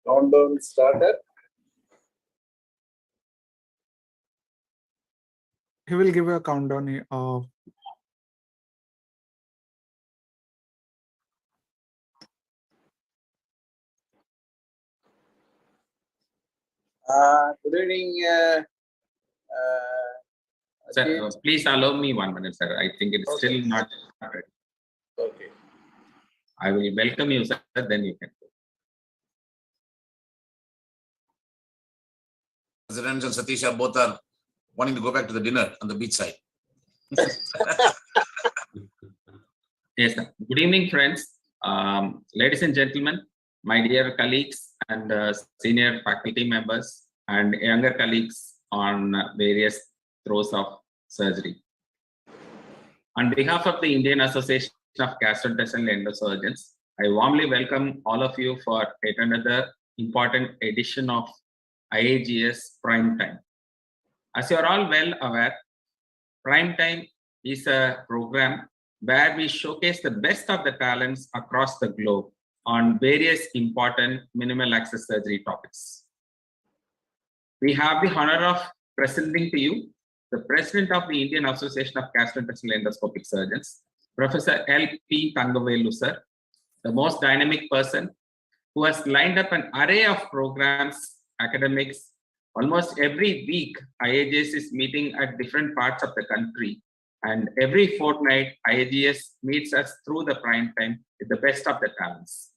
Countdown started. He will give a countdown. Good evening. Sir, please allow me 1 minute, sir. I think it's still not ready. Okay. I will welcome you, sir. Then you can go. President and Satisha both are wanting to go back to the dinner on the beach side. Yes, sir. Good evening, friends. Ladies and gentlemen, my dear colleagues and senior faculty members and younger colleagues on various throes of surgery. On behalf of the Indian Association of Gastrointestinal Endosurgeons, I warmly welcome all of you for yet another important edition of IAGS Prime Time. As you are all well aware, Prime Time is a program where we showcase the best of the talents across the globe on various important minimal access surgery topics. We have the honor of presenting to you the President of the Indian Association of Gastrointestinal Endoscopic Surgeons, Professor L.P. Thangavelu, sir, the most dynamic person who has lined up an array of programs, academics. Almost every week, IAGS is meeting at different parts of the country, and every fortnight, IAGS meets us through the prime time with the best of the talents.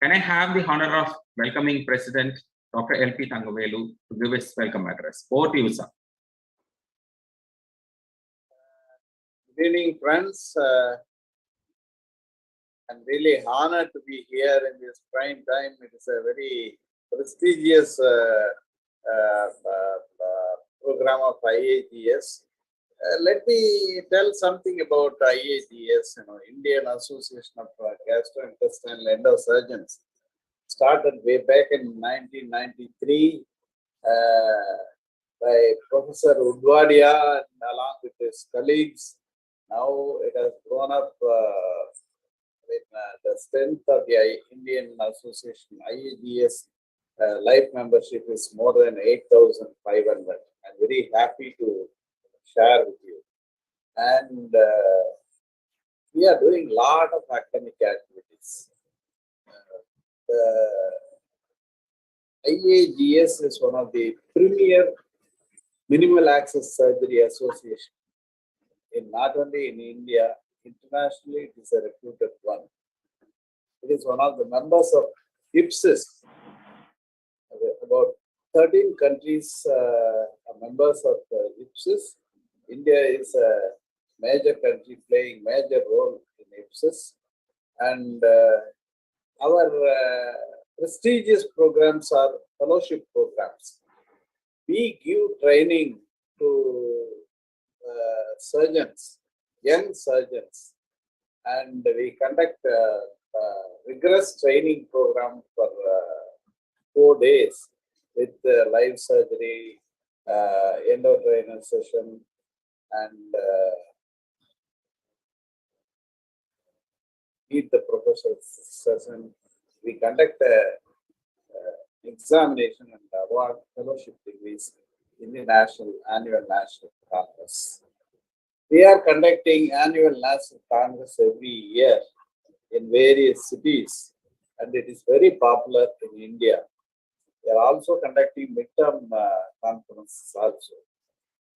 Can I have the honor of welcoming President Dr. L.P. Thangavelu to give his welcome address? Over to you, sir. Good evening, friends. I'm really honored to be here in this prime time. It is a very prestigious program of IAGS. Let me tell something about IAGS, Indian Association of Gastrointestinal Endosurgeons. Started way back in 1993 by Professor Udwadia and along with his colleagues. Now it has grown up with the strength of the Indian Association. IAGS life membership is more than 8,500. I'm very happy to share with you. And we are doing a lot of academic activities. The IAGS is one of the premier minimal access surgery association. Not only in India, internationally it is a reputed one. It is one of the members of IPSIS. About 13 countries are members of IPSIS. India is a major country playing major role in IPSIS. And our prestigious programs are fellowship programs. We give training to surgeons, young surgeons, and we conduct a rigorous training program for 4 days with live surgery, endotrainer session, and meet the professor session. We conduct a examination and award fellowship degrees in the annual national congress. We are conducting annual national congress every year in various cities, and it is very popular in India. We are also conducting midterm conferences also.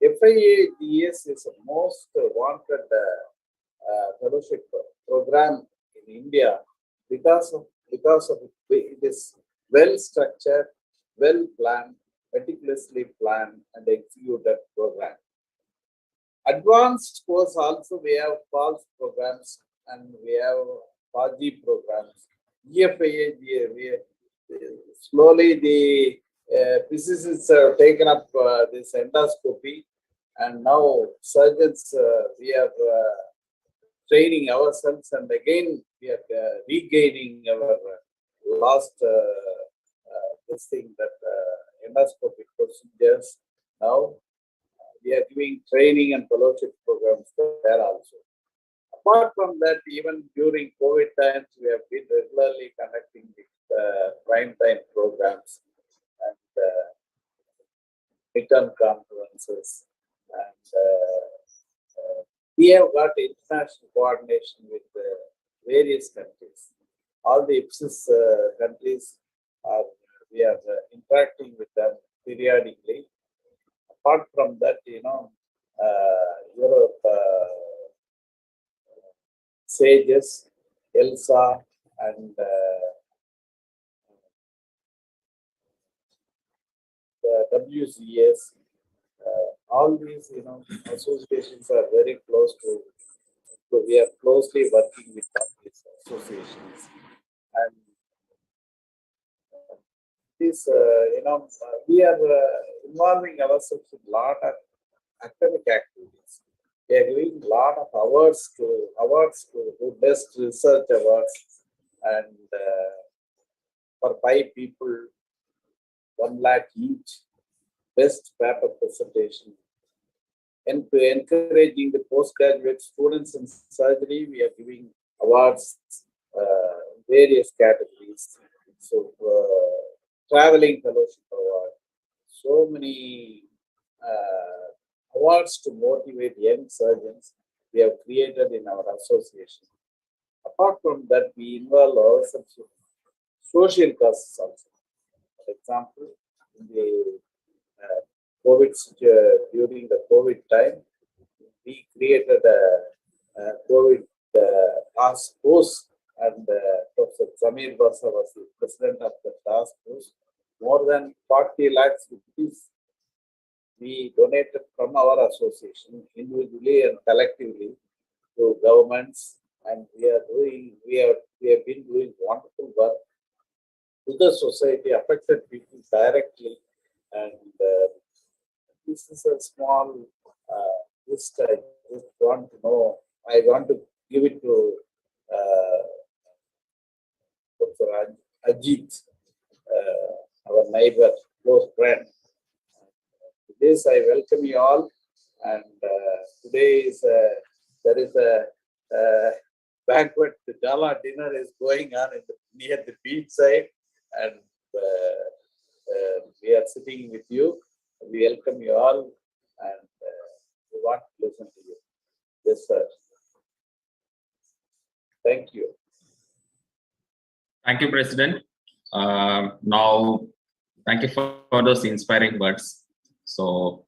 FIAGS is the most wanted fellowship program in India because of it is well structured, well planned, meticulously planned and executed program. Advanced course also we have PALS programs and we have PAGI programs. GFIA, slowly the physicists have taken up this endoscopy, and now surgeons we are training ourselves, and again we are regaining our lost this thing that endoscopic procedures. Now we are doing training and fellowship programs there also. Apart from that, even during COVID times, we have been regularly conducting the prime time programs and midterm conferences. And we have got international coordination with various countries. All the IPSIS countries we are interacting with them periodically. Apart from that, Europe, SAGES, ELSA, and the WCS, all these, associations are very close to. So we are closely working with all these associations, and this, we are involving ourselves in a lot of academic activities. We are giving a lot of awards to best research awards, and for 5 people, 1 lakh each, best paper presentation. And to encouraging the postgraduate students in surgery, we are giving awards, various categories. So, traveling fellowship award, so many awards to motivate young surgeons we have created in our association. Apart from that, we involve ourselves in social causes also. For example, in the during the COVID time, we created a COVID task force, and Professor Samir Basa was the president of the task force. More than 40 lakhs rupees we donated from our association individually and collectively to governments, and we have been doing wonderful work to the society, affected people directly, and this is a small list. I just want to know. I want to give it to Dr. Ajit, our neighbor, close friend. With this, I welcome you all. And today is there is a banquet. The gala dinner is going on near the beach side, and we are sitting with you. We welcome you all, and we want to listen to you. Yes, sir. Thank you. Thank you, President. Now, thank you for those inspiring words. So,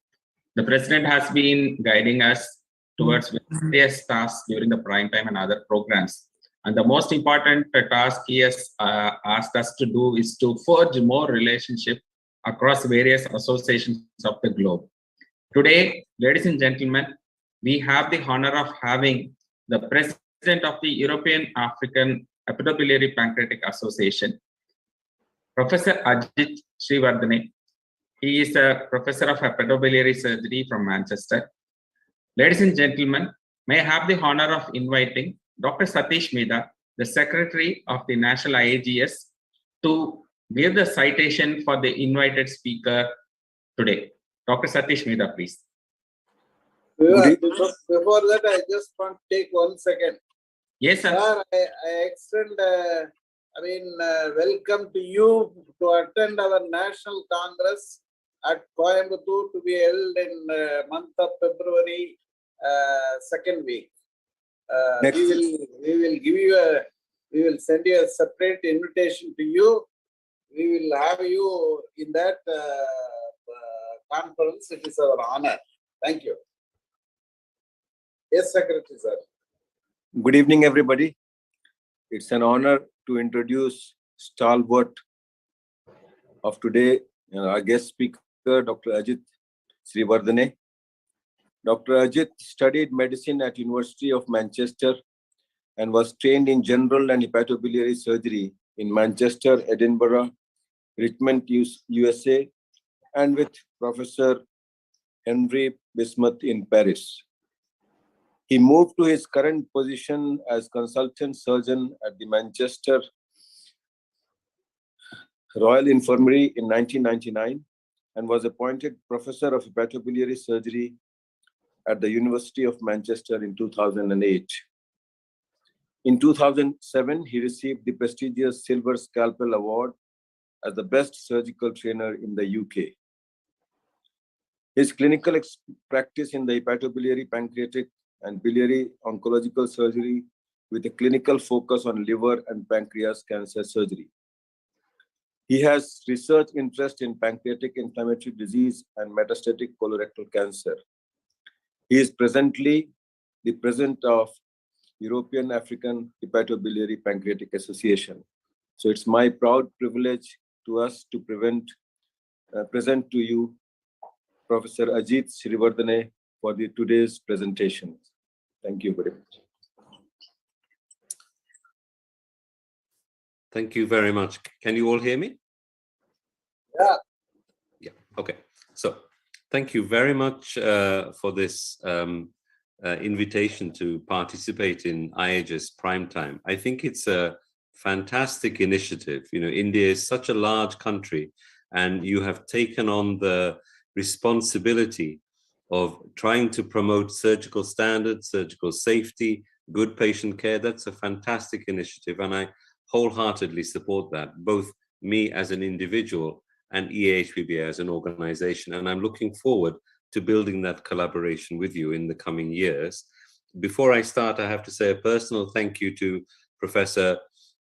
the President has been guiding us towards various tasks during the prime time and other programs. And the most important task he has asked us to do is to forge more relationship across various associations of the globe. Today, ladies and gentlemen, we have the honor of having the President of the European African Hepatobiliary Pancreatic Association, Professor Ajit Sriwardene. He is a professor of hepatobiliary surgery from Manchester. Ladies and gentlemen, may I have the honor of inviting Dr. Satish Mehta, the Secretary of the National IAGS, to give the citation for the invited speaker today. Dr. Satish Mehta, please. Before that, I just want to take 1 second. Yes, sir. Sir, I extend, welcome to you to attend our National Congress at Coimbatore, to be held in month of February, 2nd week. We will send you a separate invitation to you. We will have you in that conference. It is our honor. Thank you. Yes, Secretary, sir. Good evening, everybody. It's an honor to introduce stalwart of today, our guest speaker, Dr. Ajit Sriwardene. Dr. Ajit studied medicine at University of Manchester and was trained in general and hepatobiliary surgery in Manchester, Edinburgh, Richmond, USA, and with Professor Henry Bismuth in Paris. He moved to his current position as consultant surgeon at the Manchester Royal Infirmary in 1999 and was appointed professor of hepatobiliary surgery at the University of Manchester in 2008. In 2007, he received the prestigious Silver Scalpel Award as the best surgical trainer in the UK. His clinical practice in the hepatobiliary, pancreatic, and biliary oncological surgery with a clinical focus on liver and pancreas cancer surgery. He has research interest in pancreatic inflammatory disease and metastatic colorectal cancer. He is presently the president of European African Hepatobiliary Pancreatic Association. So it's my proud privilege to us to present to you Professor Ajit Srivardhane for today's presentation. Thank you very much. Thank you very much. Can you all hear me? Yeah. Yeah, okay. So thank you very much for this invitation to participate in IHS Primetime. I think it's a fantastic initiative. You know, India is such a large country, and you have taken on the responsibility of trying to promote surgical standards, surgical safety, good patient care. That's a fantastic initiative, and I wholeheartedly support that, both me as an individual and EAHPBA as an organization. And I'm looking forward to building that collaboration with you in the coming years. Before I start, I have to say a personal thank you to Professor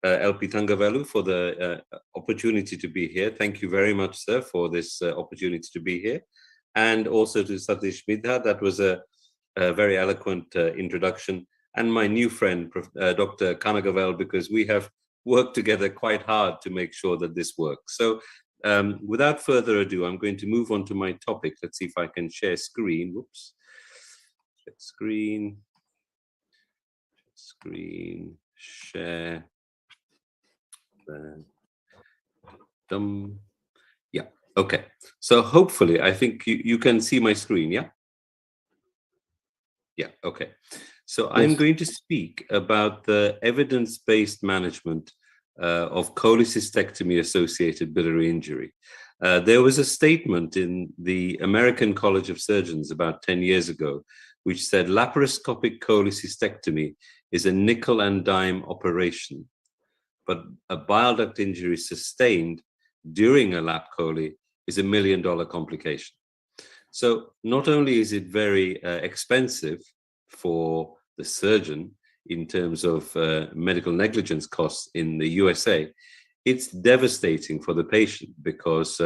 LP Thangavelu for the opportunity to be here. Thank you very much, sir, for this opportunity to be here. And also to Satish Midha, that was a very eloquent introduction. And my new friend, Dr. Kanagavel, because we have worked together quite hard to make sure that this works. So without further ado, I'm going to move on to my topic. Let's see if I can share screen. Whoops. Screen, share. Yeah, okay. So hopefully, I think you can see my screen, yeah? Yeah, okay. So yes. I'm going to speak about the evidence-based management of cholecystectomy-associated biliary injury. There was a statement in the American College of Surgeons about 10 years ago, which said laparoscopic cholecystectomy is a nickel and dime operation, but a bile duct injury sustained during a lap chole is $1 million complication. So not only is it very expensive for the surgeon in terms of medical negligence costs in the USA, it's devastating for the patient, because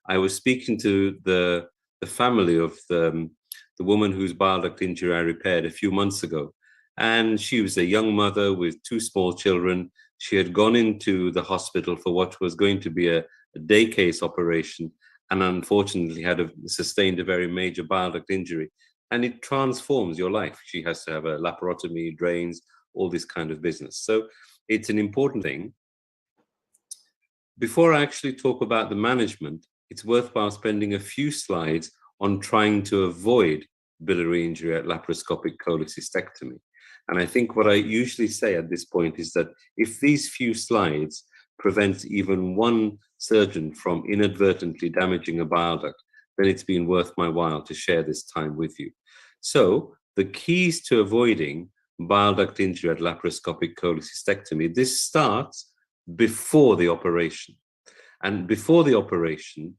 I was speaking to the family of the woman whose bile duct injury I repaired a few months ago. And she was a young mother with 2 small children. She had gone into the hospital for what was going to be a day case operation, and unfortunately had sustained a very major bile duct injury. And it transforms your life. She has to have a laparotomy, drains, all this kind of business. So it's an important thing. Before I actually talk about the management, it's worthwhile spending a few slides on trying to avoid biliary injury at laparoscopic cholecystectomy. And I think what I usually say at this point is that if these few slides prevent even one surgeon from inadvertently damaging a bile duct, then it's been worth my while to share this time with you. So the keys to avoiding bile duct injury at laparoscopic cholecystectomy, this starts before the operation. And before the operation,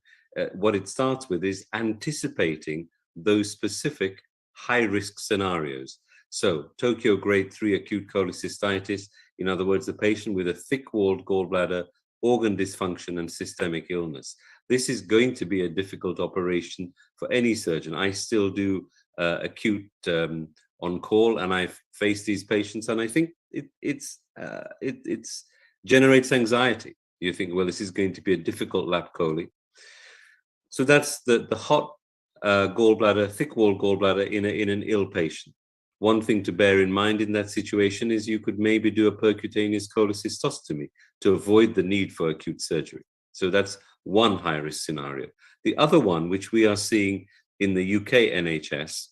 what it starts with is anticipating those specific high-risk scenarios. So Tokyo grade 3 acute cholecystitis, in other words, a patient with a thick-walled gallbladder, organ dysfunction, and systemic illness. This is going to be a difficult operation for any surgeon. I still do acute on call, and I've faced these patients, and I think it generates anxiety. You think, well, this is going to be a difficult lap chole. So that's the hot gallbladder, thick-walled gallbladder in an ill patient. One thing to bear in mind in that situation is you could maybe do a percutaneous cholecystostomy to avoid the need for acute surgery. So that's one high-risk scenario. The other one, which we are seeing in the UK NHS,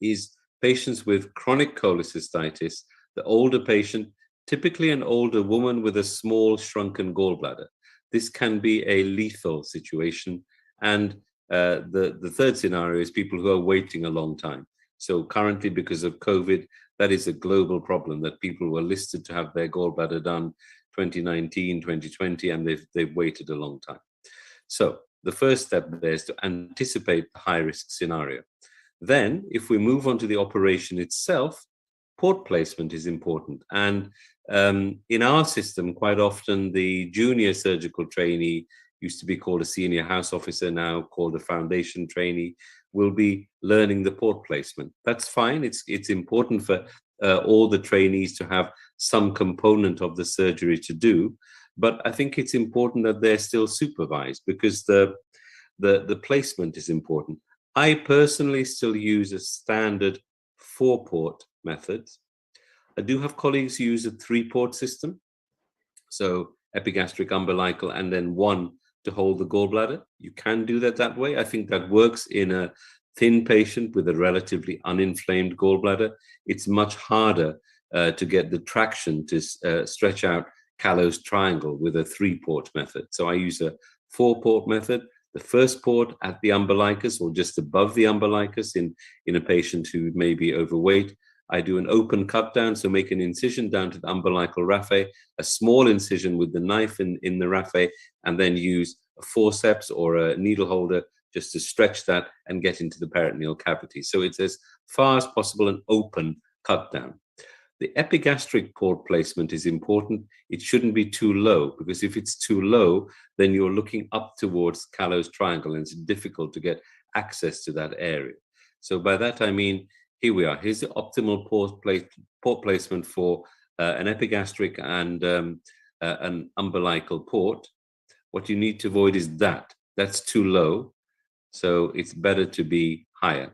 is patients with chronic cholecystitis, the older patient, typically an older woman with a small shrunken gallbladder. This can be a lethal situation. And the third scenario is people who are waiting a long time. So currently, because of COVID, that is a global problem, that people were listed to have their gallbladder done 2019, 2020, and they've waited a long time. So the first step there is to anticipate the high-risk scenario. Then, if we move on to the operation itself, port placement is important. And in our system, quite often the junior surgical trainee, used to be called a senior house officer, now called a foundation trainee, will be learning the port placement. That's fine. It's important for all the trainees to have some component of the surgery to do. But I think it's important that they're still supervised, because the placement is important. I personally still use a standard 4-port method. I do have colleagues who use a 3-port system. So epigastric, umbilical, and then one to hold the gallbladder. You can do that way. I think that works in a thin patient with a relatively uninflamed gallbladder. It's much harder to get the traction to stretch out Callow's triangle with a 3-port method. So I use a 4-port method. The first port at the umbilicus or just above the umbilicus in a patient who may be overweight. I do an open cut down, so make an incision down to the umbilical raphe, a small incision with the knife in the raphe, and then use a forceps or a needle holder just to stretch that and get into the peritoneal cavity. So it's as far as possible an open cut down. The epigastric port placement is important. It shouldn't be too low, because if it's too low, then you're looking up towards Callow's triangle and it's difficult to get access to that area. So by that I mean, here we are. Here's the optimal port placement for an epigastric and an umbilical port. What you need to avoid is that's too low. So it's better to be higher.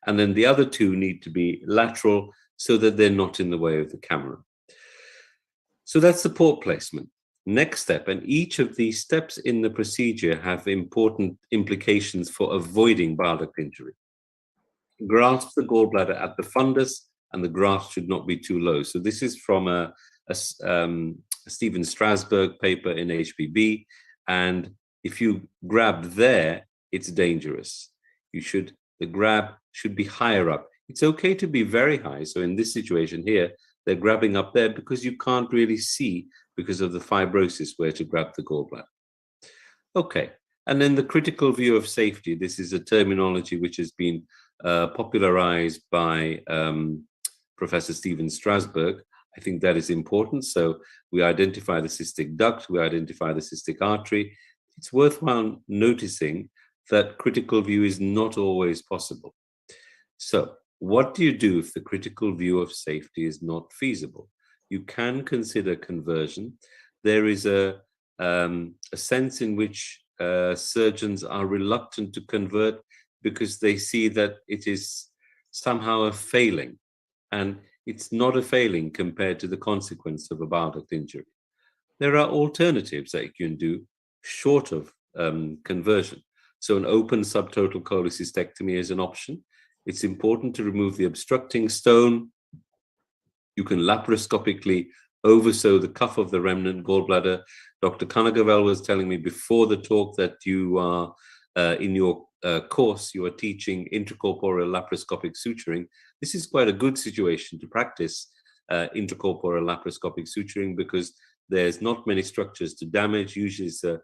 And then the other two need to be lateral, so that they're not in the way of the camera. So that's the port placement. Next step, and each of these steps in the procedure have important implications for avoiding bile duct injury. Grasp the gallbladder at the fundus, and the grasp should not be too low. So this is from a Stephen Strasbourg paper in HPB, and if you grab there, it's dangerous. The grab should be higher up. It's okay to be very high. So in this situation here, they're grabbing up there because you can't really see, because of the fibrosis, where to grab the gallbladder. Okay, and then the critical view of safety. This is a terminology which has been popularized by Professor Stephen Strasbourg. I think that is important. So we identify the cystic duct, we identify the cystic artery. It's worthwhile noticing that critical view is not always possible. So what do you do if the critical view of safety is not feasible? You can consider conversion. There is a sense in which surgeons are reluctant to convert because they see that it is somehow a failing, and it's not a failing compared to the consequence of a bile duct injury. There are alternatives that you can do short of conversion. So an open subtotal cholecystectomy is an option. It's important to remove the obstructing stone. You can laparoscopically oversew the cuff of the remnant gallbladder. Dr. Calangiogram was telling me before the talk that you are, in your course, you are teaching intracorporeal laparoscopic suturing. This is quite a good situation to practice intracorporeal laparoscopic suturing, because there's not many structures to damage. Usually it's a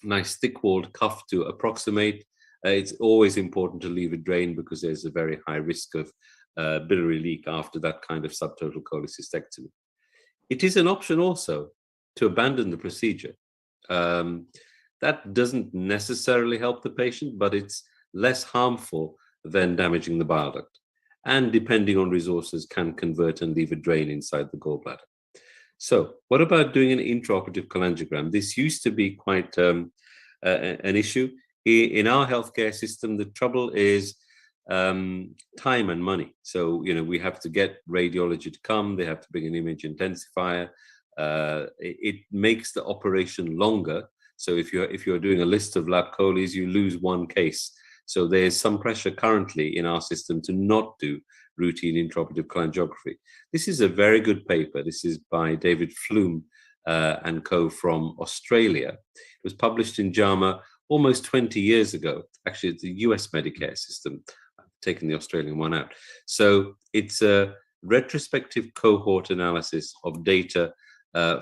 nice thick-walled cuff to approximate. It's always important to leave it drained, because there's a very high risk of biliary leak after that kind of subtotal cholecystectomy. It is an option also to abandon the procedure. That doesn't necessarily help the patient, but it's less harmful than damaging the bile duct. And depending on resources, can convert and leave a drain inside the gallbladder. So what about doing an intraoperative calangiogram? This used to be quite an issue. In our healthcare system, the trouble is time and money. So, we have to get radiology to come. They have to bring an image intensifier. It makes the operation longer. So if you're doing a list of lab choles, you lose one case. So there's some pressure currently in our system to not do routine intraoperative cholangiography. This is a very good paper. This is by David Flume and co from Australia. It was published in JAMA almost 20 years ago. Actually, it's the US Medicare system. taken the Australian one out. So it's a retrospective cohort analysis of data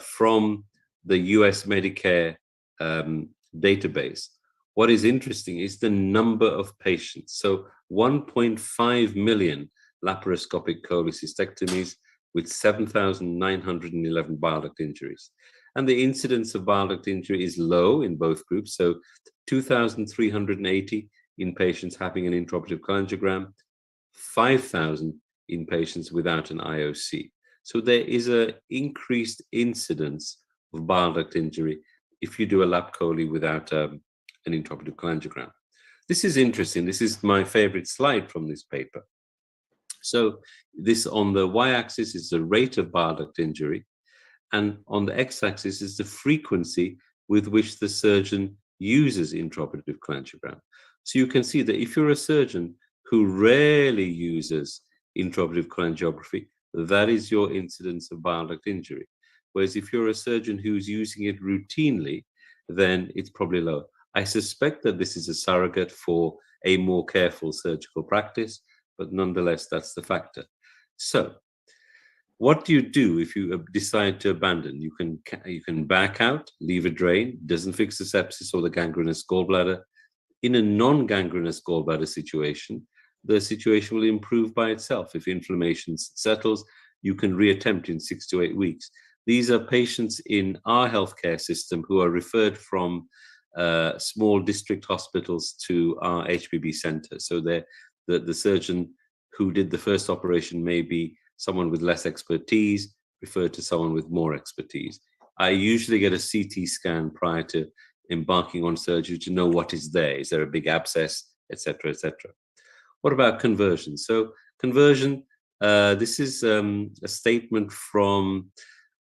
from the US Medicare database. What is interesting is the number of patients. So 1.5 million laparoscopic cholecystectomies with 7,911 bile duct injuries. And the incidence of bile duct injury is low in both groups. So 2,380 in patients having an intraoperative calangiogram, 5,000 in patients without an IOC. So there is an increased incidence of bile duct injury if you do a lap chole without an intraoperative calangiogram. This is interesting. This is my favorite slide from this paper. So this on the y-axis is the rate of bile duct injury, and on the x-axis is the frequency with which the surgeon uses intraoperative calangiogram. So you can see that if you're a surgeon who rarely uses intraoperative cholangiography, that is your incidence of bile duct injury. Whereas if you're a surgeon who's using it routinely, then it's probably lower. I suspect that this is a surrogate for a more careful surgical practice, but nonetheless, that's the factor. So what do you do if you decide to abandon? You can back out, leave a drain, doesn't fix the sepsis or the gangrenous gallbladder. In a non-gangrenous gallbladder situation, the situation will improve by itself. If inflammation settles, you can reattempt in 6 to 8 weeks. These are patients in our healthcare system who are referred from small district hospitals to our HPB center. So the surgeon who did the first operation may be someone with less expertise, referred to someone with more expertise. I usually get a CT scan prior to embarking on surgery to know what is there. Is there a big abscess, etc., etc. What about conversion? So conversion, this is a statement from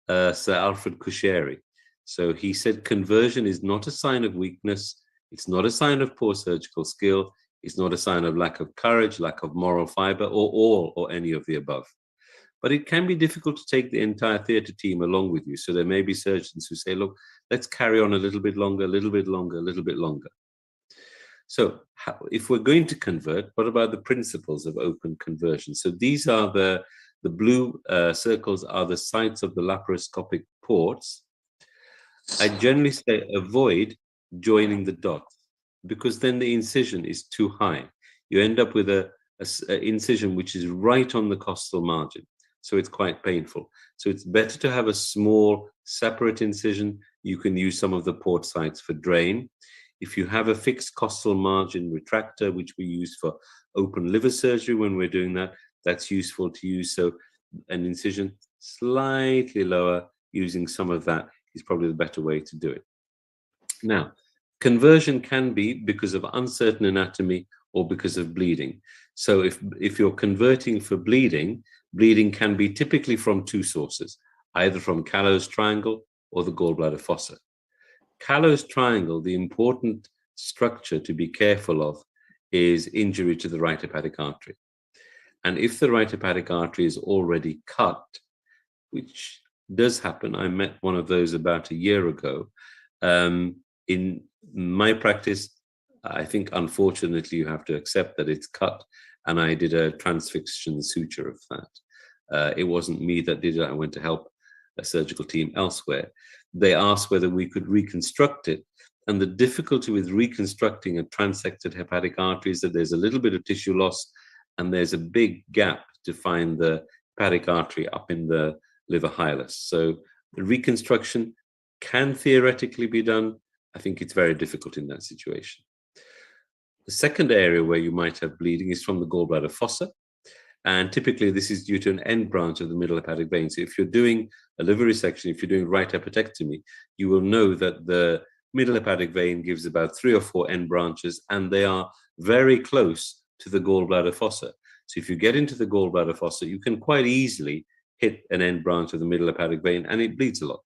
Sir Alfred Cuschieri. So he said, conversion is not a sign of weakness. It's not a sign of poor surgical skill. It's not a sign of lack of courage, lack of moral fiber, or all or any of the above. But it can be difficult to take the entire theatre team along with you. So there may be surgeons who say, look, let's carry on a little bit longer, a little bit longer, a little bit longer. So if we're going to convert, what about the principles of open conversion? So these are the blue circles are the sites of the laparoscopic ports. I generally say avoid joining the dots, because then the incision is too high. You end up with an incision which is right on the costal margin. So it's quite painful. So it's better to have a small separate incision. You can use some of the port sites for drain. If you have a fixed costal margin retractor, which we use for open liver surgery when we're doing that, that's useful to use. So an incision slightly lower, using some of that is probably the better way to do it. Now, conversion can be because of uncertain anatomy or because of bleeding. So if you're converting for bleeding, bleeding can be typically from two sources, either from Callow's triangle or the gallbladder fossa. Callow's triangle, the important structure to be careful of is injury to the right hepatic artery. And if the right hepatic artery is already cut, which does happen, I met one of those about a year ago. In my practice, I think unfortunately you have to accept that it's cut, and I did a transfixion suture of that. It wasn't me that did it. I went to help a surgical team elsewhere. They asked whether we could reconstruct it. And the difficulty with reconstructing a transected hepatic artery is that there's a little bit of tissue loss and there's a big gap to find the hepatic artery up in the liver hilus. So the reconstruction can theoretically be done. I think it's very difficult in that situation. The second area where you might have bleeding is from the gallbladder fossa. And typically this is due to an end branch of the middle hepatic vein. So if you're doing a liver resection, if you're doing right hepatectomy, you will know that the middle hepatic vein gives about 3 or 4 end branches, and they are very close to the gallbladder fossa. So if you get into the gallbladder fossa, you can quite easily hit an end branch of the middle hepatic vein, and it bleeds a lot.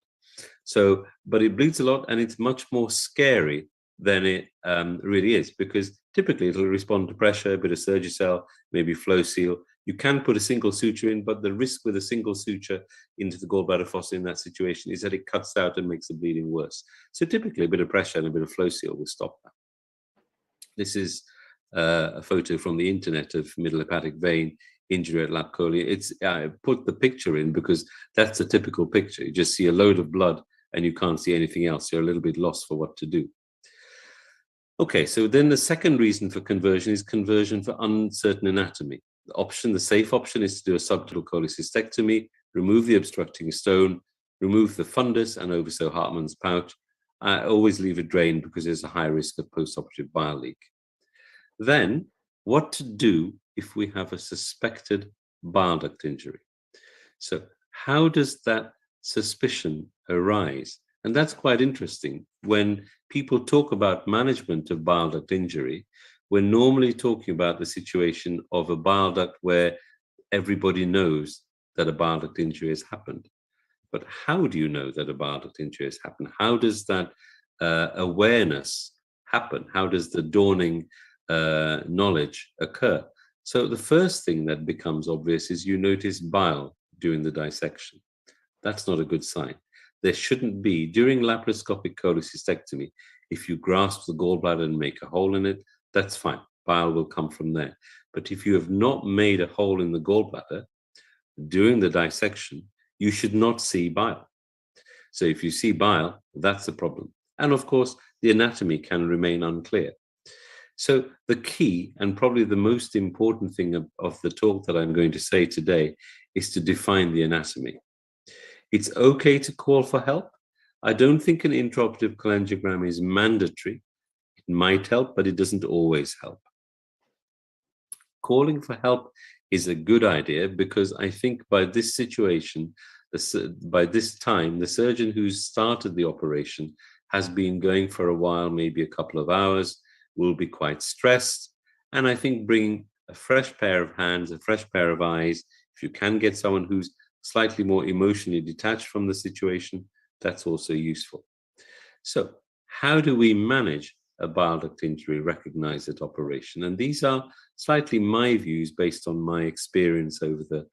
So, but it bleeds a lot, and it's much more scary than it really is, because typically it'll respond to pressure, a bit of Surgicel, maybe flow seal. You can put a single suture in, but the risk with a single suture into the gallbladder fossa in that situation is that it cuts out and makes the bleeding worse. So typically a bit of pressure and a bit of flow seal will stop that. This is a photo from the internet of middle hepatic vein injury at lap cholia. I put the picture in because that's a typical picture. You just see a load of blood and you can't see anything else. You're a little bit lost for what to do. Okay, so then the second reason for conversion is conversion for uncertain anatomy. The safe option is to do a subtotal cholecystectomy, remove the obstructing stone, remove the fundus and oversew Hartmann's pouch. I always leave it drained because there's a high risk of postoperative bile leak. Then, what to do if we have a suspected bile duct injury? So, how does that suspicion arise? And that's quite interesting. When people talk about management of bile duct injury, we're normally talking about the situation of a bile duct where everybody knows that a bile duct injury has happened. But how do you know that a bile duct injury has happened? How does that awareness happen? How does the dawning knowledge occur? So the first thing that becomes obvious is you notice bile during the dissection. That's not a good sign. There shouldn't be, during laparoscopic cholecystectomy, if you grasp the gallbladder and make a hole in it, that's fine. Bile will come from there. But if you have not made a hole in the gallbladder during the dissection, you should not see bile. So if you see bile, that's a problem. And of course, the anatomy can remain unclear. So the key, and probably the most important thing of the talk that I'm going to say today, is to define the anatomy. It's okay to call for help. I don't think an intraoperative calangiogram is mandatory. It might help, but it doesn't always help. Calling for help is a good idea because I think by this situation, by this time, the surgeon who's started the operation has been going for a while, maybe a couple of hours, will be quite stressed. And I think bringing a fresh pair of hands, a fresh pair of eyes, if you can get someone who's slightly more emotionally detached from the situation, that's also useful. So how do we manage a bile duct injury recognized at operation? And these are slightly my views based on my experience over the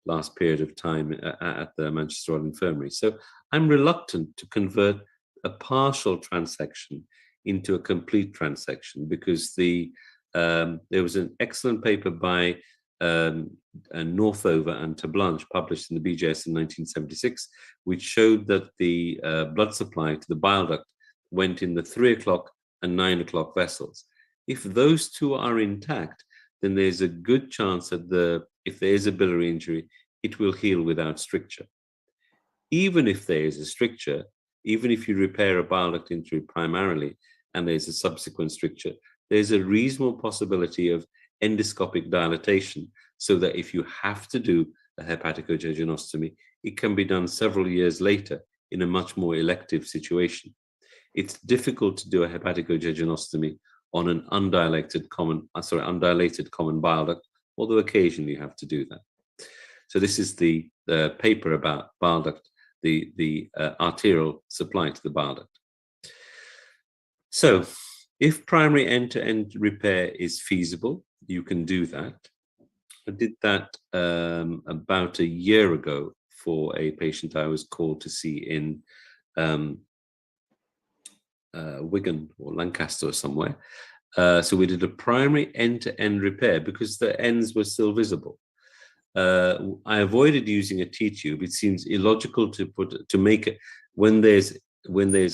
last period of time at the Manchester Royal Infirmary. So I'm reluctant to convert a partial transection into a complete transection because there was an excellent paper by Northover and Tablanche published in the BJS in 1976, which showed that the blood supply to the bile duct went in the 3 o'clock and 9 o'clock vessels. If those two are intact, then there's a good chance that if there is a biliary injury, it will heal without stricture. Even if there is a stricture, even if you repair a bile duct injury primarily and there's a subsequent stricture, there's a reasonable possibility of endoscopic dilatation so that if you have to do a hepaticojejunostomy, it can be done several years later in a much more elective situation. It's difficult to do a hepaticojejunostomy on an undilated common bile duct, although occasionally you have to do that. So this is the paper about bile duct, the arterial supply to the bile duct. So if primary end-to-end repair is feasible, you can do that. I did that about a year ago for a patient I was called to see in Wigan or Lancaster or somewhere. So we did a primary end-to-end repair because the ends were still visible. I avoided using a T-tube. It seems illogical to make it when there's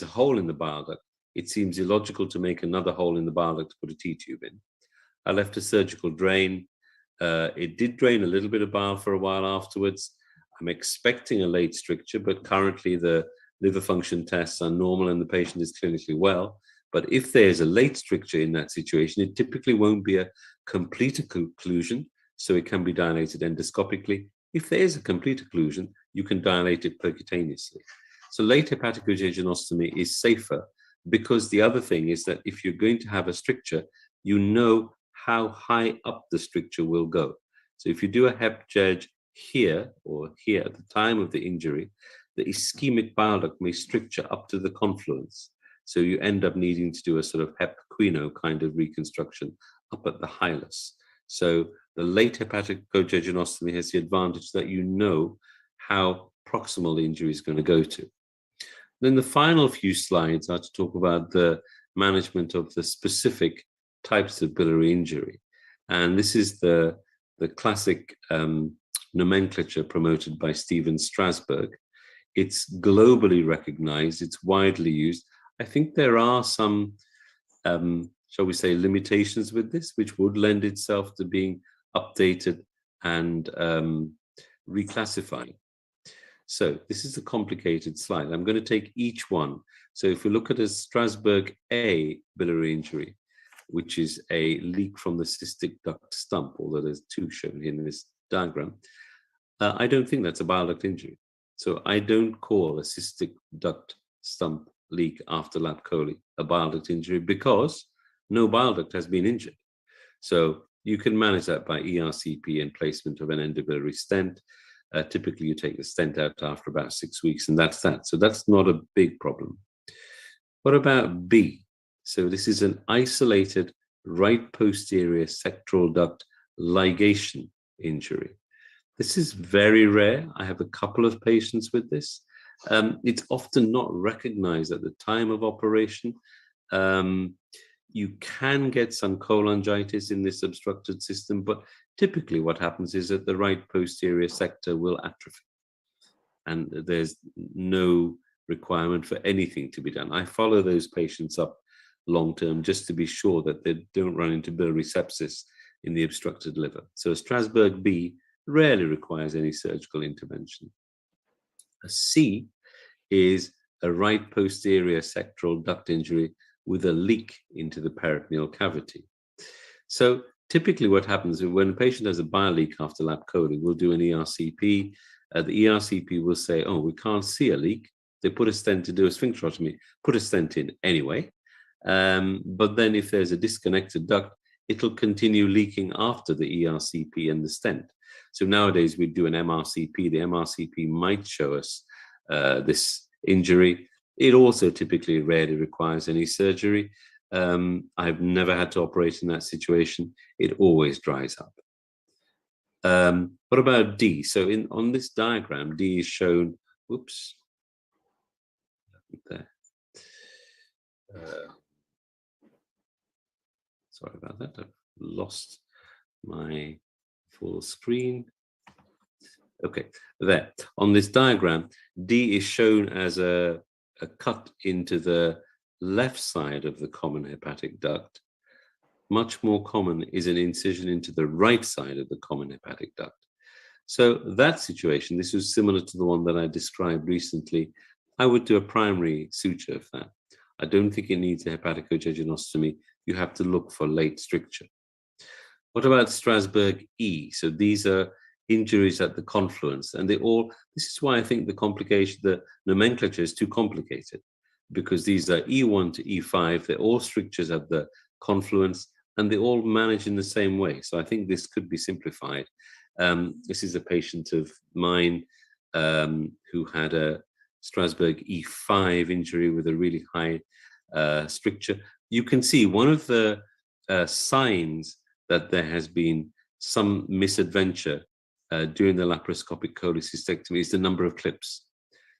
a hole in the bile duct. It seems illogical to make another hole in the bile duct to put a T-tube in. I left a surgical drain. It did drain a little bit of bile for a while afterwards. I'm expecting a late stricture, but currently the liver function tests are normal and the patient is clinically well. But if there's a late stricture in that situation, it typically won't be a complete occlusion, so it can be dilated endoscopically. If there is a complete occlusion, you can dilate it percutaneously. So late hepaticojejunostomy is safer because the other thing is that if you're going to have a stricture, you know how high up the stricture will go. So if you do a hep-jej here or here at the time of the injury, the ischemic bile duct may stricture up to the confluence. So you end up needing to do a sort of hep-quino kind of reconstruction up at the hilus. So the late hepaticojejunostomy has the advantage that you know how proximal the injury is going to go to. Then the final few slides are to talk about the management of the specific types of biliary injury. And this is the classic nomenclature promoted by Stephen Strasbourg. It's globally recognized, it's widely used. I think there are some, shall we say, limitations with this, which would lend itself to being updated and reclassified. So this is a complicated slide. I'm going to take each one. So if we look at a Strasbourg A biliary injury, which is a leak from the cystic duct stump, although there's two shown here in this diagram, I don't think that's a bile duct injury. So I don't call a cystic duct stump leak after lap chole a bile duct injury because no bile duct has been injured. So you can manage that by ERCP and placement of an endobiliary stent. Typically, you take the stent out after about 6 weeks, and that's that. So that's not a big problem. What about B? So this is an isolated right posterior sectoral duct ligation injury. This is very rare. I have a couple of patients with this. It's often not recognized at the time of operation. You can get some cholangitis in this obstructed system, but typically what happens is that the right posterior sector will atrophy. And there's no requirement for anything to be done. I follow those patients up long-term just to be sure that they don't run into biliary sepsis in the obstructed liver. So Strasbourg B rarely requires any surgical intervention. A C is a right posterior sectoral duct injury with a leak into the peritoneal cavity. So typically what happens is when a patient has a bile leak after lap chole, we'll do an ERCP. The ERCP will say, oh, we can't see a leak. They put a stent to do a sphincterotomy, put a stent in anyway. But then if there's a disconnected duct, it'll continue leaking after the ERCP and the stent. So nowadays we do an MRCP. The MRCP might show us this injury. It also typically rarely requires any surgery. I've never had to operate in that situation. It always dries up. What about D? So on this diagram, D is shown, whoops, there. Sorry about that, I've lost my full screen. Okay, there. On this diagram, D is shown as a cut into the left side of the common hepatic duct. Much more common is an incision into the right side of the common hepatic duct. So that situation, this was similar to the one that I described recently. I would do a primary suture of that. I don't think it needs a hepaticojejunostomy. You have to look for late stricture. What about Strasbourg E? So these are injuries at the confluence, and this is why I think the nomenclature is too complicated, because these are E1 to E5, they're all strictures at the confluence, and they all manage in the same way. So I think this could be simplified. This is a patient of mine who had a Strasbourg E5 injury with a really high stricture. You can see one of the signs that there has been some misadventure during the laparoscopic cholecystectomy is the number of clips.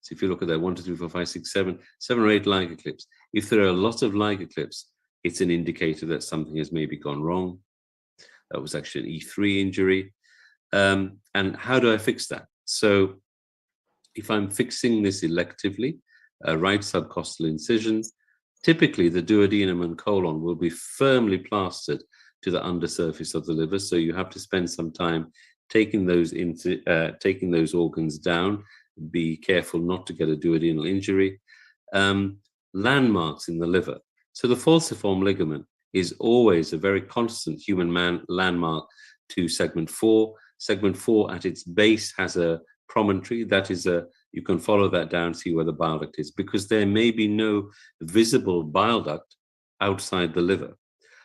So if you look at that, 1, 2, 3, 4, 5, 6, 7 or 8 Liger clips. If there are a lot of Liger clips, it's an indicator that something has maybe gone wrong. That was actually an E3 injury. And how do I fix that? So if I'm fixing this electively, right subcostal incision, typically the duodenum and colon will be firmly plastered to the undersurface of the liver. So you have to spend some time taking those organs down. Be careful not to get a duodenal injury. Landmarks in the liver. So the falciform ligament is always a very constant human landmark to segment 4. Segment 4 at its base has a promontory. That is you can follow that down, see where the bile duct is, because there may be no visible bile duct outside the liver.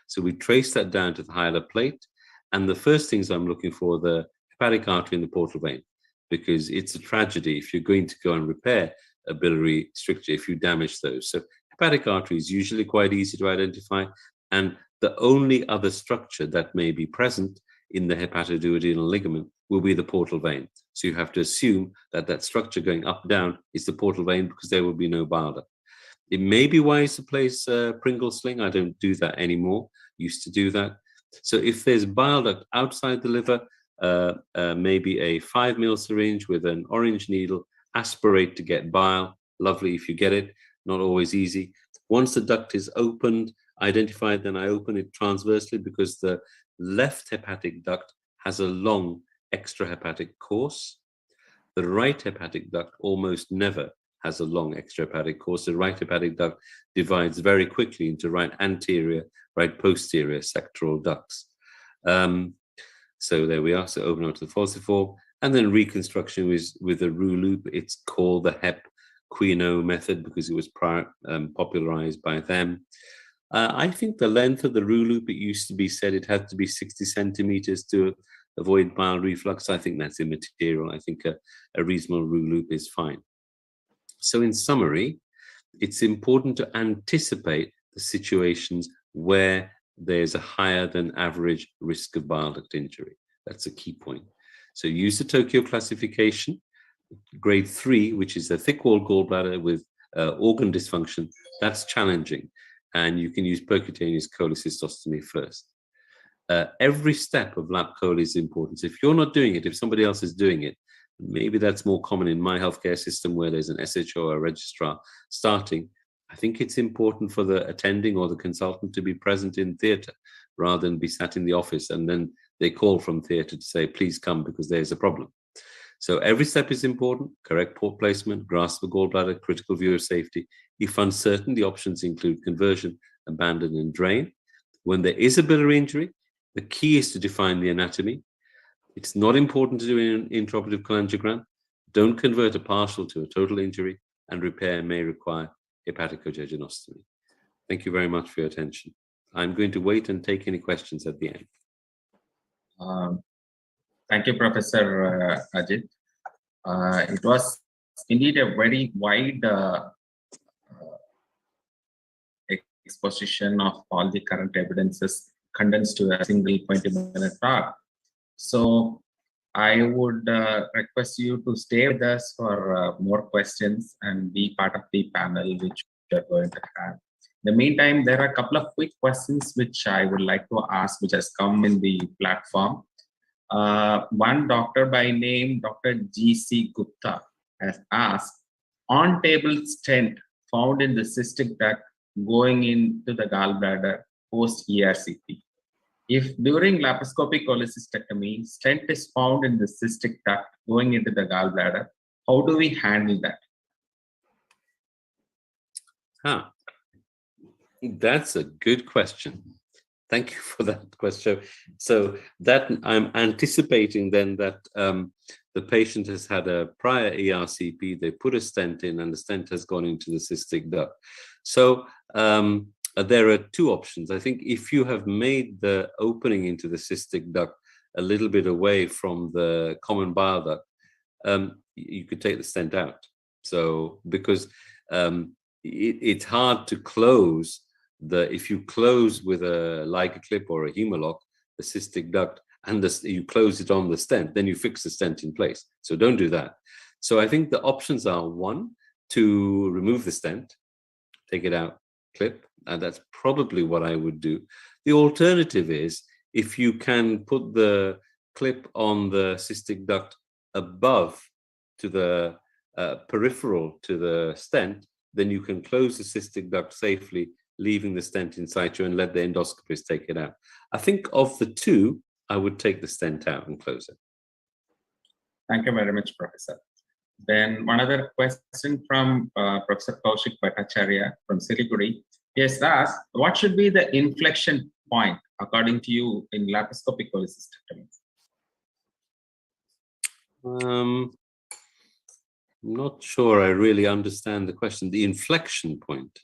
So we trace that down to the hilar plate. And the first things I'm looking for, the hepatic artery and the portal vein, because it's a tragedy if you're going to go and repair a biliary stricture if you damage those. So hepatic artery is usually quite easy to identify. And the only other structure that may be present in the hepatoduodenal ligament will be the portal vein. So you have to assume that that structure going up down is the portal vein, because there will be no bile duct. It may be wise to place a Pringle sling. I don't do that anymore, used to do that. So if there's bile duct outside the liver, maybe a 5 ml syringe with an orange needle, aspirate to get bile. Lovely if you get it, not always easy. Once the duct is opened, identified, then I open it transversely because the left hepatic duct has a long extrahepatic course. The right hepatic duct almost never has a long extrahepatic course. The right hepatic duct divides very quickly into right anterior, right posterior sectoral ducts. So there we are. So open up to the falciform, and then reconstruction with a roux loop. It's called the Hep Quino method because it was popularized by them. I think the length of the roux loop, it used to be said it had to be 60 centimeters to avoid bile reflux. I think that's immaterial. I think a reasonable roux loop is fine. So in summary, it's important to anticipate the situations where there's a higher than average risk of bile duct injury. That's a key point. So use the Tokyo classification, grade 3, which is a thick walled gallbladder with organ dysfunction. That's challenging. And you can use percutaneous cholecystostomy first. Every step of lap chole is important. So if you're not doing it, if somebody else is doing it, maybe that's more common in my healthcare system where there's an SHO or a registrar starting. I think it's important for the attending or the consultant to be present in theatre rather than be sat in the office and then they call from theatre to say, please come because there's a problem. So every step is important: correct port placement, grasp of gallbladder, critical view of safety. If uncertain, the options include conversion, abandon, and drain. When there is a biliary injury, the key is to define the anatomy. It's not important to do an intraoperative calangiogram. Don't convert a partial to a total injury, and repair may require hepaticojejunostomy. Thank you very much for your attention. I'm going to wait and take any questions at the end. Thank you, Professor Ajit. It was indeed a very wide exposition of all the current evidences condensed to a single 20-minute talk. So I would request you to stay with us for more questions and be part of the panel which we are going to have. In the meantime, there are a couple of quick questions which I would like to ask, which has come in the platform. One doctor by name Dr. G.C. Gupta has asked, on-table stent found in the cystic duct going into the gallbladder post-ERCP. If during laparoscopic cholecystectomy, stent is found in the cystic duct going into the gallbladder, how do we handle that? That's a good question. Thank you for that question. So that I'm anticipating then that the patient has had a prior ERCP, they put a stent in and the stent has gone into the cystic duct. So there are two options. I think if you have made the opening into the cystic duct a little bit away from the common bile duct, you could take the stent out. So because it's hard to close if you close with a Liga clip or a Hemolock, the cystic duct, and you close it on the stent, then you fix the stent in place. So don't do that. So I think the options are: one, to remove the stent, take it out, clip, and that's probably what I would do. The alternative is if you can put the clip on the cystic duct above to the peripheral to the stent, then you can close the cystic duct safely, leaving the stent in situ and let the endoscopist take it out. I think of the two, I would take the stent out and close it. Thank you very much, Professor. Then one other question from Professor Kaushik Bhattacharya from Siliguri. He has asked, what should be the inflection point according to you in laparoscopic cholecystectomy? I'm not sure I really understand the question. The inflection point.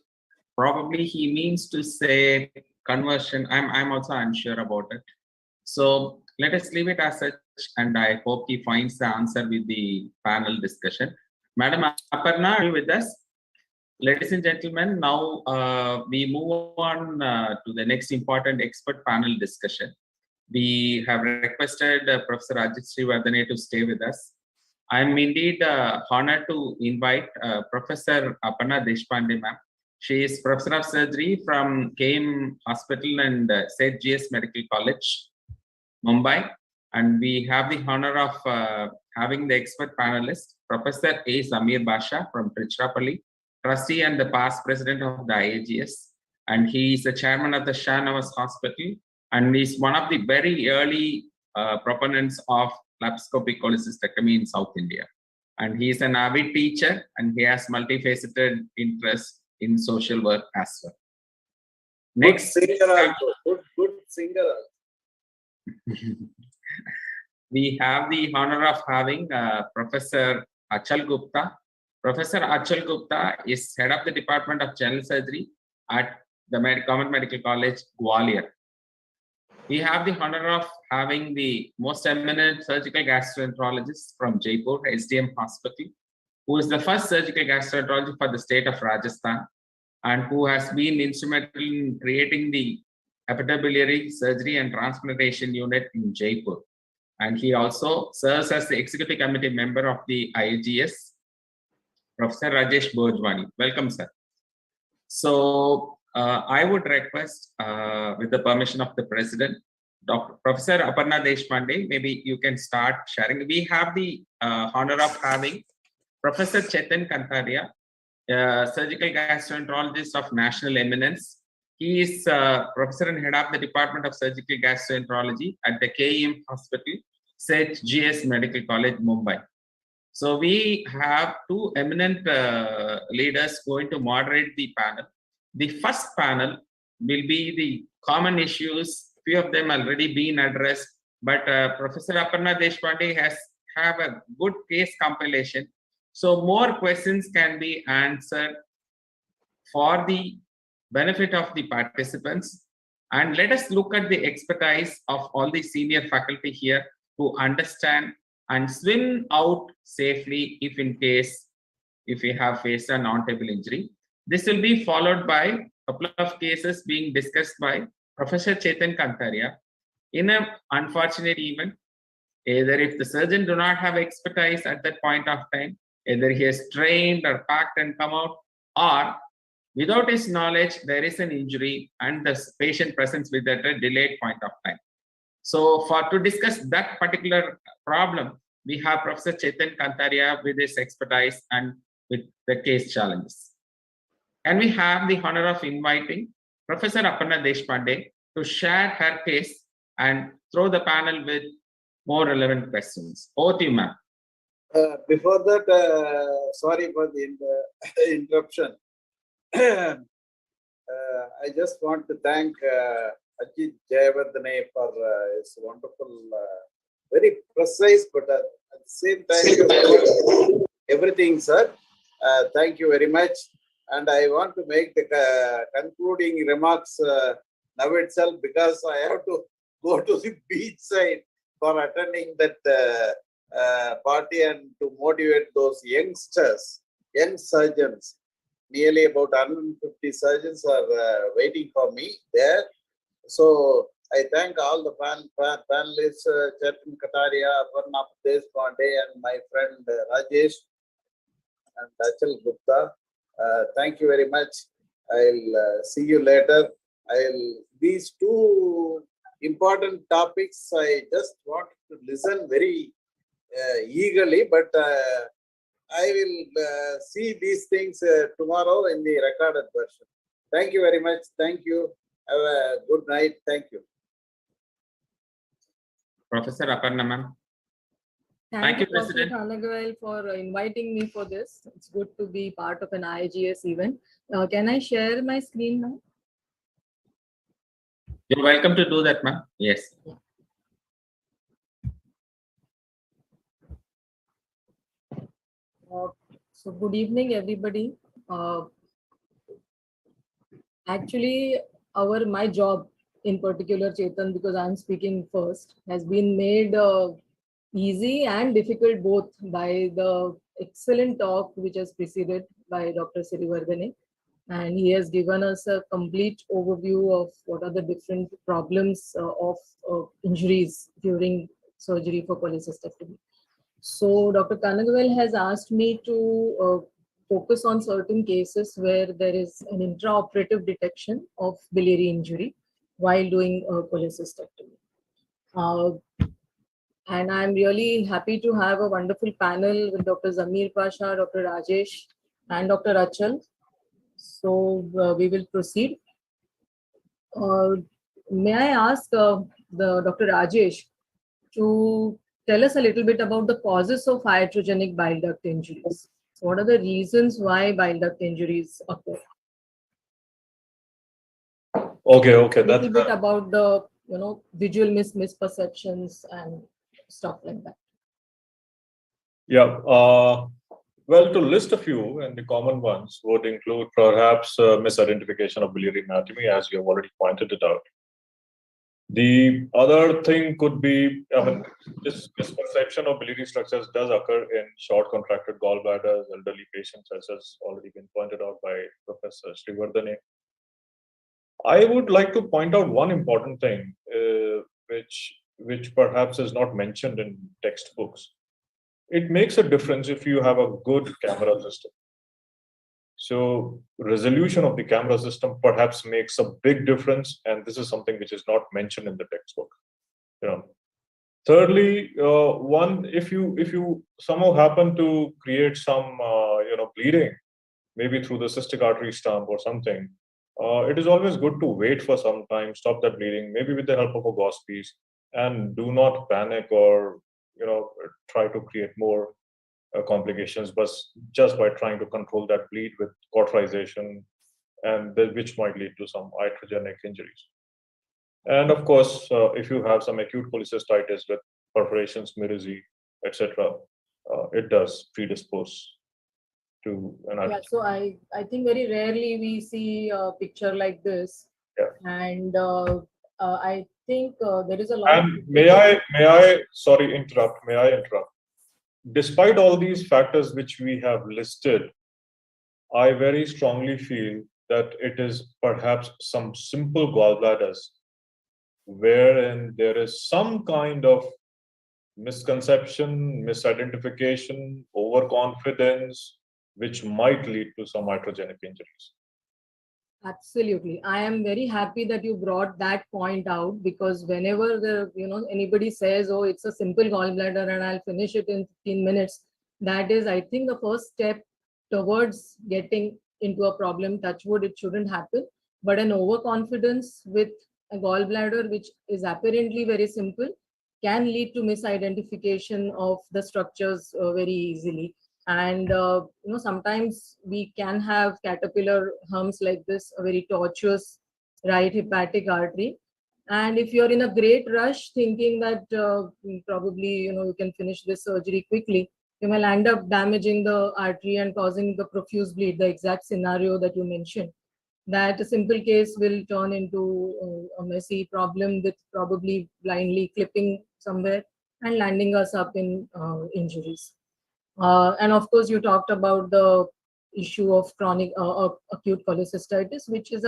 Probably he means to say conversion. I'm also unsure about it. So let us leave it as such, and I hope he finds the answer with the panel discussion. Madam Aparna, are you with us? Ladies and gentlemen, now we move on to the next important expert panel discussion. We have requested Professor Ajit Srivardhane to stay with us. I'm indeed honored to invite Professor Aparna Deshpande ma'am. She is Professor of Surgery from KM Hospital and St. US Medical College, Mumbai. And we have the honor of having the expert panelist, Professor A. Samir Basha from Trichurapalli, trustee and the past president of the IAGS. And he is the chairman of the Shah Nawaz Hospital, and is one of the very early proponents of laparoscopic cholecystectomy in South India. And he is an avid teacher, and he has multifaceted interest in social work as well. Next, good singer also. Good singer also. We have the honor of having Professor Achal Gupta. Professor Achal Gupta is head of the Department of General Surgery at the Government Medical College, Gwalior. We have the honor of having the most eminent surgical gastroenterologist from Jaipur, SDM Hospital, who is the first surgical gastroenterologist for the state of Rajasthan, and who has been instrumental in creating the hepatobiliary surgery and transplantation unit in Jaipur. And he also serves as the executive committee member of the IAGS, Professor Rajesh Bhojwani. Welcome, sir. So I would request, with the permission of the president, Professor Aparna Deshpande, maybe you can start sharing. We have the honor of having Professor Chetan Kantaria, surgical gastroenterologist of national eminence. He is professor and head of the Department of Surgical Gastroenterology at the KEM Hospital, St. US Medical College, Mumbai. So we have two eminent leaders going to moderate the panel. The first panel will be the common issues. Few of them already been addressed, but Professor Aparna Deshpande have a good case compilation. So more questions can be answered for the benefit of the participants. And let us look at the expertise of all the senior faculty here to understand and swim out safely if we have faced a non-table injury. This will be followed by a couple of cases being discussed by Professor Chetan Kantaria. In an unfortunate event, either if the surgeon do not have expertise at that point of time, either he has trained or packed and come out, or without his knowledge, there is an injury and the patient presents with at a delayed point of time. So to discuss that particular problem, we have Professor Chetan Kantaria with his expertise and with the case challenges. And we have the honor of inviting Professor Aparna Deshpande to share her case and throw the panel with more relevant questions. Over to you, ma'am. Before that, sorry for the interruption. I just want to thank Ajit Jayavardhane for his wonderful, very precise, but at the same time, everything, sir. Thank you very much. And I want to make the concluding remarks now itself, because I have to go to the beach side for attending that party and to motivate those youngsters, young surgeons. Nearly about 150 surgeons are waiting for me there. So I thank all the panelists, Chetan Kataria, Aparna Deshpande, and my friend Rajesh and Achal Gupta. Thank you very much. I'll see you later. These two important topics, I just want to listen very eagerly, but I will see these things tomorrow in the recorded version. Thank you very much. Thank you. Have a good night. Thank you. Professor Aparna, ma'am. Thank you, Dr. President Kanagavel, for inviting me for this. It's good to be part of an IAGS event. Can I share my screen now? You're welcome to do that, ma'am. Yes. Yeah. So good evening, everybody. Actually, my job in particular, Chetan, because I'm speaking first, has been made easy and difficult both by the excellent talk which has preceded by Dr. Sirivardhane. And he has given us a complete overview of what are the different problems of injuries during surgery for cholecystectomy. So Dr. Kanagavel has asked me to focus on certain cases where there is an intraoperative detection of biliary injury while doing a cholecystectomy. And I'm really happy to have a wonderful panel with Dr. Zamir Pasha, Dr. Rajesh, and Dr. Achal. So we will proceed. May I ask the Dr. Rajesh to tell us a little bit about the causes of iatrogenic bile duct injuries? So what are the reasons why bile duct injuries occur? Okay, A that's little bit about the visual misperceptions and stuff like that. yeah. Well, to list a few, and the common ones would include perhaps misidentification of biliary anatomy, as you have already pointed it out. The other thing could be, this misperception of biliary structures does occur in short contracted gallbladders, elderly patients, as has already been pointed out by Professor Srivardhane. I would like to point out one important thing, which perhaps is not mentioned in textbooks. It makes a difference if you have a good camera system. So resolution of the camera system perhaps makes a big difference, and this is something which is not mentioned in the textbook. Thirdly, if you somehow happen to create some bleeding, maybe through the cystic artery stump or something, it is always good to wait for some time, stop that bleeding, maybe with the help of a gauze piece, and do not panic or try to create more complications, but just by trying to control that bleed with cauterization, and which might lead to some iatrogenic injuries. And of course, if you have some acute cholecystitis with perforations, miridzy, etc., it does predispose to an Yeah, so I think very rarely we see a picture like this. Yeah. And I think there is a lot. And may I interrupt? Despite all these factors which we have listed, I very strongly feel that it is perhaps some simple gallbladders wherein there is some kind of misconception, misidentification, overconfidence, which might lead to some iatrogenic injuries. Absolutely. I am very happy that you brought that point out, because whenever anybody says, oh, it's a simple gallbladder and I'll finish it in 15 minutes, that is, I think, the first step towards getting into a problem. Touch wood, it shouldn't happen. But an overconfidence with a gallbladder, which is apparently very simple, can lead to misidentification of the structures very easily. And sometimes we can have caterpillar humps like this, a very tortuous right hepatic artery. And if you're in a great rush thinking that probably you can finish this surgery quickly, you will end up damaging the artery and causing the profuse bleed, the exact scenario that you mentioned. That a simple case will turn into a messy problem with probably blindly clipping somewhere and landing us up in injuries. And of course, you talked about the issue of chronic acute cholecystitis, which is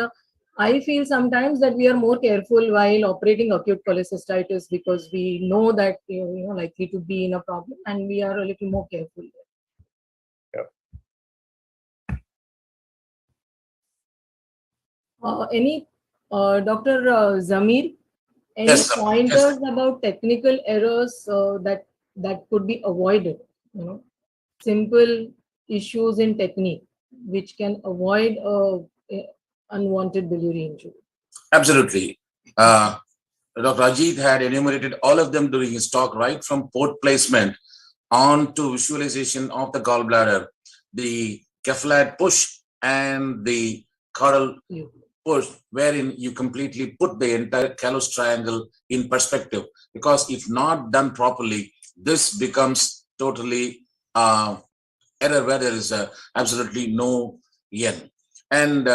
I feel sometimes that we are more careful while operating acute cholecystitis because we know that you're likely to be in a problem, and we are a little more careful there. Any Dr. Zamir, any Yes, pointers about technical errors that could be avoided? Simple issues in technique which can avoid unwanted biliary injury. Absolutely. Dr. Ajit had enumerated all of them during his talk, right from port placement on to visualization of the gallbladder, the cephalad push and the caudal push, wherein you completely put the entire callus triangle in perspective. Because if not done properly, this becomes totally error where there is absolutely no yen. And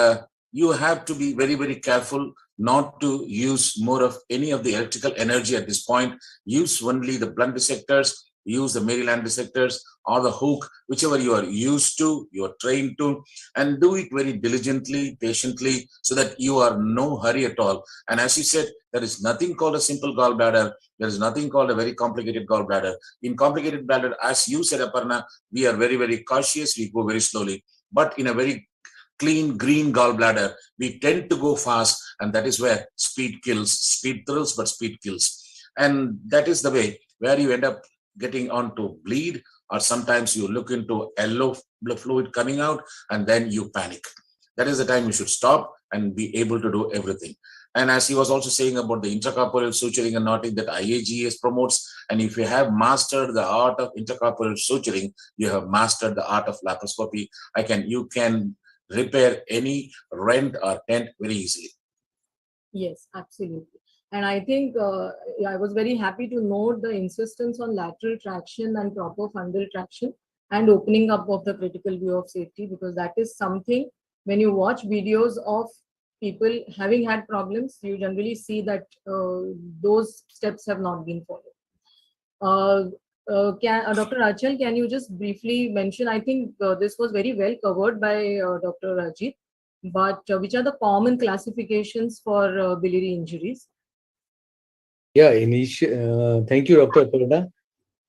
you have to be very, very careful not to use more of any of the electrical energy at this point. Use only the blunt dissectors use the Maryland dissectors or the hook, whichever you are used to, you are trained to, and do it very diligently, patiently, so that you are no hurry at all. And as you said, there is nothing called a simple gallbladder. There is nothing called a very complicated gallbladder. In complicated bladder, as you said, Aparna, we are very, very cautious. We go very slowly. But in a very clean green gallbladder, we tend to go fast, and that is where speed kills. Speed thrills, but speed kills. And that is the way where you end up getting on to bleed, or sometimes you look into yellow fluid coming out, and then you panic. That is the time you should stop and be able to do everything. And as he was also saying about the intracorporeal suturing and knotting that IAGS promotes, and if you have mastered the art of intracorporeal suturing, you have mastered the art of laparoscopy. You can repair any rent or dent very easily. Yes, absolutely. And I think I was very happy to note the insistence on lateral traction and proper fundal traction and opening up of the critical view of safety, because that is something when you watch videos of people having had problems, you generally see that those steps have not been followed. Dr. Achal, can you just briefly mention, I think this was very well covered by Dr. Ajit, but which are the common classifications for biliary injuries? Yeah, thank you, Dr. Aparna.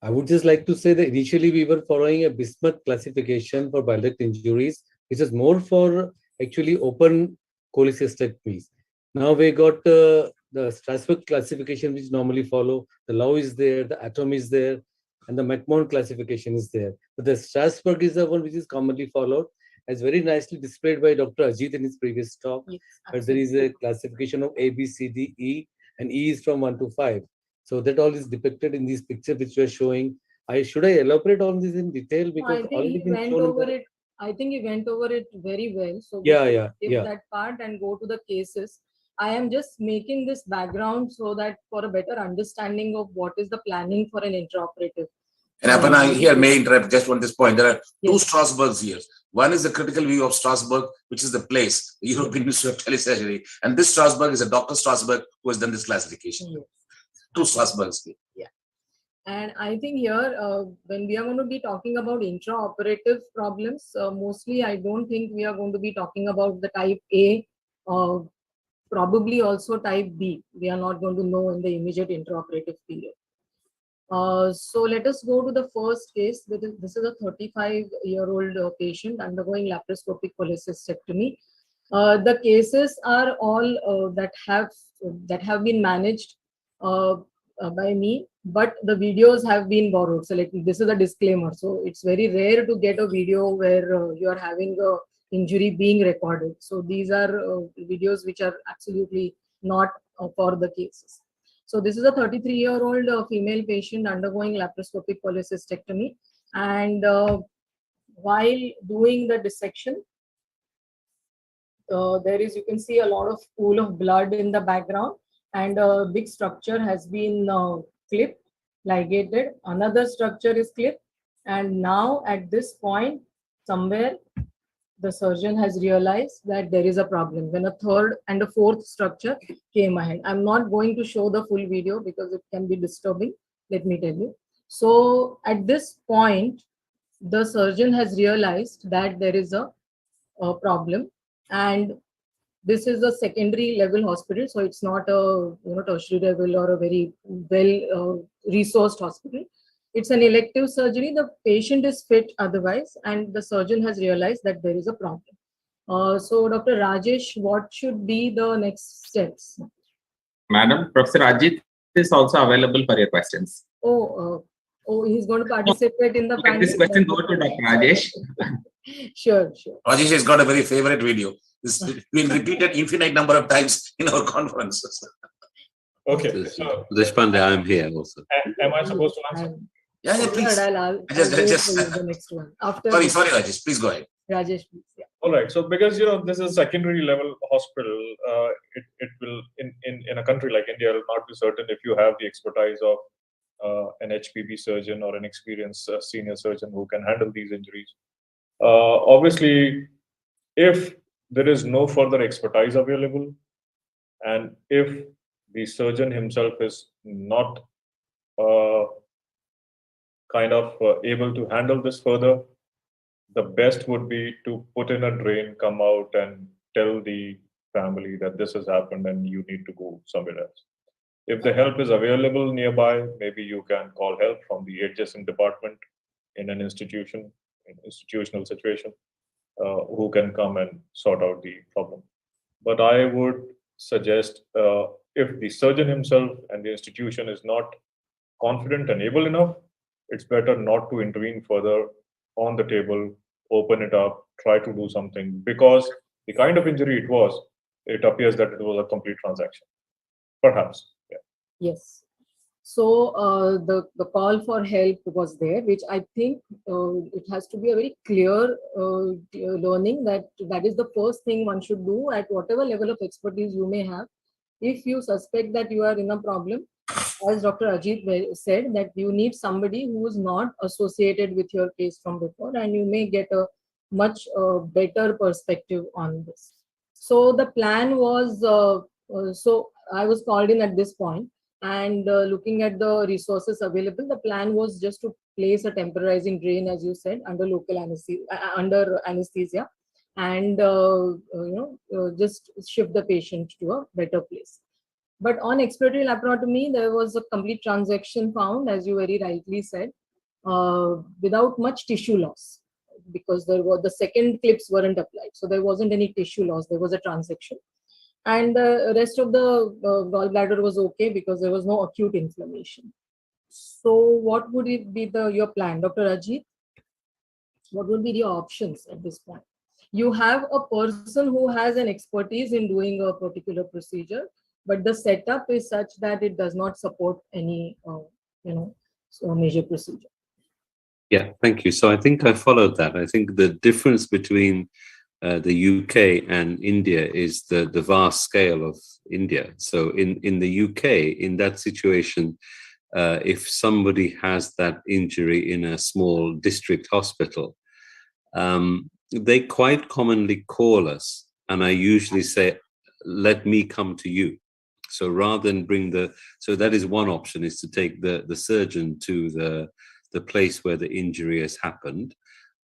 I would just like to say that initially we were following a Bismuth classification for bile duct injuries, which is more for actually open cholecystectomies. Now we got the Strasbourg classification, which normally follow. The Lau is there, the Atom is there, and the McMahon classification is there. But the Strasbourg is the one which is commonly followed, as very nicely displayed by Dr. Ajit in his previous talk. Yes, but there is a classification of A, B, C, D, E, and E is from 1 to 5. So that all is depicted in these pictures which we are showing. Should I elaborate on this in detail? Because already been shown. I think you went over it very well. So yeah. that part and go to the cases. I am just making this background so that for a better understanding of what is the planning for an intraoperative. And Aparna, here may interrupt just on this point. There are two Yes. Strasbourgs here. One is the critical view of Strasbourg, which is the place, the European Institute of Telesurgery. And this Strasbourg is a Dr. Strasbourg who has done this classification. Yes. Two Strasbourgs here. Yeah. And I think here, when we are going to be talking about intraoperative problems, mostly I don't think we are going to be talking about the type A, probably also type B. We are not going to know in the immediate intraoperative period. So let us go to the first case. This is a 35-year-old patient undergoing laparoscopic cholecystectomy. The cases are all that have been managed by me, but the videos have been borrowed. So this is a disclaimer. So it's very rare to get a video where you are having a injury being recorded. So these are videos which are absolutely not for the cases. So this is a 33-year-old female patient undergoing laparoscopic cholecystectomy, and while doing the dissection, you can see a lot of pool of blood in the background, and a big structure has been clipped, ligated. Another structure is clipped, and now at this point, somewhere the surgeon has realized that there is a problem when a third and a fourth structure came ahead. I'm not going to show the full video because it can be disturbing, let me tell you. So at this point, the surgeon has realized that there is a problem, and this is a secondary level hospital, so it's not a tertiary level or a very well resourced hospital. It's an elective surgery. The patient is fit otherwise, and the surgeon has realized that there is a problem. So, Dr. Rajesh, what should be the next steps? Madam, Professor Ajit is also available for your questions. Oh, he's going to participate in the Let this question go to Dr. Rajesh. Sure. Rajesh has got a very favorite video. It's been repeated infinite number of times in our conferences. Okay. Deshpande, I'm here also. Am I supposed to answer? Yeah, please. I'll Just- the next one. After Sorry, Rajesh. Please go ahead. Rajesh, please. Yeah. All right. So because this is a secondary level hospital, it will in a country like India, it will not be certain if you have the expertise of an HPB surgeon or an experienced senior surgeon who can handle these injuries. Obviously, if there is no further expertise available, and if the surgeon himself is not kind of able to handle this further, the best would be to put in a drain, come out and tell the family that this has happened and you need to go somewhere else. If the help is available nearby, maybe you can call help from the adjacent department in an institution, in institutional situation, who can come and sort out the problem. But I would suggest if the surgeon himself and the institution is not confident and able enough, it's better not to intervene further on the table, open it up, try to do something, because the kind of injury it was, it appears that it was a complete transaction. Perhaps. Yeah. Yes. So the call for help was there, which I think it has to be a very clear learning that is the first thing one should do at whatever level of expertise you may have. If you suspect that you are in a problem, as Dr. Ajit said, that you need somebody who is not associated with your case from before, and you may get a much better perspective on this. So the plan was, so I was called in at this point, and looking at the resources available, the plan was just to place a temporizing drain, as you said, under local anesthesia, and just shift the patient to a better place. But on expiratory laparotomy, there was a complete transaction found, as you very rightly said, without much tissue loss, because there were the second clips weren't applied, so there wasn't any tissue loss. There was a transaction. And the rest of the gallbladder was okay because there was no acute inflammation. So what would it be your plan, Dr. Ajit? What would be the options at this point? You have a person who has an expertise in doing a particular procedure, but the setup is such that it does not support any, major procedure. Yeah, thank you. So I think I followed that. I think the difference between the UK and India is the vast scale of India. So in the UK, in that situation, if somebody has that injury in a small district hospital, they quite commonly call us, and I usually say, let me come to you. So rather than so that is one option, is to take the surgeon to the place where the injury has happened.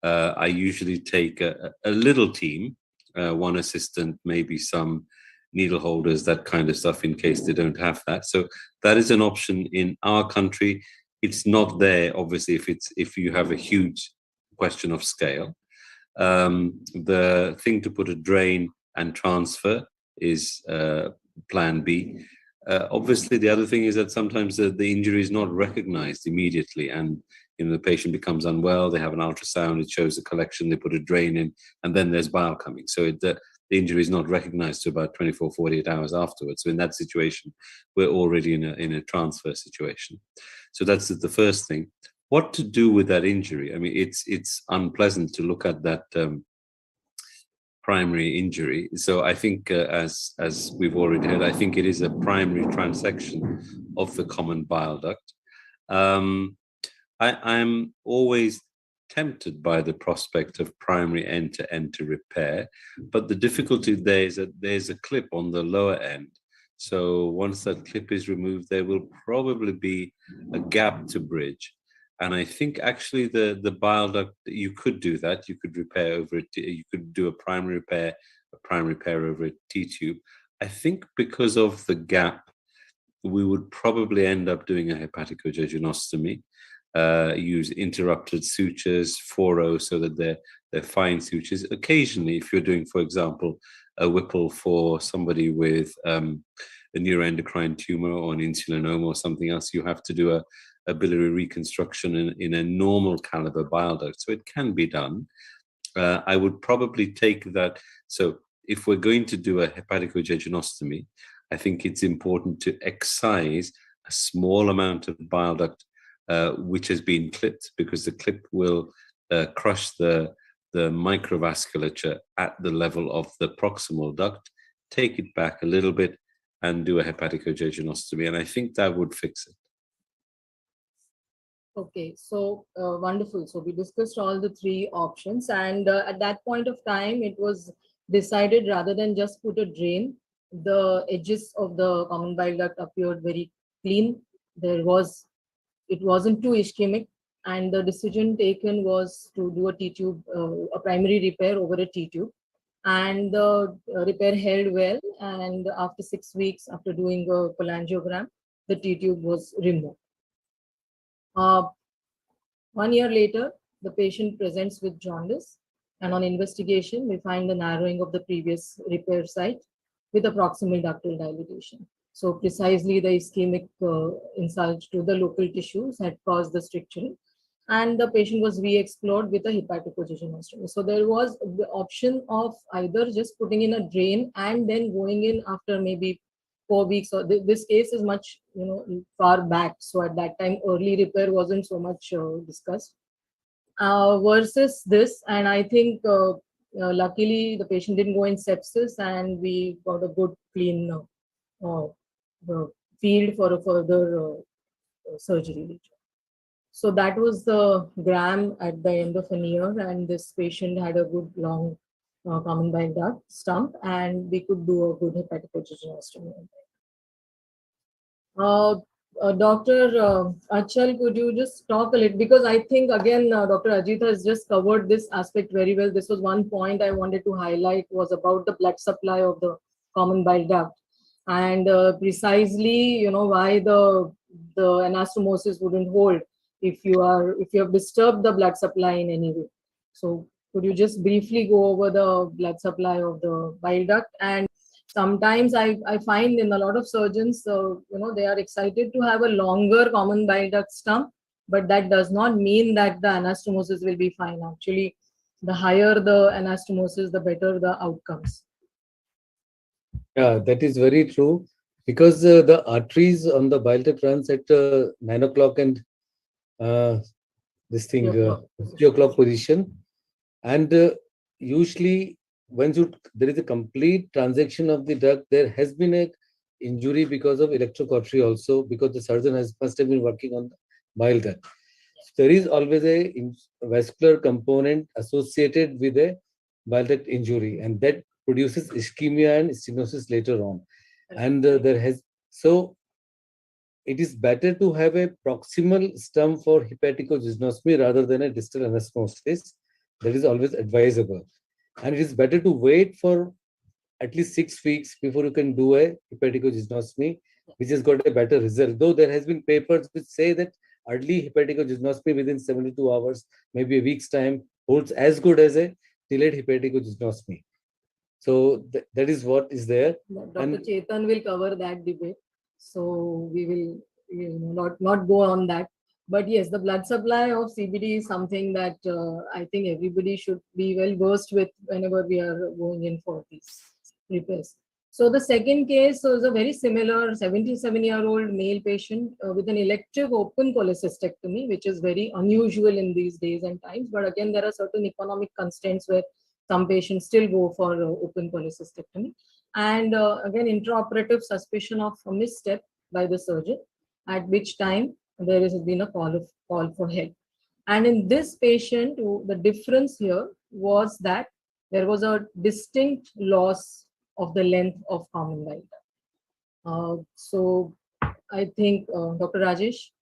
I usually take a little team, one assistant, maybe some needle holders, that kind of stuff, in case they don't have that. So that is an option in our country. It's not there, obviously, if you have a huge question of scale. The thing to put a drain and transfer is plan B. Obviously, the other thing is that sometimes the injury is not recognized immediately, and the patient becomes unwell. They have an ultrasound, it shows a collection, they put a drain in, and then there's bile coming. So the injury is not recognized to about 24, 48 hours afterwards. So in that situation, we're already in a transfer situation. So that's the first thing. What to do with that injury? I mean, it's unpleasant to look at that primary injury. So I think, as we've already heard, I think it is a primary transection of the common bile duct. I'm always tempted by the prospect of primary end-to-end to repair, but the difficulty there is that there's a clip on the lower end. So once that clip is removed, there will probably be a gap to bridge. And I think actually the bile duct, you could do that. You could repair over it. You could do a primary repair over a T-tube. I think because of the gap, we would probably end up doing a hepaticojejunostomy. Use interrupted sutures, 4-0, so that they're fine sutures. Occasionally, if you're doing, for example, a Whipple for somebody with a neuroendocrine tumor or an insulinoma or something else, you have to do a biliary reconstruction in a normal caliber bile duct. So it can be done. I would probably take that. So if we're going to do a hepaticojejunostomy, I think it's important to excise a small amount of bile duct which has been clipped, because the clip will crush the microvasculature at the level of the proximal duct, take it back a little bit and do a hepaticojejunostomy. And I think that would fix it. Okay, so wonderful. So we discussed all the three options, and at that point of time, it was decided, rather than just put a drain, the edges of the common bile duct appeared very clean. It wasn't too ischemic. and the decision taken was to do a T-tube, a primary repair over a T-tube. And the repair held well, and after 6 weeks, after doing a calangiogram, the T-tube was removed. 1 year later, the patient presents with jaundice, and on investigation, we find the narrowing of the previous repair site with a proximal ductal dilatation. So precisely the ischemic insult to the local tissues had caused the stricturing, and the patient was re-explored with a hepaticojejunostomy. So there was the option of either just putting in a drain and then going in after maybe 4 weeks. Or this case is much far back, so at that time early repair wasn't so much discussed. Versus this, and I think luckily the patient didn't go in sepsis, and we got a good clean field for a further surgery. So that was the gram at the end of an year, and this patient had a good long common bile duct stump, and we could do a good hepaticojejunostomy. Dr. Achal, could you just talk a little, because I think again Dr. Ajit has just covered this aspect very well. This was one point I wanted to highlight, was about the blood supply of the common bile duct, and precisely why the anastomosis wouldn't hold if you have disturbed the blood supply in any way. So could you just briefly go over the blood supply of the bile duct? And sometimes I find in a lot of surgeons, they are excited to have a longer common bile duct stump, but that does not mean that the anastomosis will be fine. Actually, the higher the anastomosis, the better the outcomes. Yeah, that is very true, because the arteries on the bile duct runs at 9 o'clock and 3 o'clock position, and usually when there is a complete transaction of the duct, there has been a injury because of electrocautery also, because the surgeon must have been working on the bile duct. So there is always a vascular component associated with a bile duct injury, and that produces ischemia and stenosis later on. And so it is better to have a proximal stump for hepaticojejunostomy rather than a distal anastomosis. That is always advisable. And it is better to wait for at least 6 weeks before you can do a hepaticojejunostomy, which has got a better result. Though there has been papers which say that early hepaticojejunostomy within 72 hours, maybe a week's time, holds as good as a delayed hepaticojejunostomy. So that is what is there. Dr. Chetan will cover that debate, so we will not go on that. But yes, the blood supply of CBD is something that I think everybody should be well versed with whenever we are going in for these repairs. So the second case was a very similar 77-year-old male patient with an elective open cholecystectomy, which is very unusual in these days and times. But again, there are certain economic constraints where some patients still go for open cholecystectomy. And again, intraoperative suspicion of a misstep by the surgeon, at which time there has been a call for help. And in this patient, the difference here was that there was a distinct loss of the length of common bile duct. So I think, Dr. Rajesh,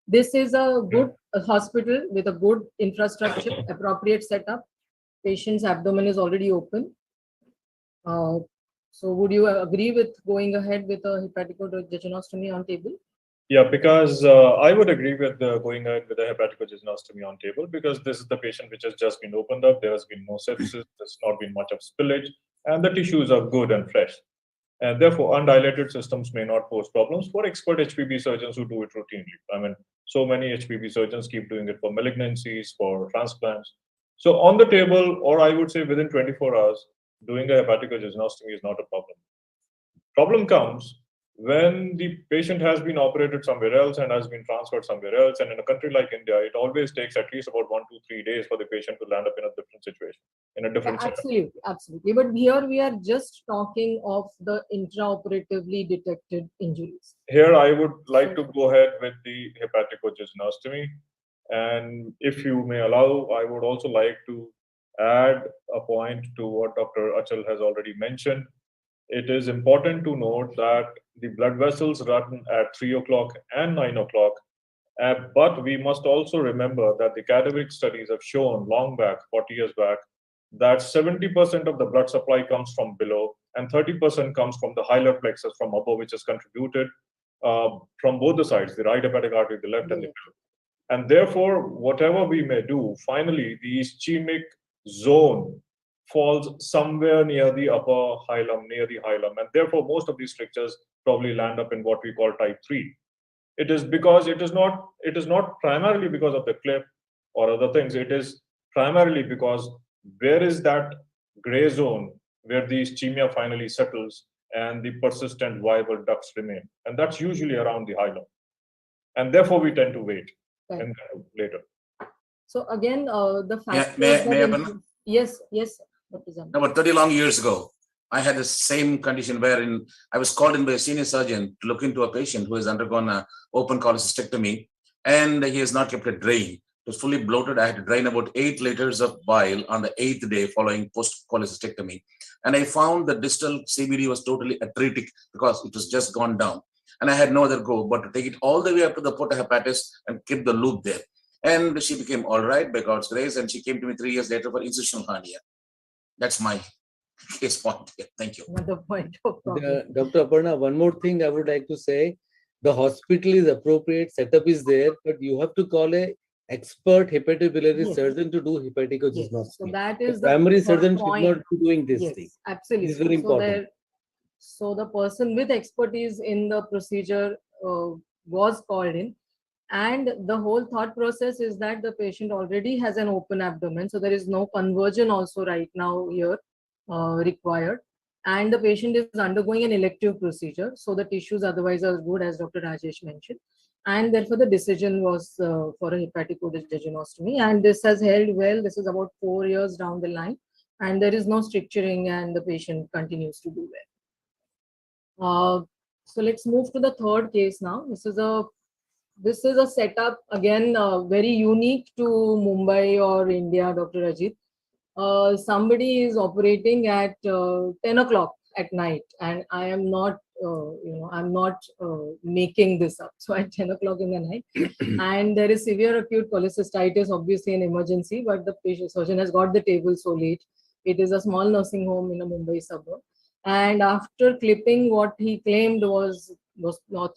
this is a good hospital with a good infrastructure, appropriate setup. Patient's abdomen is already open. So would you agree with going ahead with a hepaticojejunostomy on table? Yeah, because I would agree with going ahead with a hepaticojejunostomy on table, because this is the patient which has just been opened up. There has been no sepsis, there's not been much of spillage, and the tissues are good and fresh. And therefore, undilated systems may not pose problems for expert HPB surgeons who do it routinely. I mean, so many HPB surgeons keep doing it for malignancies, for transplants. So on the table, or I would say within 24 hours, doing a hepaticojejunostomy is not a problem. Problem comes when the patient has been operated somewhere else and has been transferred somewhere else. And in a country like India, it always takes at least about 1 to 3 days for the patient to land up in a different situation, in a different setup. Absolutely. But here we are just talking of the intraoperatively detected injuries. Here I would like to go ahead with the hepaticojejunostomy. And if you may allow, I would also like to add a point to what Dr. Achal has already mentioned. It is important to note that the blood vessels run at 3 o'clock and 9 o'clock, But we must also remember that the cadaveric studies have shown long back, 40 years back, that 70% of the blood supply comes from below and 30% comes from the hilar plexus from above, which is contributed from both the sides, the right hepatic artery, the left and the middle. And therefore, whatever we may do, finally, the ischemic zone falls somewhere near the upper hilum, near the hilum. And therefore, most of these strictures probably land up in what we call type 3. It is because it is not primarily because of the clip or other things. It is primarily because where is that gray zone where the ischemia finally settles and the persistent viable ducts remain. And that's usually around the hilum. And therefore, we tend to wait and later. So again, the factors may I yes, Representative. About 30 long years ago, I had the same condition wherein I was called in by a senior surgeon to look into a patient who has undergone an open cholecystectomy, and he has not kept a drain. It was fully bloated. I had to drain about 8 liters of bile on the 8th day following post-cholecystectomy. And I found the distal CBD was totally atretic because it was just gone down. And I had no other go but to take it all the way up to the porta hepatis and keep the loop there. And she became all right by God's grace. And she came to me 3 years later for incisional hernia. That's my case point. Yeah, thank you. Another point of Dr. Aparna, one more thing I would like to say. The hospital is appropriate, setup is there, but you have to call a expert hepatobiliary surgeon to do hepaticogynoscopy. So that is the primary surgeon point. should not be doing this Yes, thing. absolutely. This is very important. So the person with expertise in the procedure was called in, and the whole thought process is that the patient already has an open abdomen, so there is no conversion also right now here required, and the patient is undergoing an elective procedure, so the tissues otherwise are good, as Dr. Rajesh mentioned, and therefore the decision was for a hepaticogynostomy, and this has held well. This is about 4 years down the line, and there is no stricturing, and the patient continues to do well. So let's move to the third case now. This is a setup, again, very unique to Mumbai or India, Dr. Ajit. Somebody is operating at 10 o'clock at night, and I am not, I'm not making this up. So at 10 o'clock in the night, and there is severe acute cholecystitis, obviously an emergency, but the patient surgeon has got the table so late. It is a small nursing home in a Mumbai suburb. And after clipping, what he claimed was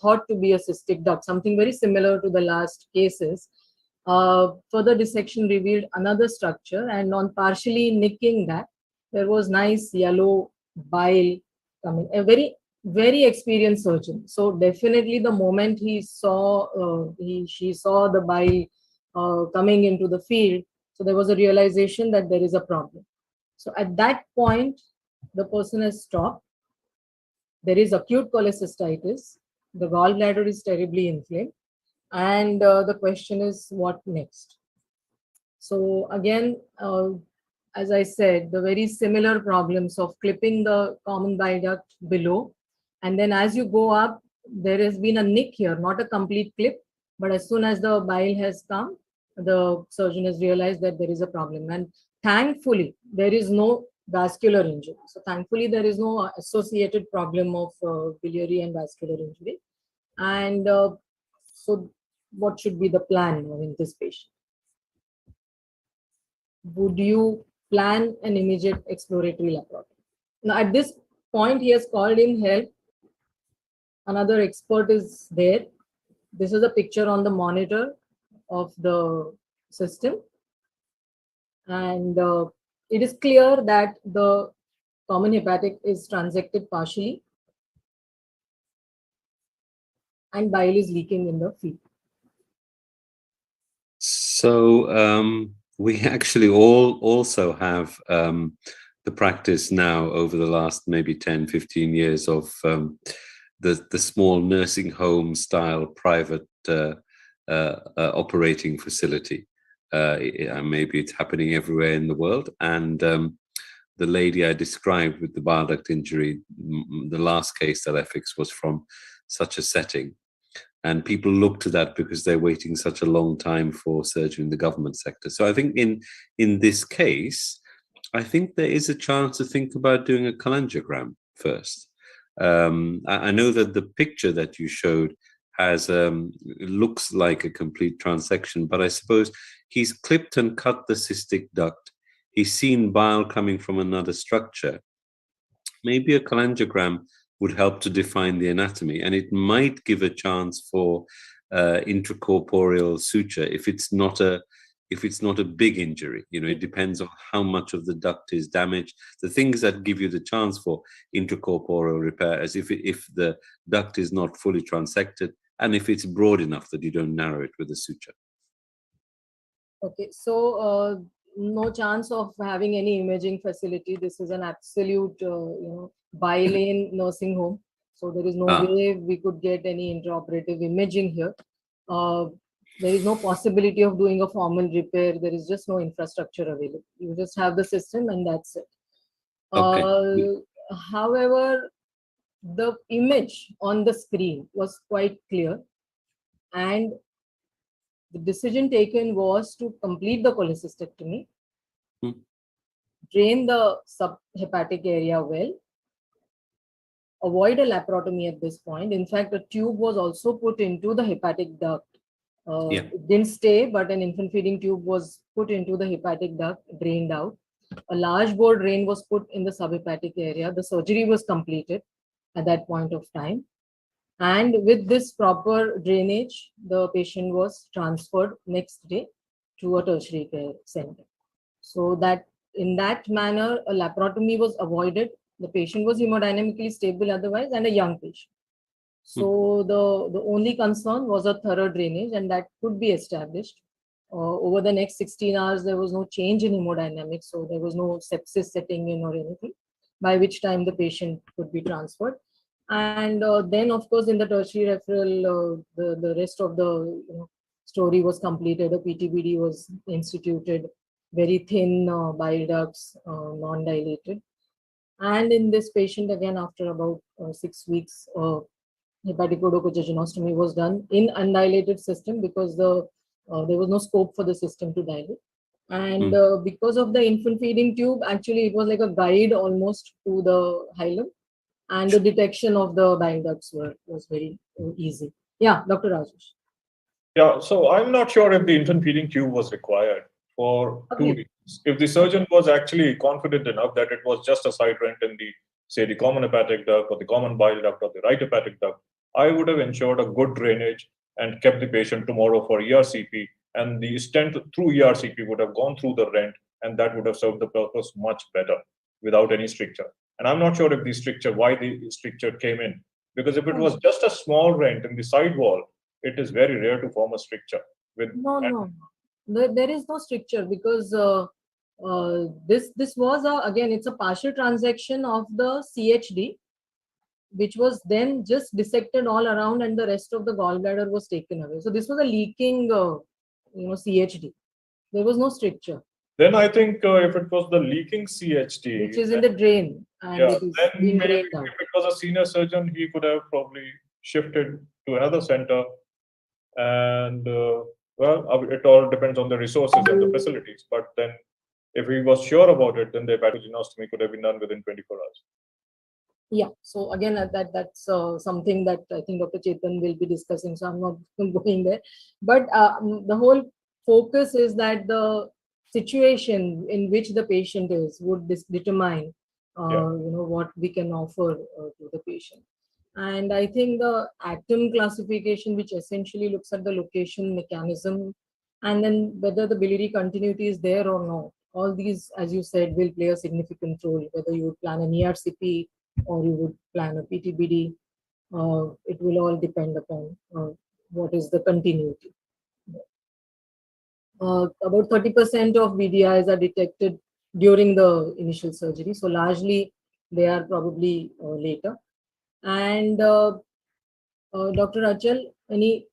thought to be a cystic duct, something very similar to the last cases. Further dissection revealed another structure, and on partially nicking that, there was nice yellow bile coming. A very, very experienced surgeon. So definitely the moment he saw, she saw the bile coming into the field, so there was a realization that there is a problem. So at that point, the person has stopped. There is acute cholecystitis. The gallbladder is terribly inflamed. And the question is, what next? So again, as I said, the very similar problems of clipping the common bile duct below. And then as you go up, there has been a nick here, not a complete clip. But as soon as the bile has come, the surgeon has realized that there is a problem. And thankfully, there is no vascular injury. So thankfully, there is no associated problem of biliary and vascular injury. And so what should be the plan now in this patient? Would you plan an immediate exploratory laparoscopy? Now at this point, he has called in help. Another expert is there. This is a picture on the monitor of the system. And it is clear that the common hepatic is transected partially and bile is leaking in the feet. So we actually also have the practice now over the last maybe 10, 15 years of the small nursing home style private operating facility. Maybe it's happening everywhere in the world. And the lady I described with the bile duct injury, the last case that I fixed was from such a setting. And people look to that because they're waiting such a long time for surgery in the government sector. So I think in this case, I think there is a chance to think about doing a calangiogram first. I know that the picture that you showed has looks like a complete transection, but I suppose he's clipped and cut the cystic duct. He's seen bile coming from another structure. Maybe a calangiogram would help to define the anatomy, and it might give a chance for intracorporeal suture if it's not a big injury. It depends on how much of the duct is damaged. The things that give you the chance for intracorporeal repair is if the duct is not fully transected and if it's broad enough that you don't narrow it with a suture. Okay, so no chance of having any imaging facility. This is an absolute, bi-lane nursing home. So there is no way we could get any intraoperative imaging here. There is no possibility of doing a formal repair. There is just no infrastructure available. You just have the system and that's it. Okay. However, the image on the screen was quite clear, and the decision taken was to complete the cholecystectomy, drain the subhepatic area well, avoid a laparotomy at this point. In fact, a tube was also put into the hepatic duct. It didn't stay, but an infant feeding tube was put into the hepatic duct, drained out. A large bore drain was put in the subhepatic area. The surgery was completed at that point of time. And with this proper drainage, the patient was transferred next day to a tertiary care center. So that in that manner, a laparotomy was avoided. The patient was hemodynamically stable otherwise, and a young patient. So the only concern was a thorough drainage, and that could be established. Over the next 16 hours, there was no change in hemodynamics, so there was no sepsis setting in or anything, by which time the patient could be transferred. And then, of course, in the tertiary referral, the rest of the story was completed. A PTBD was instituted, very thin bile ducts, non-dilated. And in this patient, again, after about 6 weeks, hepatic podocytogenostomy was done in undilated system because there was no scope for the system to dilate. And because of the infant feeding tube, actually, it was like a guide almost to the hilum. And the detection of the bile ducts was very easy. Yeah, Dr. Rajesh. Yeah, so I'm not sure if the infant feeding tube was required for two reasons. If the surgeon was actually confident enough that it was just a side rent in the common hepatic duct or the common bile duct or the right hepatic duct, I would have ensured a good drainage and kept the patient tomorrow for ERCP, and the stent through ERCP would have gone through the rent, and that would have served the purpose much better without any stricture. And I'm not sure if why the stricture came in, because if it was just a small rent in the side wall, it is very rare to form a stricture. No. There is no stricture because this was again, it's a partial transection of the CHD, which was then just dissected all around, and the rest of the gallbladder was taken away. So this was a leaking, CHD. There was no stricture. Then I think if it was the leaking CHD, which is in the drain, and it is then being maybe drained out. if it was a senior surgeon, he could have probably shifted to another center. And it all depends on the resources and the facilities. But then, if he was sure about it, then the hepatogenostomy could have been done within 24 hours. Yeah. So again, that's something that I think Dr. Chetan will be discussing. So I'm not going there. But the whole focus is that the situation in which the patient is would determine, what we can offer to the patient. And I think the ACTM classification, which essentially looks at the location mechanism, and then whether the biliary continuity is there or not. All these, as you said, will play a significant role, whether you would plan an ERCP or you would plan a PTBD. It will all depend upon what is the continuity. About 30% of BDIs are detected during the initial surgery. So largely, they are probably later. And Dr. Achal, any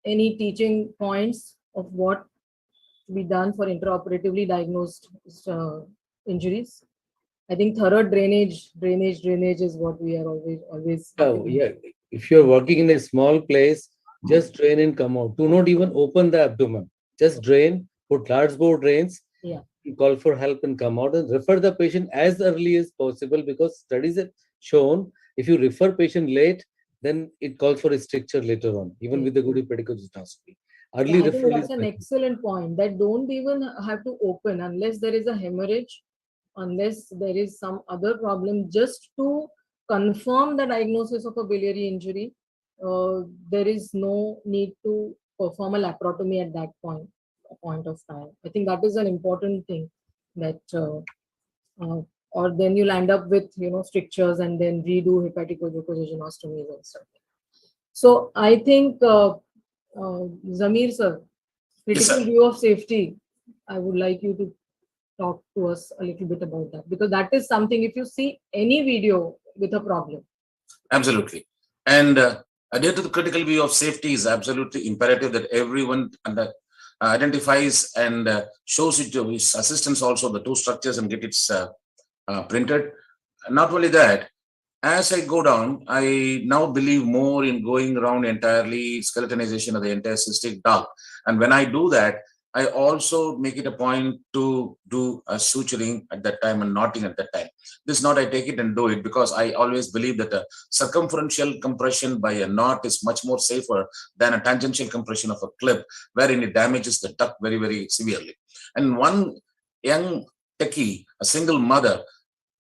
teaching points of what to be done for intraoperatively diagnosed injuries? I think thorough drainage is what we are always. Oh, yeah. If you're working in a small place, just drain and come out. Do not even open the abdomen. Just drain, put large bore drains, call for help and come out, and refer the patient as early as possible, because studies have shown if you refer patient late, then it calls for a stricture later on, even with the good hepatic endoscopy. Early Yeah, I think referral that's is an better. excellent point. That don't even have to open unless there is a hemorrhage, unless there is some other problem. Just to confirm the diagnosis of a biliary injury, there is no need to perform a laparotomy at that point of time. I think that is an important thing. That or then you'll end up with strictures and then redo hepatic ostomies and stuff. So I think Zamir sir, Yes, critical sir. view of safety, I would like you to talk to us a little bit about that, because that is something, if you see any video with a problem. Absolutely. And adhere to the critical view of safety is absolutely imperative that everyone identifies and shows it to his assistants also, the two structures, and get it printed. Not only that, as I go down, I now believe more in going around entirely skeletonization of the entire cystic duct. And when I do that, I also make it a point to do a suturing at that time and knotting at that time. This knot, I take it and do it because I always believe that a circumferential compression by a knot is much more safer than a tangential compression of a clip, wherein it damages the duct very, very severely. And one young techie, a single mother,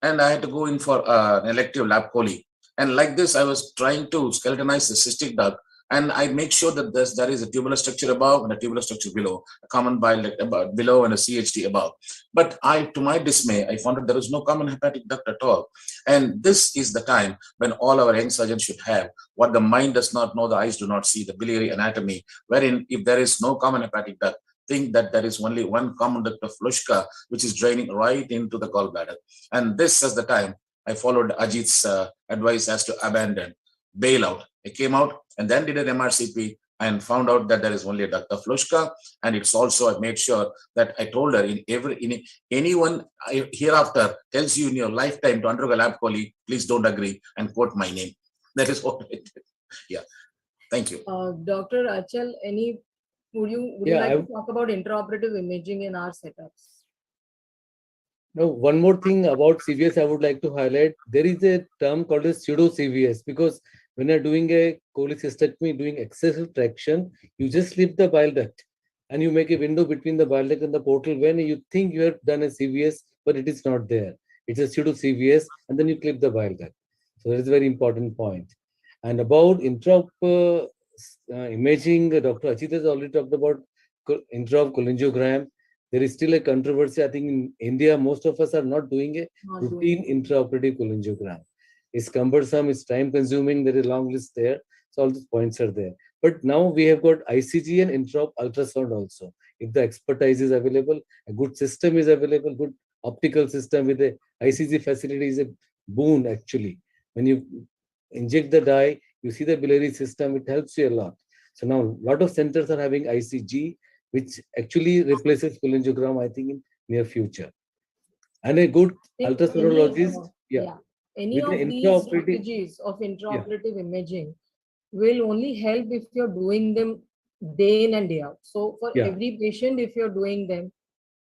and I had to go in for an elective lap chole. And like this, I was trying to skeletonize the cystic duct, and I make sure that there is a tubular structure above and a tubular structure below, a common bile duct below and a CHD above. But to my dismay, I found that there is no common hepatic duct at all. And this is the time when all our young surgeons should have what the mind does not know, the eyes do not see, the biliary anatomy, wherein if there is no common hepatic duct, think that there is only one common duct of Flushka, which is draining right into the gallbladder. And this is the time I followed Ajit's advice as to abandon, bail out. I came out and then did an MRCP and found out that there is only a duct of Flushka. And it's also, I made sure that I told her anyone hereafter tells you in your lifetime to undergo lab chole, please don't agree and quote my name. That is what I did. Yeah. Thank you. Dr. Achal, would you like to talk about intraoperative imaging in our setups? Now, one more thing about CVS I would like to highlight. There is a term called as pseudo CVS, because when you're doing a cholecystectomy, doing excessive traction, you just slip the bile duct and you make a window between the bile duct and the portal when you think you have done a CVS, but it is not there. It's a pseudo CVS, and then you clip the bile duct. So that is a very important point. And about intraop imaging, Dr. Ajit has already talked about intraop calangiogram. There is still a controversy. I think in India, most of us are not doing a routine intraoperative calangiogram. It's cumbersome, it's time consuming, there is a long list there. So all these points are there. But now we have got ICG and intraop ultrasound also. If the expertise is available, a good system is available, good optical system with a ICG facility is a boon actually. When you inject the dye, you see the biliary system, it helps you a lot. So now a lot of centers are having ICG, which actually replaces calangiogram, I think, in near future. And a good ultrasonologist, any of these strategies of intraoperative imaging will only help if you're doing them day in and day out. So for every patient, if you're doing them,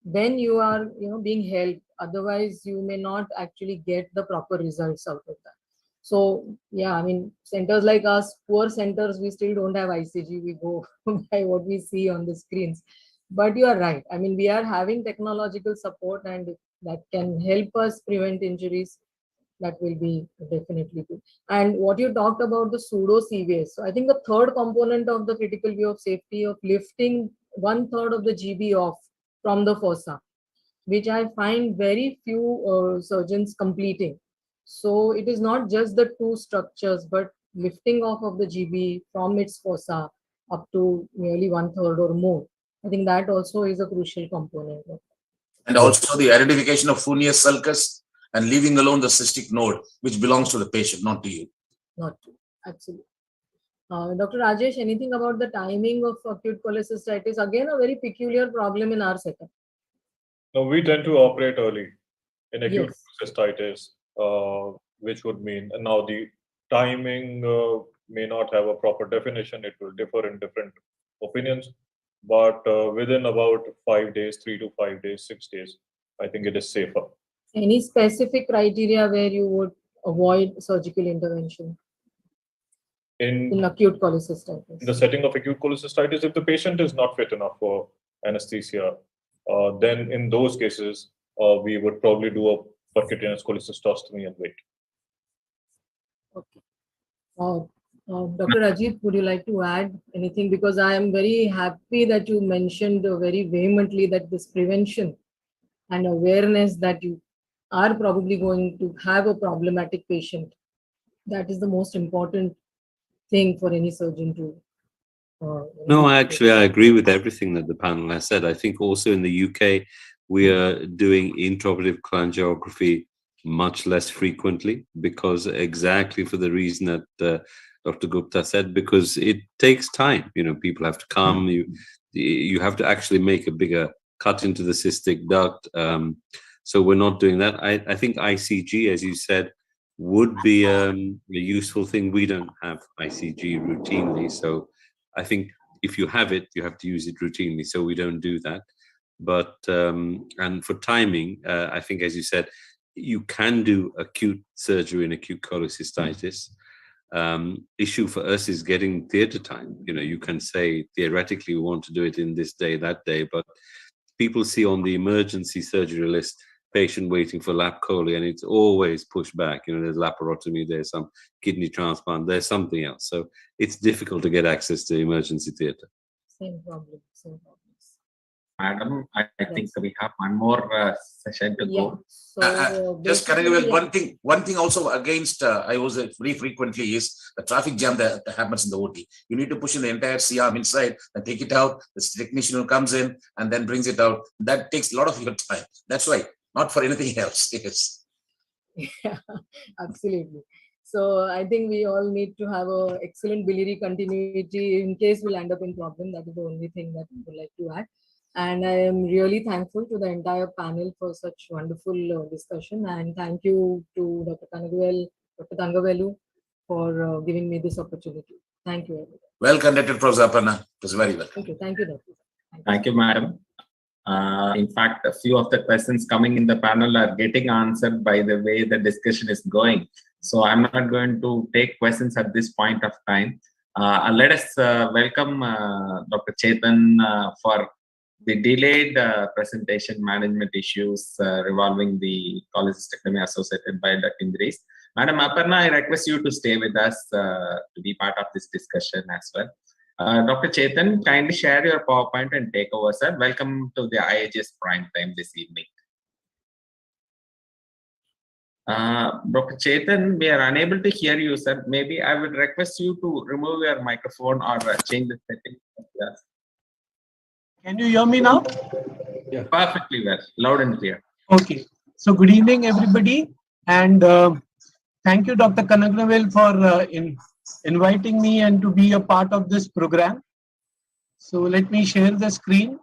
then you are being helped. Otherwise, you may not actually get the proper results out of that. So yeah, I mean, centers like us, poor centers, we still don't have ICG. We go by what we see on the screens. But you are right. I mean, we are having technological support, and that can help us prevent injuries. That will be definitely good. And what you talked about the pseudo CVS. So I think the third component of the critical view of safety of lifting 1/3 of the GB off from the fossa, which I find very few surgeons completing. So it is not just the two structures, but lifting off of the GB from its fossa up to nearly 1/3 or more. I think that also is a crucial component. And also the identification of Fournier's sulcus and leaving alone the cystic node, which belongs to the patient, not to you. Not to, absolutely. Dr. Rajesh, anything about the timing of acute cholecystitis? Again, a very peculiar problem in our setup. No, we tend to operate early in acute cystitis, which would mean now the timing may not have a proper definition. It will differ in different opinions, but within about 5 days, 3 to 5 days, 6 days, I think it is safer. Any specific criteria where you would avoid surgical intervention? in acute cholecystitis. In the setting of acute cholecystitis, if the patient is not fit enough for anesthesia, then in those cases, we would probably do a percutaneous cholecystostomy and wait. Okay. Dr. Ajit, would you like to add anything? Because I am very happy that you mentioned very vehemently that this prevention and awareness that you are probably going to have a problematic patient. That is the most important thing for any surgeon to. No, actually, I agree with everything that the panel has said. I think also in the UK, we are doing intraoperative cholangiography much less frequently because exactly for the reason that Dr. Gupta said, because it takes time. You know, people have to come. You have to actually make a bigger cut into the cystic duct. So we're not doing that. I think ICG, as you said, would be a useful thing. We don't have ICG routinely, so I think if you have it, you have to use it routinely. So we don't do that. But and for timing, I think, as you said, you can do acute surgery in acute cholecystitis. Issue for us is getting theatre time. You know, you can say theoretically we want to do it in this day, that day, but people see on the emergency surgery list patient waiting for lap chole, and it's always pushed back. You know, there's laparotomy, there's some kidney transplant, there's something else. So it's difficult to get access to emergency theatre. Same problem, same problems. Madam, I think we have one more session to go. So Just Kalangiogram, one thing also against I was very frequently is the traffic jam that happens in the OT. You need to push in the entire C-arm inside and take it out. The technician who comes in and then brings it out. That takes a lot of your time. That's why, not for anything else. Yes. Yeah, absolutely. So I think we all need to have a excellent biliary continuity in case we'll end up in problem. That is the only thing that we would like to add. And I am really thankful to the entire panel for such wonderful discussion. And thank you to Dr. Thangavelu for giving me this opportunity. Thank you, everyone. Well conducted, Professor Aparna. It was very well. Thank you, Dr. Thank you, madam. In fact, a few of the questions coming in the panel are getting answered by the way the discussion is going. So I'm not going to take questions at this point of time. Let us welcome Dr. Chetan for the delayed presentation management issues revolving the cholecystectomy associated bile duct injuries. Madam Aparna, I request you to stay with us to be part of this discussion as well. Dr. Chetan, kindly share your PowerPoint and take over, sir. Welcome to the IHS Prime Time this evening. Dr. Chetan, we are unable to hear you, sir. Maybe I would request you to remove your microphone or change the settings. Yes. Can you hear me now? Yeah. Perfectly well, loud and clear. Okay. So good evening, everybody. And thank you, Dr. Kanagnavel, for inviting me and to be a part of this program. So let me share the screen.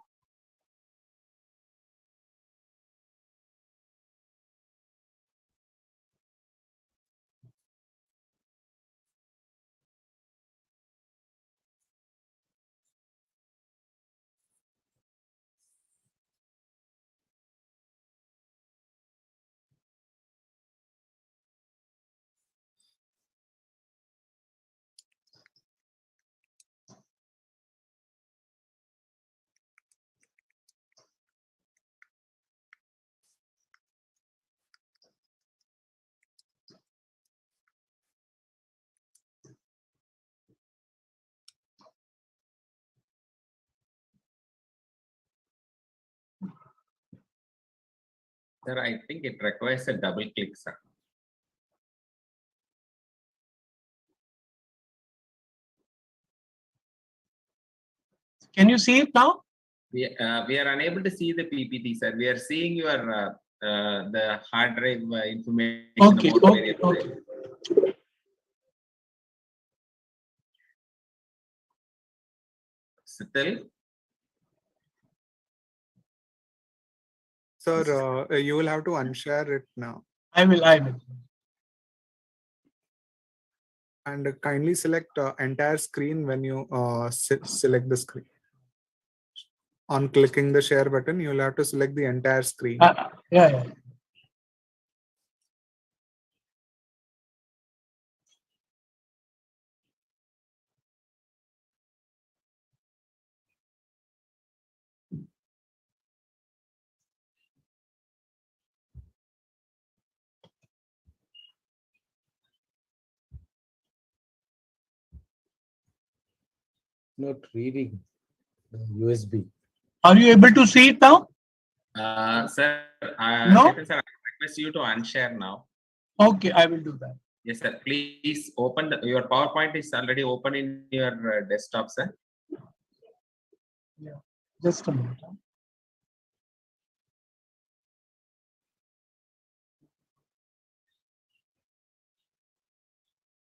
Sir, I think it requires a double click, sir. Can you see it now? We are unable to see the PPT, sir. We are seeing your the hard drive information. Okay, about okay. Still? Sir, you will have to unshare it now. I will. And kindly select entire screen when you select the screen. On clicking the share button, you will have to select the entire screen. Yeah. Not reading the USB. Are you able to see it now? Sir, No? Chetan sir, I request you to unshare now. Okay, I will do that. Yes, sir. Please open your PowerPoint is already open in your desktop, sir. Yeah, just a minute.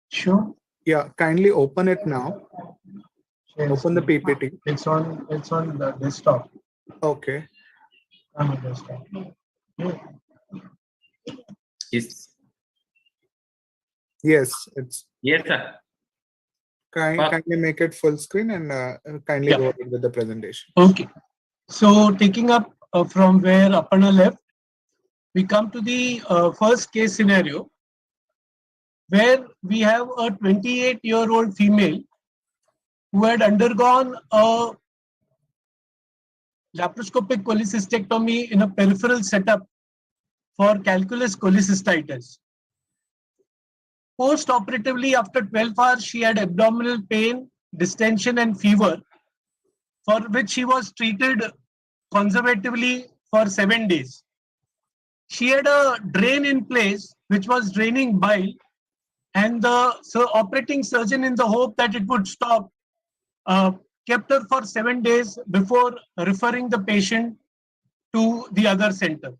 Sure. Yeah, kindly open it now. Open the PPT. It's on the desktop. Okay. On the desktop. Yeah. Yes, it's Yes, sir. kindly make it full screen and kindly Yeah. go ahead with the presentation. Okay. So taking up from where Aparna left, we come to the first case scenario where we have a 28-year-old female who had undergone a laparoscopic cholecystectomy in a peripheral setup for calculus cholecystitis. Post-operatively, after 12 hours, she had abdominal pain, distension, and fever, for which she was treated conservatively for 7 days. She had a drain in place which was draining bile, and the operating surgeon, in the hope that it would stop, kept her for 7 days before referring the patient to the other center.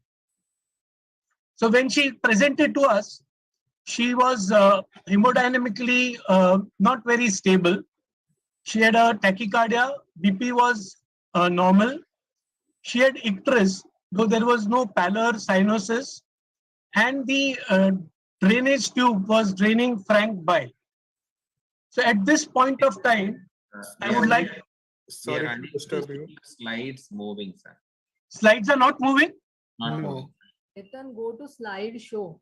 So when she presented to us, she was hemodynamically not very stable. She had a tachycardia, BP was normal. She had icterus, though there was no pallor cyanosis, and the drainage tube was draining frank bile. So at this point of time, I would like... Sorry to disturb you. Slides moving, sir. Slides are not moving? Not No. moving. Chetan, go to slide show.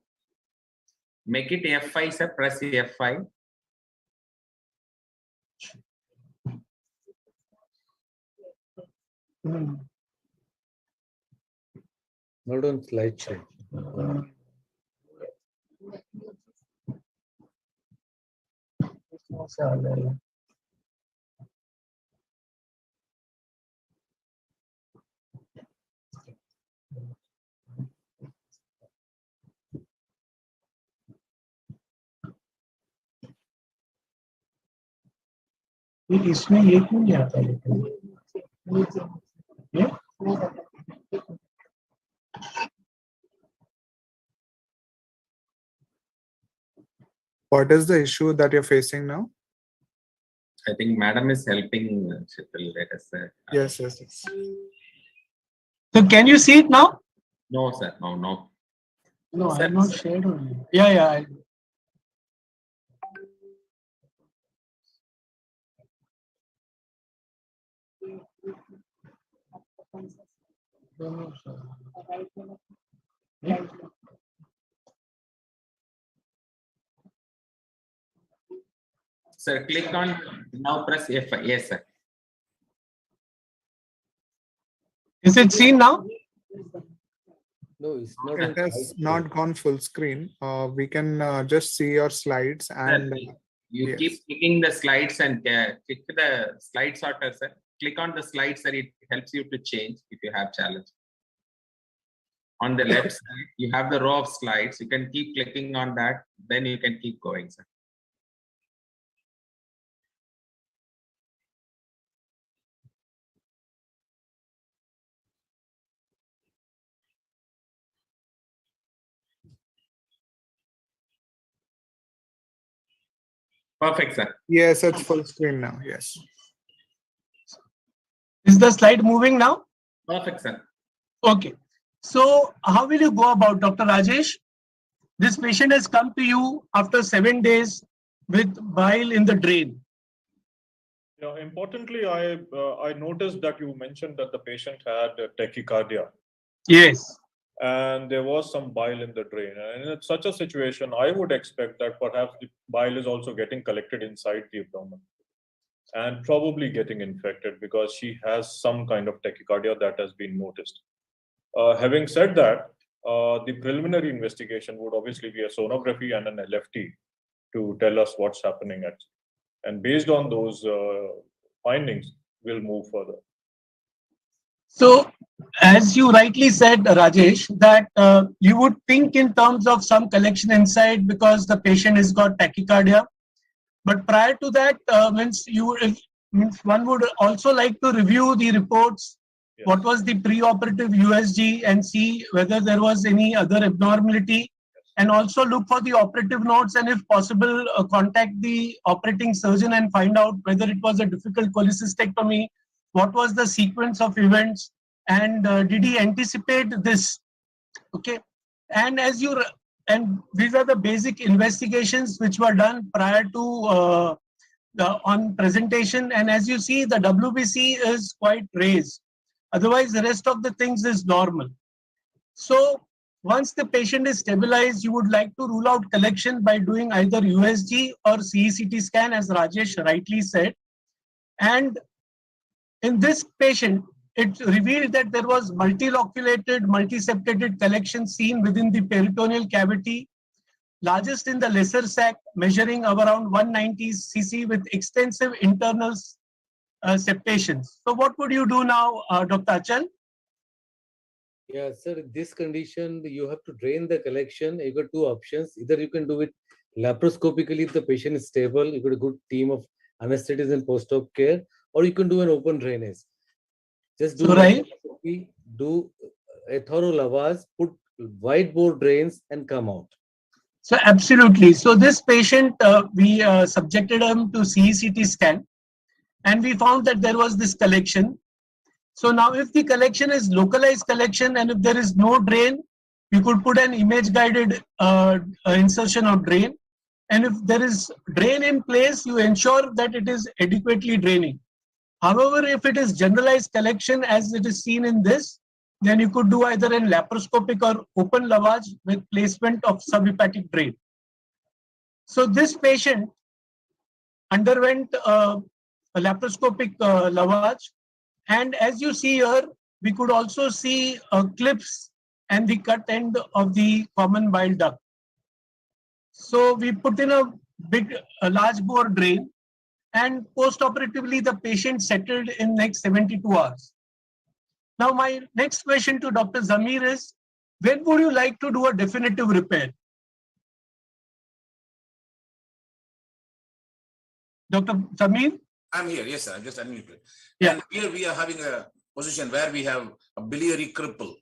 Make it F5, sir. Press F5. Not on slideshow. इसमें ये क्यों नहीं आता लेकिन? ये? What is the issue that you're facing now? I think madam is helping Chital. Let us say. Yes, yes, yes. So can you see it now? No, sir. No, no. No, I Sir, have not shared only. Yeah, yeah. Sir, click on now. Press F5. Yes, sir. Is it seen now? No, it's not. It has not gone full screen. We can just see your slides and You yes. keep clicking the slides and click the slide sorter, sir. Click on the slides, sir. It helps you to change if you have challenge. On the left side, you have the row of slides. You can keep clicking on that. Then you can keep going, sir. Perfect, sir. yes, it's full screen now. Yes. Is the slide moving now? Perfect, sir. Okay. So how will you go about, Dr. Rajesh? This patient has come to you after 7 days with bile in the drain. Yeah, importantly, I noticed that you mentioned that the patient had tachycardia. Yes. And there was some bile in the drain. And in such a situation, I would expect that perhaps the bile is also getting collected inside the abdomen and probably getting infected because she has some kind of tachycardia that has been noticed. Having said that, the preliminary investigation would obviously be a sonography and an LFT to tell us what's happening. And based on those findings, we'll move further. So, as you rightly said, Rajesh, that you would think in terms of some collection inside because the patient has got tachycardia. But prior to that, one would also like to review the reports. Yes. What was the preoperative USG and see whether there was any other abnormality, and also look for the operative notes, and if possible, contact the operating surgeon and find out whether it was a difficult cholecystectomy, what was the sequence of events, and did he anticipate this? Okay, and these are the basic investigations which were done prior to on presentation, and as you see, the WBC is quite raised. Otherwise, the rest of the things is normal. So once the patient is stabilized, you would like to rule out collection by doing either USG or CECT scan, as Rajesh rightly said. And in this patient, it revealed that there was multiloculated, multiseptated collection seen within the peritoneal cavity, largest in the lesser sac, measuring around 190 cc with extensive internal septations. So what would you do now, Dr. Achal? Yeah, sir, in this condition, you have to drain the collection. You got two options. Either you can do it laparoscopically if the patient is stable, you got a good team of anesthetists and post-op care, or you can do an open drainage. Just do laparoscopy, do a thorough lavage, put wide bore drains and come out. So absolutely. So this patient, we subjected him to CECT scan, and we found that there was this collection. So now if the collection is localized collection and if there is no drain, you could put an image guided insertion of drain. And if there is drain in place, you ensure that it is adequately draining. However, if it is generalized collection as it is seen in this, then you could do either in laparoscopic or open lavage with placement of subhepatic drain. So this patient underwent a laparoscopic lavage, and as you see here, we could also see clips and the cut end of the common bile duct. So we put in a large bore drain, and post-operatively the patient settled in next 72 hours. Now my next question to Dr. Zamir is, when would you like to do a definitive repair? Dr. Zamir? I'm here, yes, sir. I'm just unmuted. Yeah. And here we are having a position where we have a biliary cripple.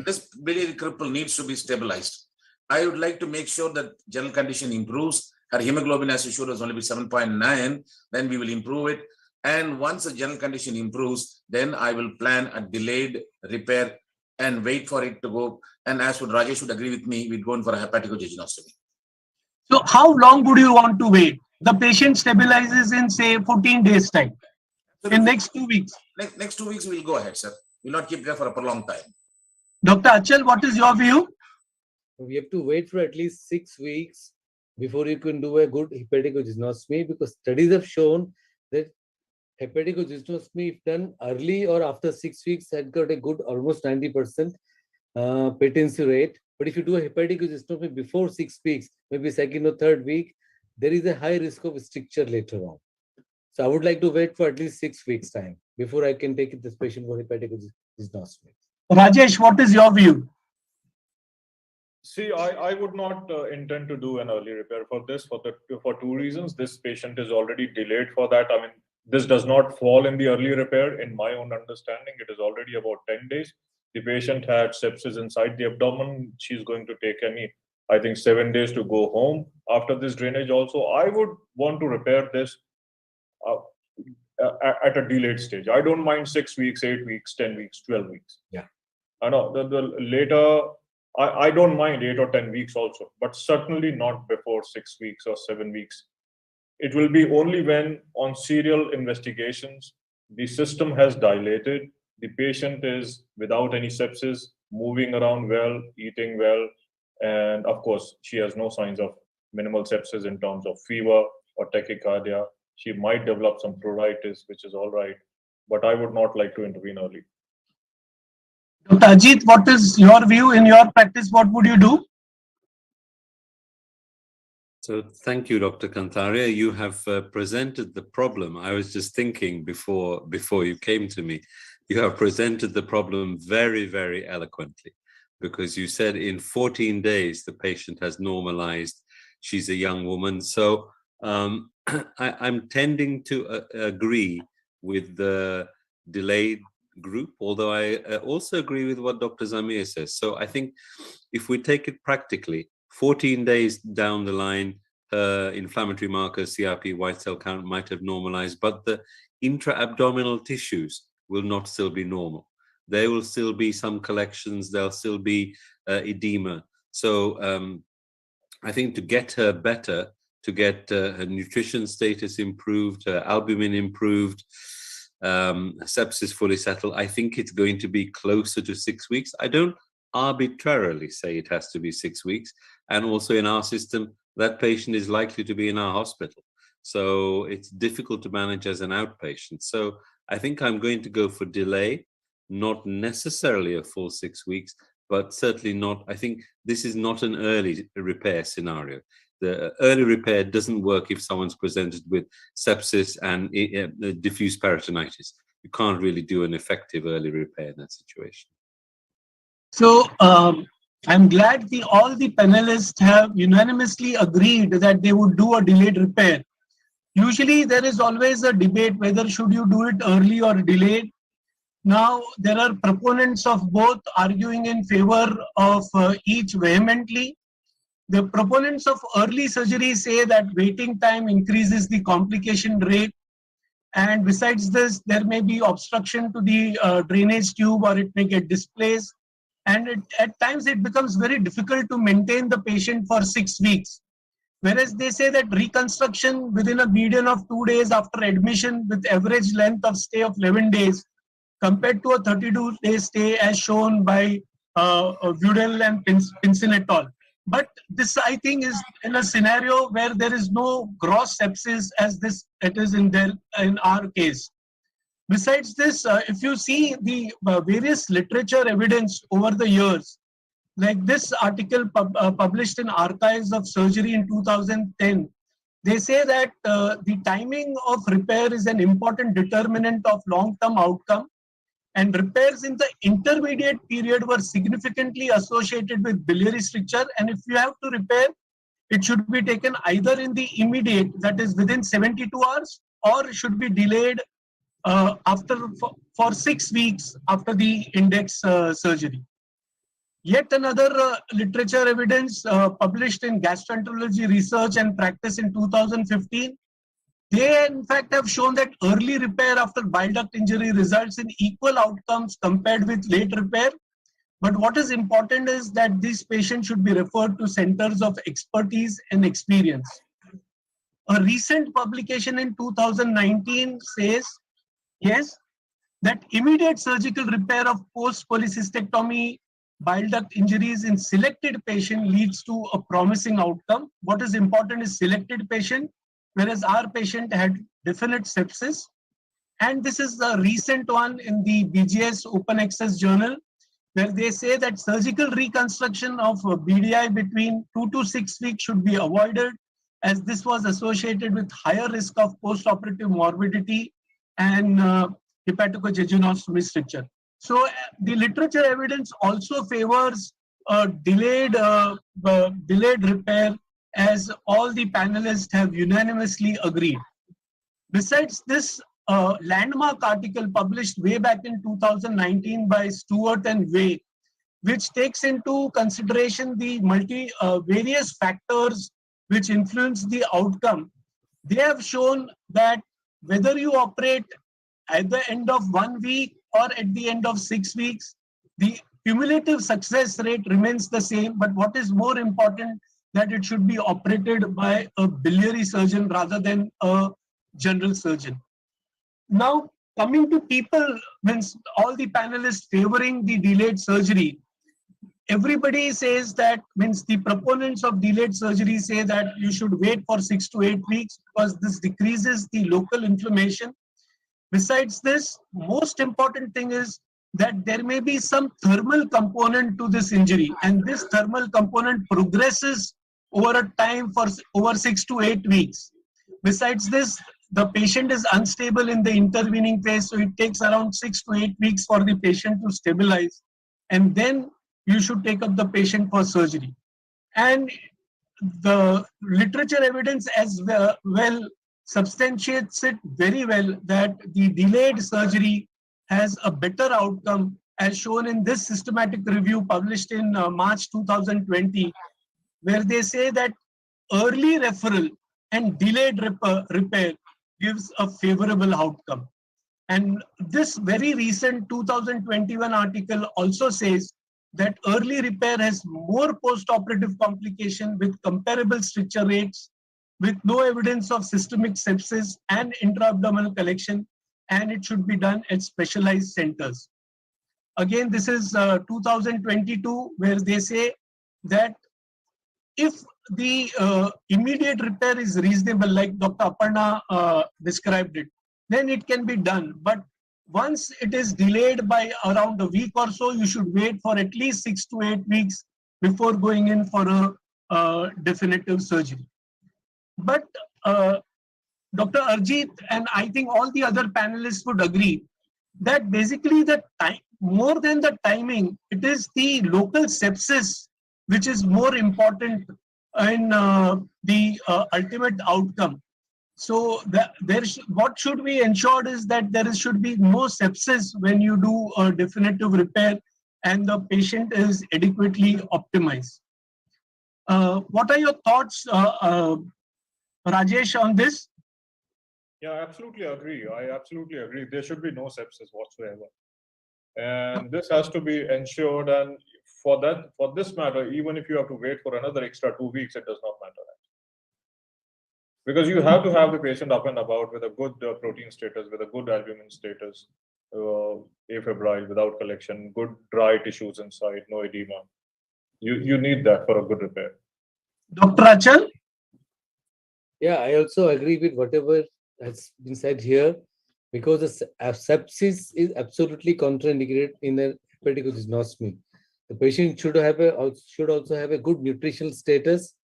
This biliary cripple needs to be stabilized. I would like to make sure that general condition improves. Her hemoglobin, as you showed, was only 7.9. Then we will improve it. And once the general condition improves, then I will plan a delayed repair and wait for it to go. And as would Rajesh would agree with me, we'd go in for a hepaticojejunostomy. So how long would you want to wait? The patient stabilizes in, say, 14 days time. In next 2 weeks. Next 2 weeks, we'll go ahead, sir. We'll not keep there for a prolonged time. Dr. Achal, what is your view? We have to wait for at least 6 weeks before you can do a good hepaticojejunostomy, because studies have shown that hepaticojejunostomy, if done early or after 6 weeks, has got a good almost 90% patency rate. But if you do a hepaticojejunostomy before 6 weeks, maybe second or third week, there is a high risk of stricture later on. So I would like to wait for at least 6 weeks time before I can take this patient for hepaticojejunostomy. Rajesh, what is your view? See, I would not intend to do an early repair for this for two reasons. This patient is already delayed for that. I mean, this does not fall in the early repair. In my own understanding, it is already about 10 days. The patient had sepsis inside the abdomen. She's going to take I think 7 days to go home after this drainage also. I would want to repair this at a delayed stage. I don't mind 6 weeks, 8 weeks, 10 weeks, 12 weeks. Yeah. I know the later, I don't mind 8 or 10 weeks also, but certainly not before 6 weeks or 7 weeks. It will be only when on serial investigations, the system has dilated, the patient is without any sepsis, moving around well, eating well, and of course, she has no signs of minimal sepsis in terms of fever or tachycardia. She might develop some pruritus, which is all right, but I would not like to intervene early. Dr. Ajit, what is your view in your practice? What would you do? So thank you, Dr. Kantaria. You have presented the problem. I was just thinking before you came to me, you have presented the problem very, very eloquently, because you said in 14 days the patient has normalized. She's a young woman. So I'm tending to agree with the delayed group, although I also agree with what Dr. Zamir says. So I think if we take it practically, 14 days down the line, inflammatory markers, CRP, white cell count might have normalized, but the intra-abdominal tissues will not still be normal. There will still be some collections, there'll still be edema. So I think to get her better, to get her nutrition status improved, her albumin improved, sepsis fully settled, I think it's going to be closer to 6 weeks. I don't arbitrarily say it has to be 6 weeks. And also in our system, that patient is likely to be in our hospital. So it's difficult to manage as an outpatient. So I think I'm going to go for delay, not necessarily a full 6 weeks, but certainly not, I think this is not an early repair scenario. The early repair doesn't work if someone's presented with sepsis and diffuse peritonitis. You can't really do an effective early repair in that situation. So I'm glad all the panelists have unanimously agreed that they would do a delayed repair. Usually there is always a debate whether should you do it early or delayed. Now there are proponents of both arguing in favor of each vehemently. The proponents of early surgery say that waiting time increases the complication rate, and besides this there may be obstruction to the drainage tube, or it may get displaced. And at times it becomes very difficult to maintain the patient for 6 weeks. Whereas they say that reconstruction within a median of 2 days after admission with average length of stay of 11 days compared to a 32-day stay as shown by Vudel and Pinson et al. But this, I think, is in a scenario where there is no gross sepsis as it is in our case. Besides this, if you see the various literature evidence over the years, like this article published in Archives of Surgery in 2010, they say that the timing of repair is an important determinant of long-term outcome, and repairs in the intermediate period were significantly associated with biliary stricture. And if you have to repair, it should be taken either in the immediate, that is within 72 hours, or it should be delayed for 6 weeks after the index surgery. Yet another literature evidence published in Gastroenterology Research and Practice in 2015, they in fact have shown that early repair after bile duct injury results in equal outcomes compared with late repair. But what is important is that these patients should be referred to centers of expertise and experience. A recent publication in 2019 says, yes, that immediate surgical repair of post-cholecystectomy bile duct injuries in selected patient leads to a promising outcome. What is important is selected patient, whereas our patient had definite sepsis. And this is a recent one in the BGS Open Access Journal, where they say that surgical reconstruction of BDI between 2 to 6 weeks should be avoided, as this was associated with higher risk of postoperative morbidity and hepatojejunostomy stricture. So the literature evidence also favors delayed repair, as all the panelists have unanimously agreed. Besides this, landmark article published way back in 2019 by Stewart and Way, which takes into consideration the various factors which influence the outcome. They have shown that whether you operate at the end of 1 week or at the end of 6 weeks, the cumulative success rate remains the same. But what is more important, that it should be operated by a biliary surgeon rather than a general surgeon. Now, coming to people, means all the panelists favoring the delayed surgery, everybody says that, means the proponents of delayed surgery say that you should wait for 6 to 8 weeks because this decreases the local inflammation. Besides this, most important thing is that there may be some thermal component to this injury, and this thermal component progresses over a time for over 6 to 8 weeks. Besides this, the patient is unstable in the intervening phase, so it takes around 6 to 8 weeks for the patient to stabilize, and then you should take up the patient for surgery. And the literature evidence as well substantiates it very well that the delayed surgery has a better outcome, as shown in this systematic review published in March 2020, where they say that early referral and delayed repair gives a favorable outcome. And this very recent 2021 article also says that early repair has more post-operative complication with comparable stricture rates, with no evidence of systemic sepsis and intra-abdominal collection, and it should be done at specialized centers. Again, this is 2022, where they say that if the immediate repair is reasonable, like Dr. Aparna described it, then it can be done. But once it is delayed by around a week or so, you should wait for at least 6 to 8 weeks before going in for a definitive surgery. But Dr. Arjit and I think all the other panelists would agree that basically the time, more than the timing, it is the local sepsis which is more important in the ultimate outcome. So what should be ensured is that there should be no sepsis when you do a definitive repair and the patient is adequately optimized. What are your thoughts, Rajesh, on this? Yeah, I absolutely agree. I absolutely agree. There should be no sepsis whatsoever. And this has to be ensured. And for this matter, even if you have to wait for another extra 2 weeks, it does not matter. Because you have to have the patient up and about with a good protein status, with a good albumin status, afebrile, without collection, good dry tissues inside, no edema. You need that for a good repair. Dr. Achal? Yeah, I also agree with whatever has been said here, because the sepsis is absolutely contraindicated in a hepatic dysnosmia. The patient should also have a good nutritional status,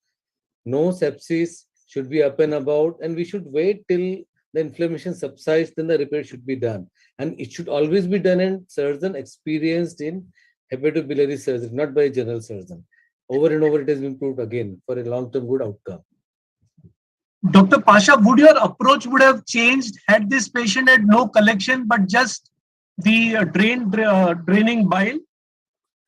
no sepsis, should be up and about, and we should wait till the inflammation subsides, then the repair should be done. And it should always be done in surgeon experienced in hepatobiliary surgery, not by a general surgeon. Over and over it has been proved again for a long-term good outcome. Dr. Pasha, would your approach would have changed had this patient had no collection but just the draining bile?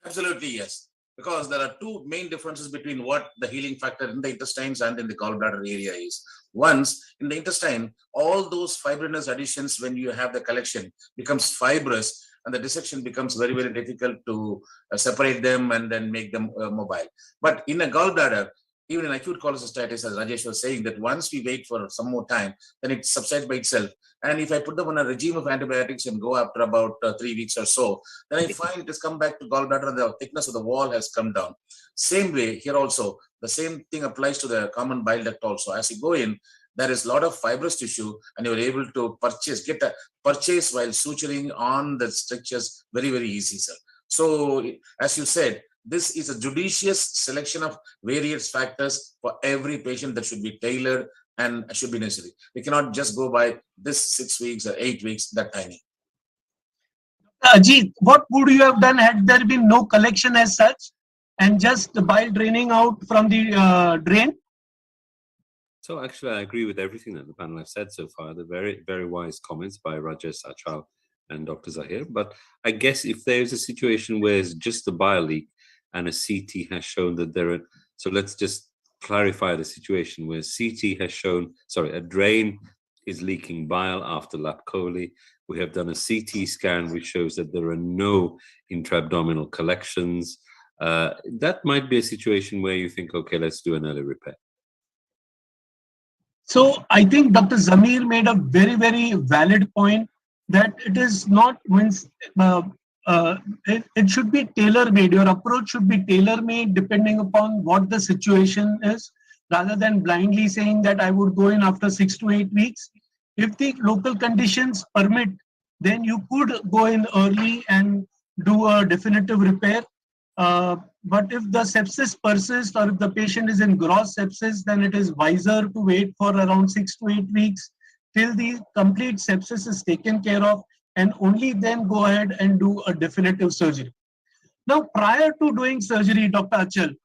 Absolutely, yes. Because there are two main differences between what the healing factor in the intestines and in the gallbladder area is. Once in the intestine, all those fibrinous adhesions, when you have the collection, becomes fibrous, and the dissection becomes very, very difficult to separate them and then make them mobile. But in a gallbladder, even in acute cholecystitis, as Rajesh was saying, that once we wait for some more time, then it subsides by itself. And if I put them on a regime of antibiotics and go after about 3 weeks or so, then I find it has come back to gallbladder and the thickness of the wall has come down. Same way here also, the same thing applies to the common bile duct also. As you go in, there is a lot of fibrous tissue and you're able to get a purchase while suturing on the structures very, very easy, sir. So as you said, this is a judicious selection of various factors for every patient that should be tailored and should be necessary. We cannot just go by this 6 weeks or 8 weeks, that timing. Ajit, what would you have done had there been no collection as such and just the bile draining out from the drain? So actually, I agree with everything that the panel have said so far. The very, very wise comments by Rajesh, Achal, and Dr. Zahir. But I guess if there's a situation where it's just a bile leak and a CT has shown that there are, so let's just clarify the situation where CT has shown, a drain is leaking bile after lap chole. We have done a CT scan which shows that there are no intra-abdominal collections. That might be a situation where you think, okay, let's do an early repair. So I think Dr. Zamir made a very, very valid point that it is not when it should be tailor-made. Your approach should be tailor-made depending upon what the situation is, rather than blindly saying that I would go in after 6 to 8 weeks. If the local conditions permit, then you could go in early and do a definitive repair. But if the sepsis persists or if the patient is in gross sepsis, then it is wiser to wait for around 6 to 8 weeks till the complete sepsis is taken care of, and only then go ahead and do a definitive surgery. Now, prior to doing surgery, Dr. Achal,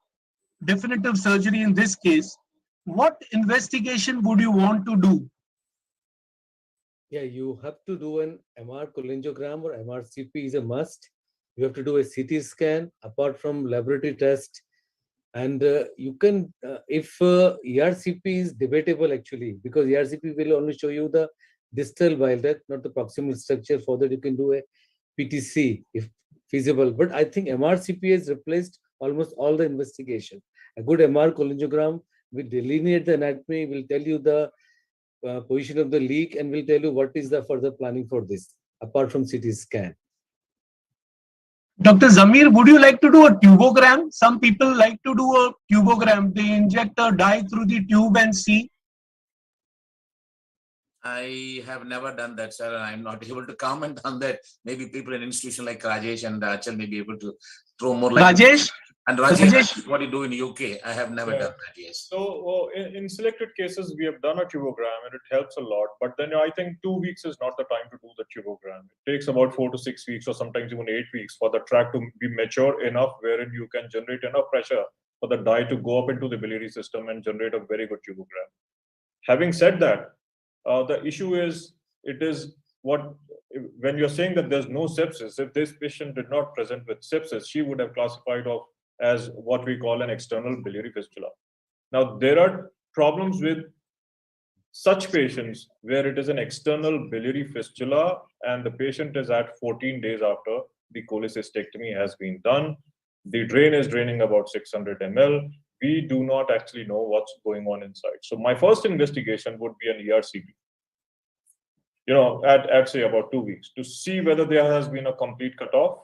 definitive surgery in this case, what investigation would you want to do? Yeah, you have to do an MR calangiogram or MRCP is a must. You have to do a CT scan apart from laboratory test. And you can, if ERCP is debatable actually, because ERCP will only show you the distal bile duct, not the proximal structure. For that, you can do a PTC if feasible. But I think MRCP has replaced almost all the investigation. A good MR calangiogram will delineate the anatomy, will tell you the position of the leak, and will tell you what is the further planning for this, apart from CT scan. Dr. Zamir, would you like to do a tubogram? Some people like to do a tubogram. They inject a dye through the tube and see. I have never done that, sir, and I'm not able to comment on that. Maybe people in an institution like Rajesh and Achal may be able to throw more light. Rajesh? And Rajesh, what you do in UK, I have never done that, yes. So in selected cases, we have done a tubogram and it helps a lot. But then I think 2 weeks is not the time to do the tubogram. It takes about 4 to 6 weeks or sometimes even 8 weeks for the tract to be mature enough wherein you can generate enough pressure for the dye to go up into the biliary system and generate a very good tubogram. Having said that, the issue is, when you're saying that there's no sepsis, if this patient did not present with sepsis, she would have classified as what we call an external biliary fistula. Now, there are problems with such patients where it is an external biliary fistula and the patient is at 14 days after the cholecystectomy has been done. The drain is draining about 600 ml. We do not actually know what's going on inside. So my first investigation would be an ERCP, at say about 2 weeks, to see whether there has been a complete cutoff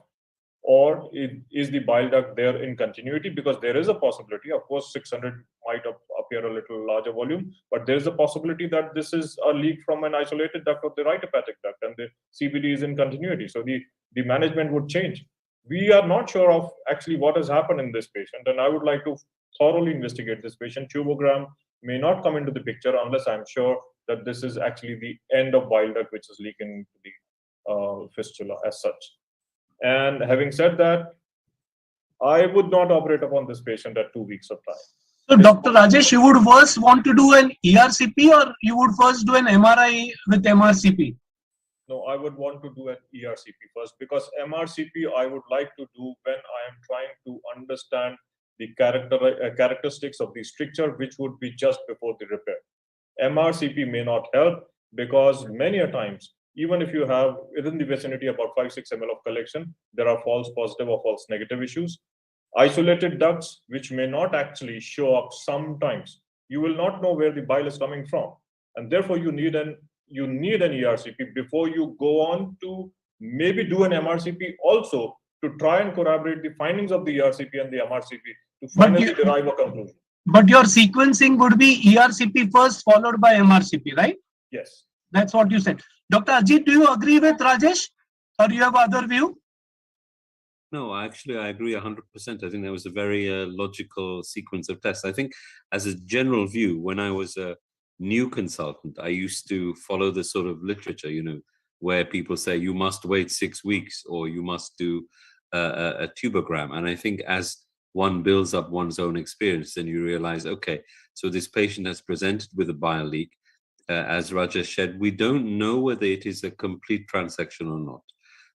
or is the bile duct there in continuity, because there is a possibility. Of course, 600 might appear a little larger volume, but there is a possibility that this is a leak from an isolated duct of the right hepatic duct and the CBD is in continuity. So the management would change. We are not sure of actually what has happened in this patient, and I would like to thoroughly investigate this patient. Tubogram may not come into the picture unless I'm sure that this is actually the end of bile duct which is leaking into the fistula as such. And having said that, I would not operate upon this patient at 2 weeks of time. So, Dr. Rajesh, you would first want to do an ERCP or you would first do an MRI with MRCP? No, I would want to do an ERCP first, because MRCP I would like to do when I am trying to understand the characteristics of the stricture, which would be just before the repair. MRCP may not help because many a times, even if you have within the vicinity about 5-6 ml of collection, there are false positive or false negative issues. Isolated ducts, which may not actually show up sometimes. You will not know where the bile is coming from. And therefore you need an ERCP before you go on to maybe do an MRCP also to try and corroborate the findings of the ERCP and the MRCP to finally derive a conclusion. But your sequencing would be ERCP first followed by MRCP, right? Yes. That's what you said. Dr. Ajit, do you agree with Rajesh or you have other view? No, actually, I agree 100%. I think that was a very logical sequence of tests. I think as a general view, when I was a new consultant, I used to follow the sort of literature, where people say you must wait 6 weeks or you must do a tubogram. And I think as one builds up one's own experience, then you realize, okay, so this patient has presented with a bile leak. As Rajesh said, we don't know whether it is a complete transection or not.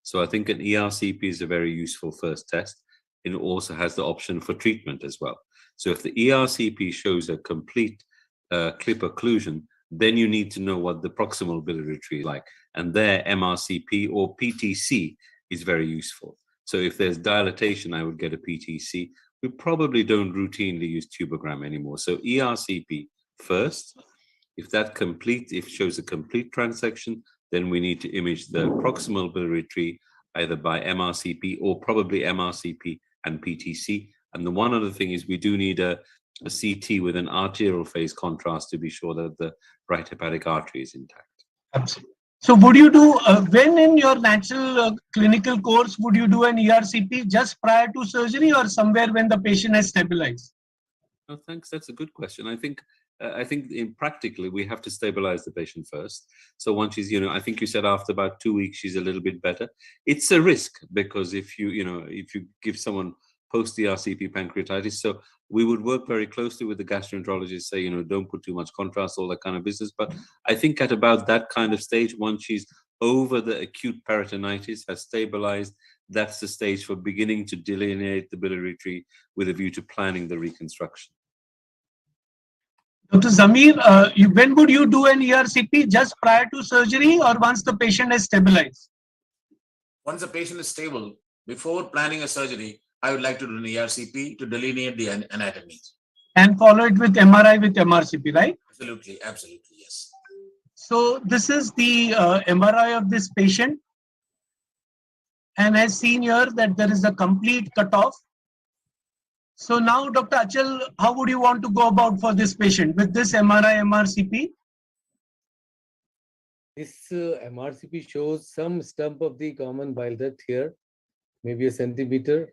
So I think an ERCP is a very useful first test. It also has the option for treatment as well. So if the ERCP shows a complete clip occlusion, then you need to know what the proximal biliary tree is like. And there, MRCP or PTC is very useful. So if there's dilatation, I would get a PTC. We probably don't routinely use tubogram anymore. So ERCP first. If that shows a complete transection, then we need to image the proximal biliary tree either by MRCP or probably MRCP and PTC. And the one other thing is we do need a CT with an arterial phase contrast to be sure that the right hepatic artery is intact. Absolutely. So would you do, when in your natural clinical course, would you do an ERCP just prior to surgery or somewhere when the patient has stabilized? Oh, thanks. That's a good question. I think in practically we have to stabilize the patient first. So once she's, I think you said after about 2 weeks she's a little bit better. It's a risk because if you give someone post ERCP pancreatitis, so we would work very closely with the gastroenterologist, say, don't put too much contrast, all that kind of business. But I think at about that kind of stage, once she's over the acute peritonitis, has stabilized, that's the stage for beginning to delineate the biliary tree with a view to planning the reconstruction. Dr. Zamir, when would you do an ERCP, just prior to surgery or once the patient is stabilized? Once the patient is stable, before planning a surgery, I would like to do an ERCP to delineate the anatomy. And follow it with MRI with MRCP, right? Absolutely, absolutely, yes. So this is the MRI of this patient. And as seen here that there is a complete cutoff. So now, Dr. Achal, how would you want to go about for this patient with this MRI, MRCP? This MRCP shows some stump of the common bile duct here, maybe a centimeter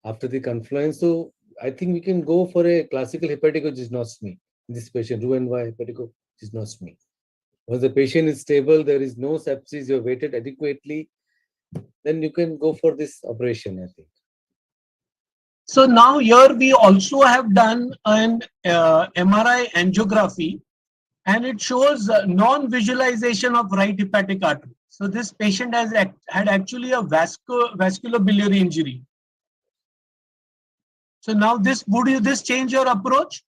after the confluence. So I think we can go for a classical hepatogysnoscopy in this patient, Roux-en-Y hepatogysnoscopy. Once the patient is stable, there is no sepsis, you have waited adequately, then you can go for this operation, I think. So now here we also have done an MRI angiography, and it shows non-visualization of right hepatic artery. So this patient has had actually a vascular biliary injury. So now would this change your approach?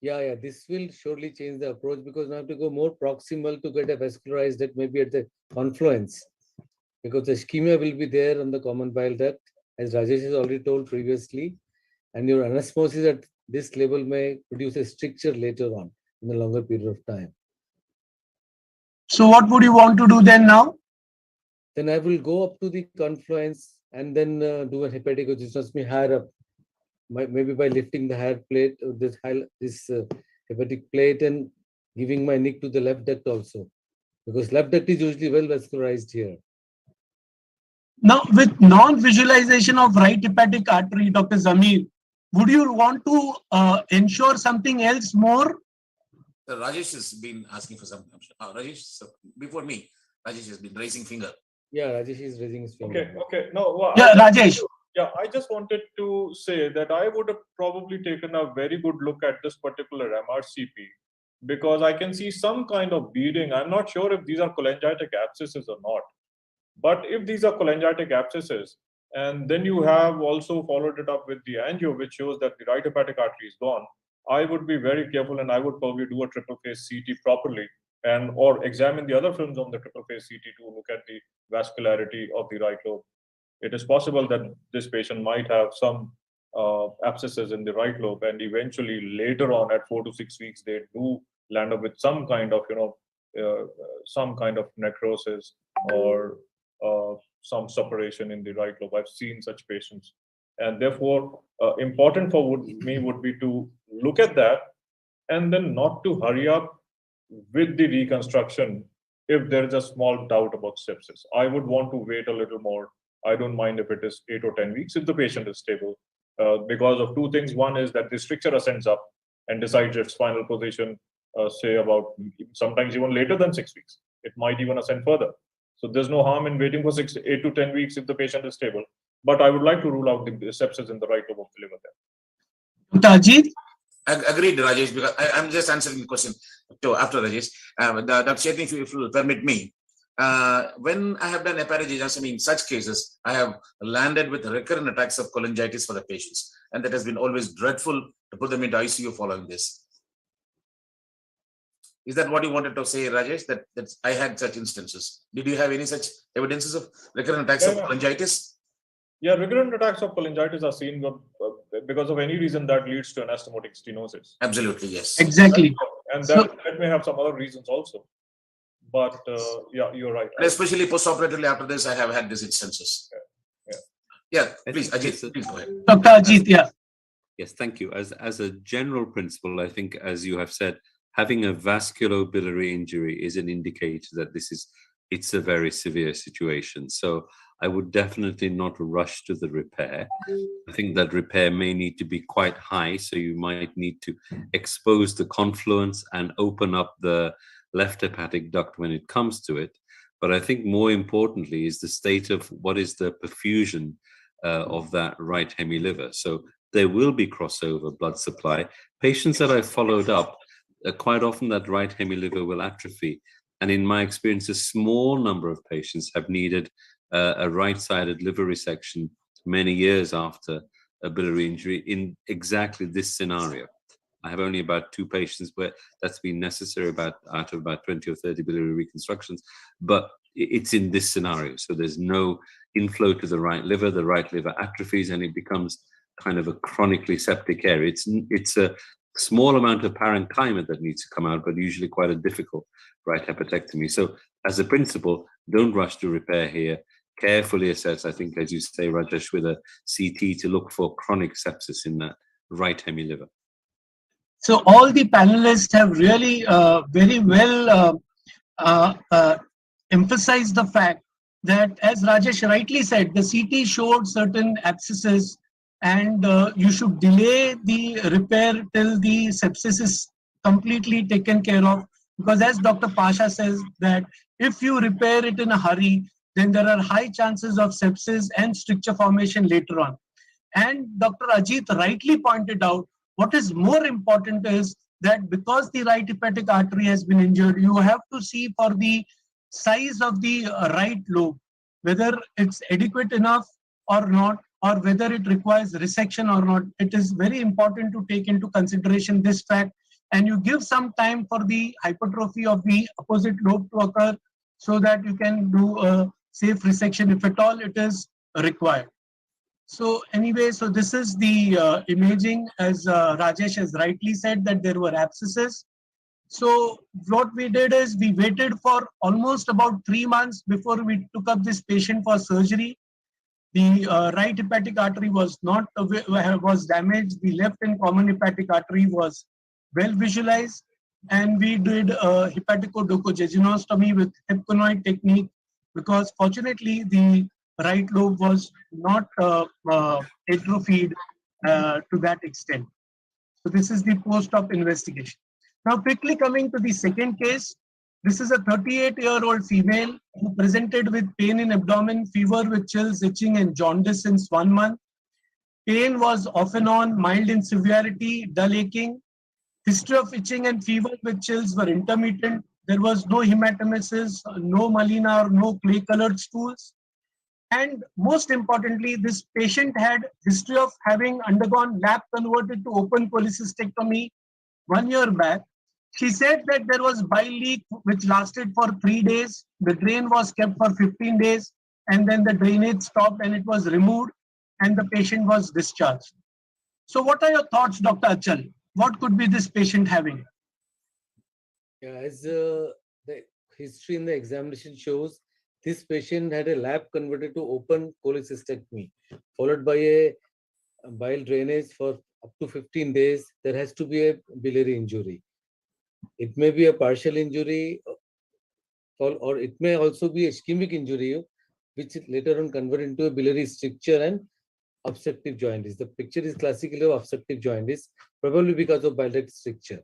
Yeah, this will surely change the approach because now have to go more proximal to get a vascularized duct, maybe at the confluence, because the ischemia will be there on the common bile duct, as Rajesh has already told previously, and your anastomosis at this level may produce a stricture later on in a longer period of time. So what would you want to do then now? Then I will go up to the confluence and then do a hepatogysnoscopy higher up, maybe by lifting the higher plate, this hepatic plate, and giving my nick to the left duct also, because left duct is usually well vascularized here. Now, with non-visualization of right hepatic artery, Dr. Zamir, would you want to ensure something else more? Rajesh has been asking for something. Rajesh, before me, Rajesh has been raising finger. Yeah, Rajesh is raising his finger. Okay. No, well, yeah, Rajesh. Yeah, I just wanted to say that I would have probably taken a very good look at this particular MRCP because I can see some kind of bleeding. I'm not sure if these are cholangitic abscesses or not. But if these are cholangitic abscesses, and then you have also followed it up with the angio, which shows that the right hepatic artery is gone, I would be very careful and I would probably do a triple phase CT properly or examine the other films on the triple phase CT to look at the vascularity of the right lobe. It is possible that this patient might have some abscesses in the right lobe, and eventually later on at 4 to 6 weeks, they do land up with some kind of, some kind of necrosis or some separation in the right lobe. I've seen such patients, and therefore important for me would be to look at that and then not to hurry up with the reconstruction if there is a small doubt about sepsis. I would want to wait a little more. I don't mind if it is 8 or 10 weeks if the patient is stable, because of two things. One is that the stricture ascends up and decides its final position, say about sometimes even later than 6 weeks. It might even ascend further. So there's no harm in waiting for 8 to 10 weeks if the patient is stable. But I would like to rule out the sepsis in the right lobe of the liver there. Dr. Ajit? Agreed, Rajesh, because I'm just answering the question after Rajesh. Dr. Chetni, if you will permit me, when I have done hepatogysnoscopy in such cases, I have landed with recurrent attacks of cholangitis for the patients. And that has been always dreadful to put them into ICU following this. Is that what you wanted to say, Rajesh, that I had such instances? Did you have any such evidences of recurrent attacks of cholangitis? Yeah, recurrent attacks of cholangitis are seen because of any reason that leads to anastomotic stenosis. Absolutely, yes. Exactly. And that may have some other reasons also. But yeah, you're right. And especially postoperatively after this, I have had these instances. Yeah, please, Ajit, please go ahead. Dr. Ajit, yeah. Yes, thank you. As a general principle, I think, as you have said, having a vasculobiliary injury is an indicator that this is it's a very severe situation. So I would definitely not rush to the repair. I think that repair may need to be quite high, so you might need to expose the confluence and open up the left hepatic duct when it comes to it. But I think more importantly is the state of what is the perfusion of that right hemiliver. So there will be crossover blood supply. Patients that I followed up, quite often that right hemiliver will atrophy. And in my experience, a small number of patients have needed a right-sided liver resection many years after a biliary injury in exactly this scenario. I have only about 2 patients where that's been necessary out of about 20 or 30 biliary reconstructions, but it's in this scenario. So there's no inflow to the right liver atrophies, and it becomes kind of a chronically septic area. It's a small amount of parenchyma that needs to come out, but usually quite a difficult right hepatectomy. So as a principle, don't rush to repair here. Carefully assess, I think, as you say, Rajesh, with a CT to look for chronic sepsis in that right hemiliver. So all the panelists have really very well emphasized the fact that, as Rajesh rightly said, the CT showed certain abscesses, and you should delay the repair till the sepsis is completely taken care of. Because as Dr. Pasha says, that if you repair it in a hurry, then there are high chances of sepsis and stricture formation later on. And Dr. Ajit rightly pointed out, what is more important is that because the right hepatic artery has been injured, you have to see for the size of the right lobe, whether it's adequate enough or not, or whether it requires resection or not. It is very important to take into consideration this fact, and you give some time for the hypertrophy of the opposite lobe to occur so that you can do a safe resection if at all it is required. So anyway, so this is the imaging, as Rajesh has rightly said, that there were abscesses. So what we did is we waited for almost about 3 months before we took up this patient for surgery. The right hepatic artery was damaged. The left and common hepatic artery was well visualized, and we did hepatico-docogeginostomy with hip conoid technique, because fortunately the right lobe was not atrophied to that extent. So this is the post-op investigation. Now quickly coming to the second case. This is a 38-year-old female who presented with pain in abdomen, fever with chills, itching and jaundice since 1 month. Pain was off and on, mild in severity, dull aching. History of itching and fever with chills were intermittent. There was no hematemesis, no melena or no clay-colored stools. And most importantly, this patient had history of having undergone lap converted to open cholecystectomy 1 year back. She said that there was bile leak which lasted for 3 days. The drain was kept for 15 days, and then the drainage stopped and it was removed, and the patient was discharged. So what are your thoughts, Dr. Achal? What could be this patient having? Yeah, as the history in the examination shows, this patient had a lap converted to open cholecystectomy, followed by a bile drainage for up to 15 days. There has to be a biliary injury. It may be a partial injury, or it may also be a ischemic injury, which later on convert into a biliary stricture and obstructive jaundice. The picture is classically of obstructive jaundice, probably because of bile duct stricture.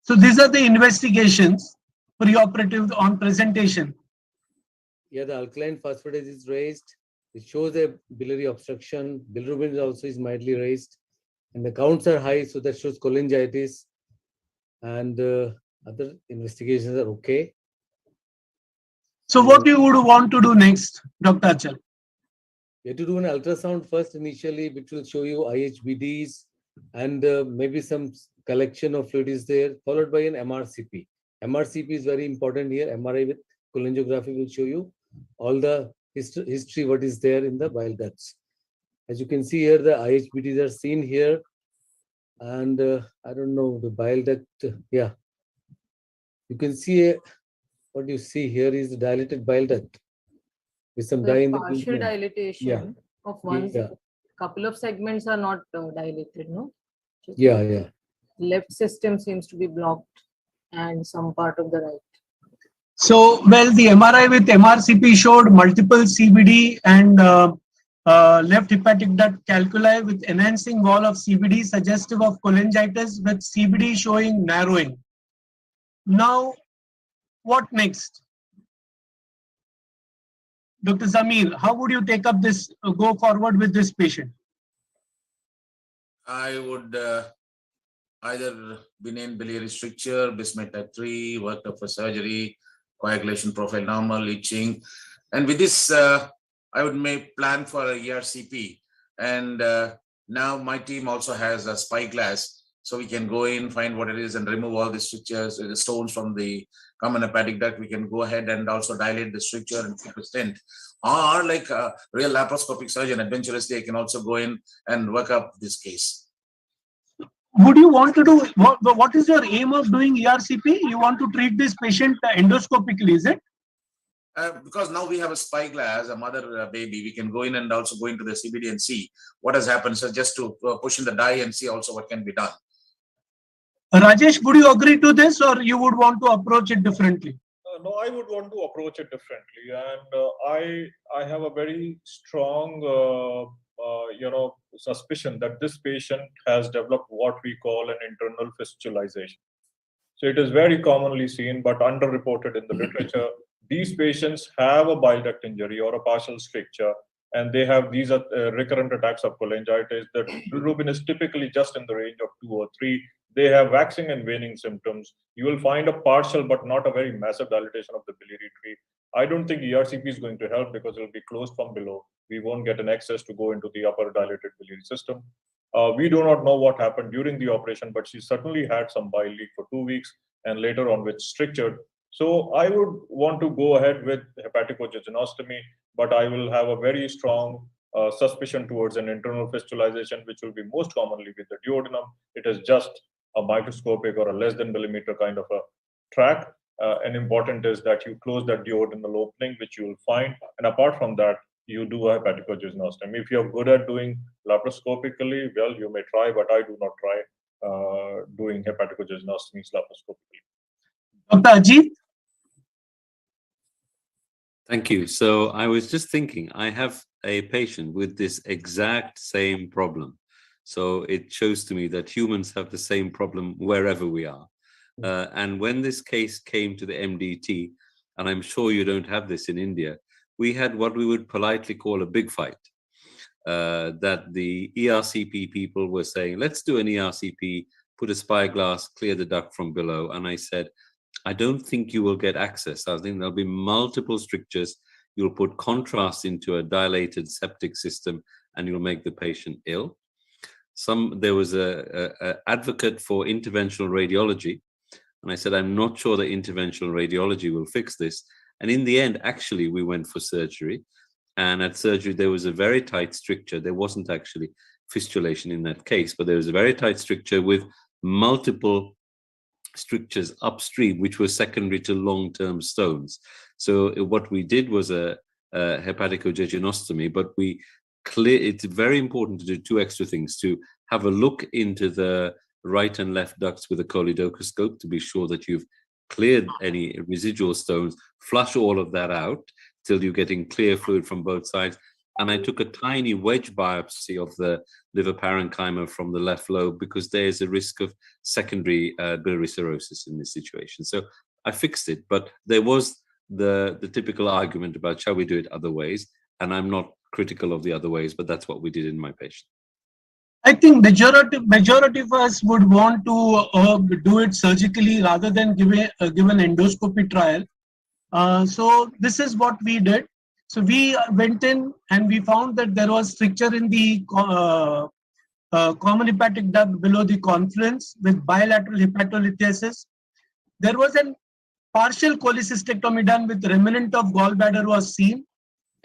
So these are the investigations preoperative on presentation. Yeah, the alkaline phosphatase is raised. It shows a biliary obstruction. Bilirubin also is mildly raised, and the counts are high, so that shows cholangitis. And other investigations are okay. So what you would want to do next, Dr. Achal? You have to do an ultrasound first initially, which will show you IHBDs and maybe some collection of fluid is there, followed by an MRCP. MRCP is very important here. MRI with cholangiography will show you all the history, what is there in the bile ducts. As you can see here, the IHBDs are seen here. And I don't know, the bile duct, yeah. You can see what you see here is the dilated bile duct with some dye in the partial dilatation of one. Couple of segments are not dilated, no? Just yeah. Left system seems to be blocked and some part of the right. So, well, the MRI with MRCP showed multiple CBD and left hepatic duct calculi with enhancing wall of CBD suggestive of cholangitis with CBD showing narrowing. Now, what next? Dr. Zamir, how would you take up this, go forward with this patient? I would either benign biliary stricture, Bismuth type 3, worked up for surgery, coagulation profile normal, itching. And with this, I would make plan for a ERCP. And now my team also has a spyglass, so we can go in, find what it is, and remove all the strictures, the stones from the common hepatic duct. We can go ahead and also dilate the stricture and keep a stent. Or like a real laparoscopic surgeon, adventurously, I can also go in and work up this case. Would you want to do, what is your aim of doing ERCP? You want to treat this patient endoscopically, is it? Because now we have a spyglass, a mother baby, we can go in and also go into the CBD and see what has happened. So just to push in the dye and see also what can be done. Rajesh, would you agree to this, or you would want to approach it differently? No, I would want to approach it differently, and I have a very strong suspicion that this patient has developed what we call an internal fistulization. So it is very commonly seen but underreported in the literature. These patients have a bile duct injury or a partial stricture, and they have these recurrent attacks of cholangitis. The bilirubin is typically just in the range of 2 or 3. They have waxing and waning symptoms. You will find a partial but not a very massive dilatation of the biliary tree. I don't think ERCP is going to help because it will be closed from below. We won't get an access to go into the upper dilated biliary system. We do not know what happened during the operation, but she certainly had some bile leak for 2 weeks and later on which strictured. So I would want to go ahead with hepaticojejunostomy, but I will have a very strong suspicion towards an internal fistulization, which will be most commonly with the duodenum. It is just a microscopic or a less than millimeter kind of a track. And important is that you close that duodenal opening, which you will find. And apart from that, you do a hepaticojejunostomy. If you're good at doing laparoscopically, well, you may try, but I do not try doing hepaticojejunostomies laparoscopically. Dr. Ajit? Thank you. So I was just thinking, I have a patient with this exact same problem. So it shows to me that humans have the same problem wherever we are. And when this case came to the MDT, and I'm sure you don't have this in India, we had what we would politely call a big fight. That the ERCP people were saying, let's do an ERCP, put a spyglass, clear the duct from below. And I said, I don't think you will get access. I think there'll be multiple strictures. You'll put contrast into a dilated septic system and you'll make the patient ill. There was a advocate for interventional radiology. And I said, I'm not sure that interventional radiology will fix this. And in the end, actually, we went for surgery. And at surgery, there was a very tight stricture. There wasn't actually fistulation in that case, but there was a very tight stricture with multiple strictures upstream, which were secondary to long-term stones. So what we did was a hepaticojejunostomy, but it's very important to do 2 extra things: to have a look into the right and left ducts with a choledocoscope to be sure that you've cleared any residual stones, flush all of that out till you're getting clear fluid from both sides. And I took a tiny wedge biopsy of the liver parenchyma from the left lobe because there's a risk of secondary biliary cirrhosis in this situation. So I fixed it, but there was the typical argument about shall we do it other ways? And I'm not critical of the other ways, but that's what we did in my patient. I think majority of us would want to do it surgically rather than give an endoscopy trial. So this is what we did. So we went in and we found that there was stricture in the common hepatic duct below the confluence with bilateral hepatolithiasis. There was a partial cholecystectomy done with remnant of gallbladder was seen.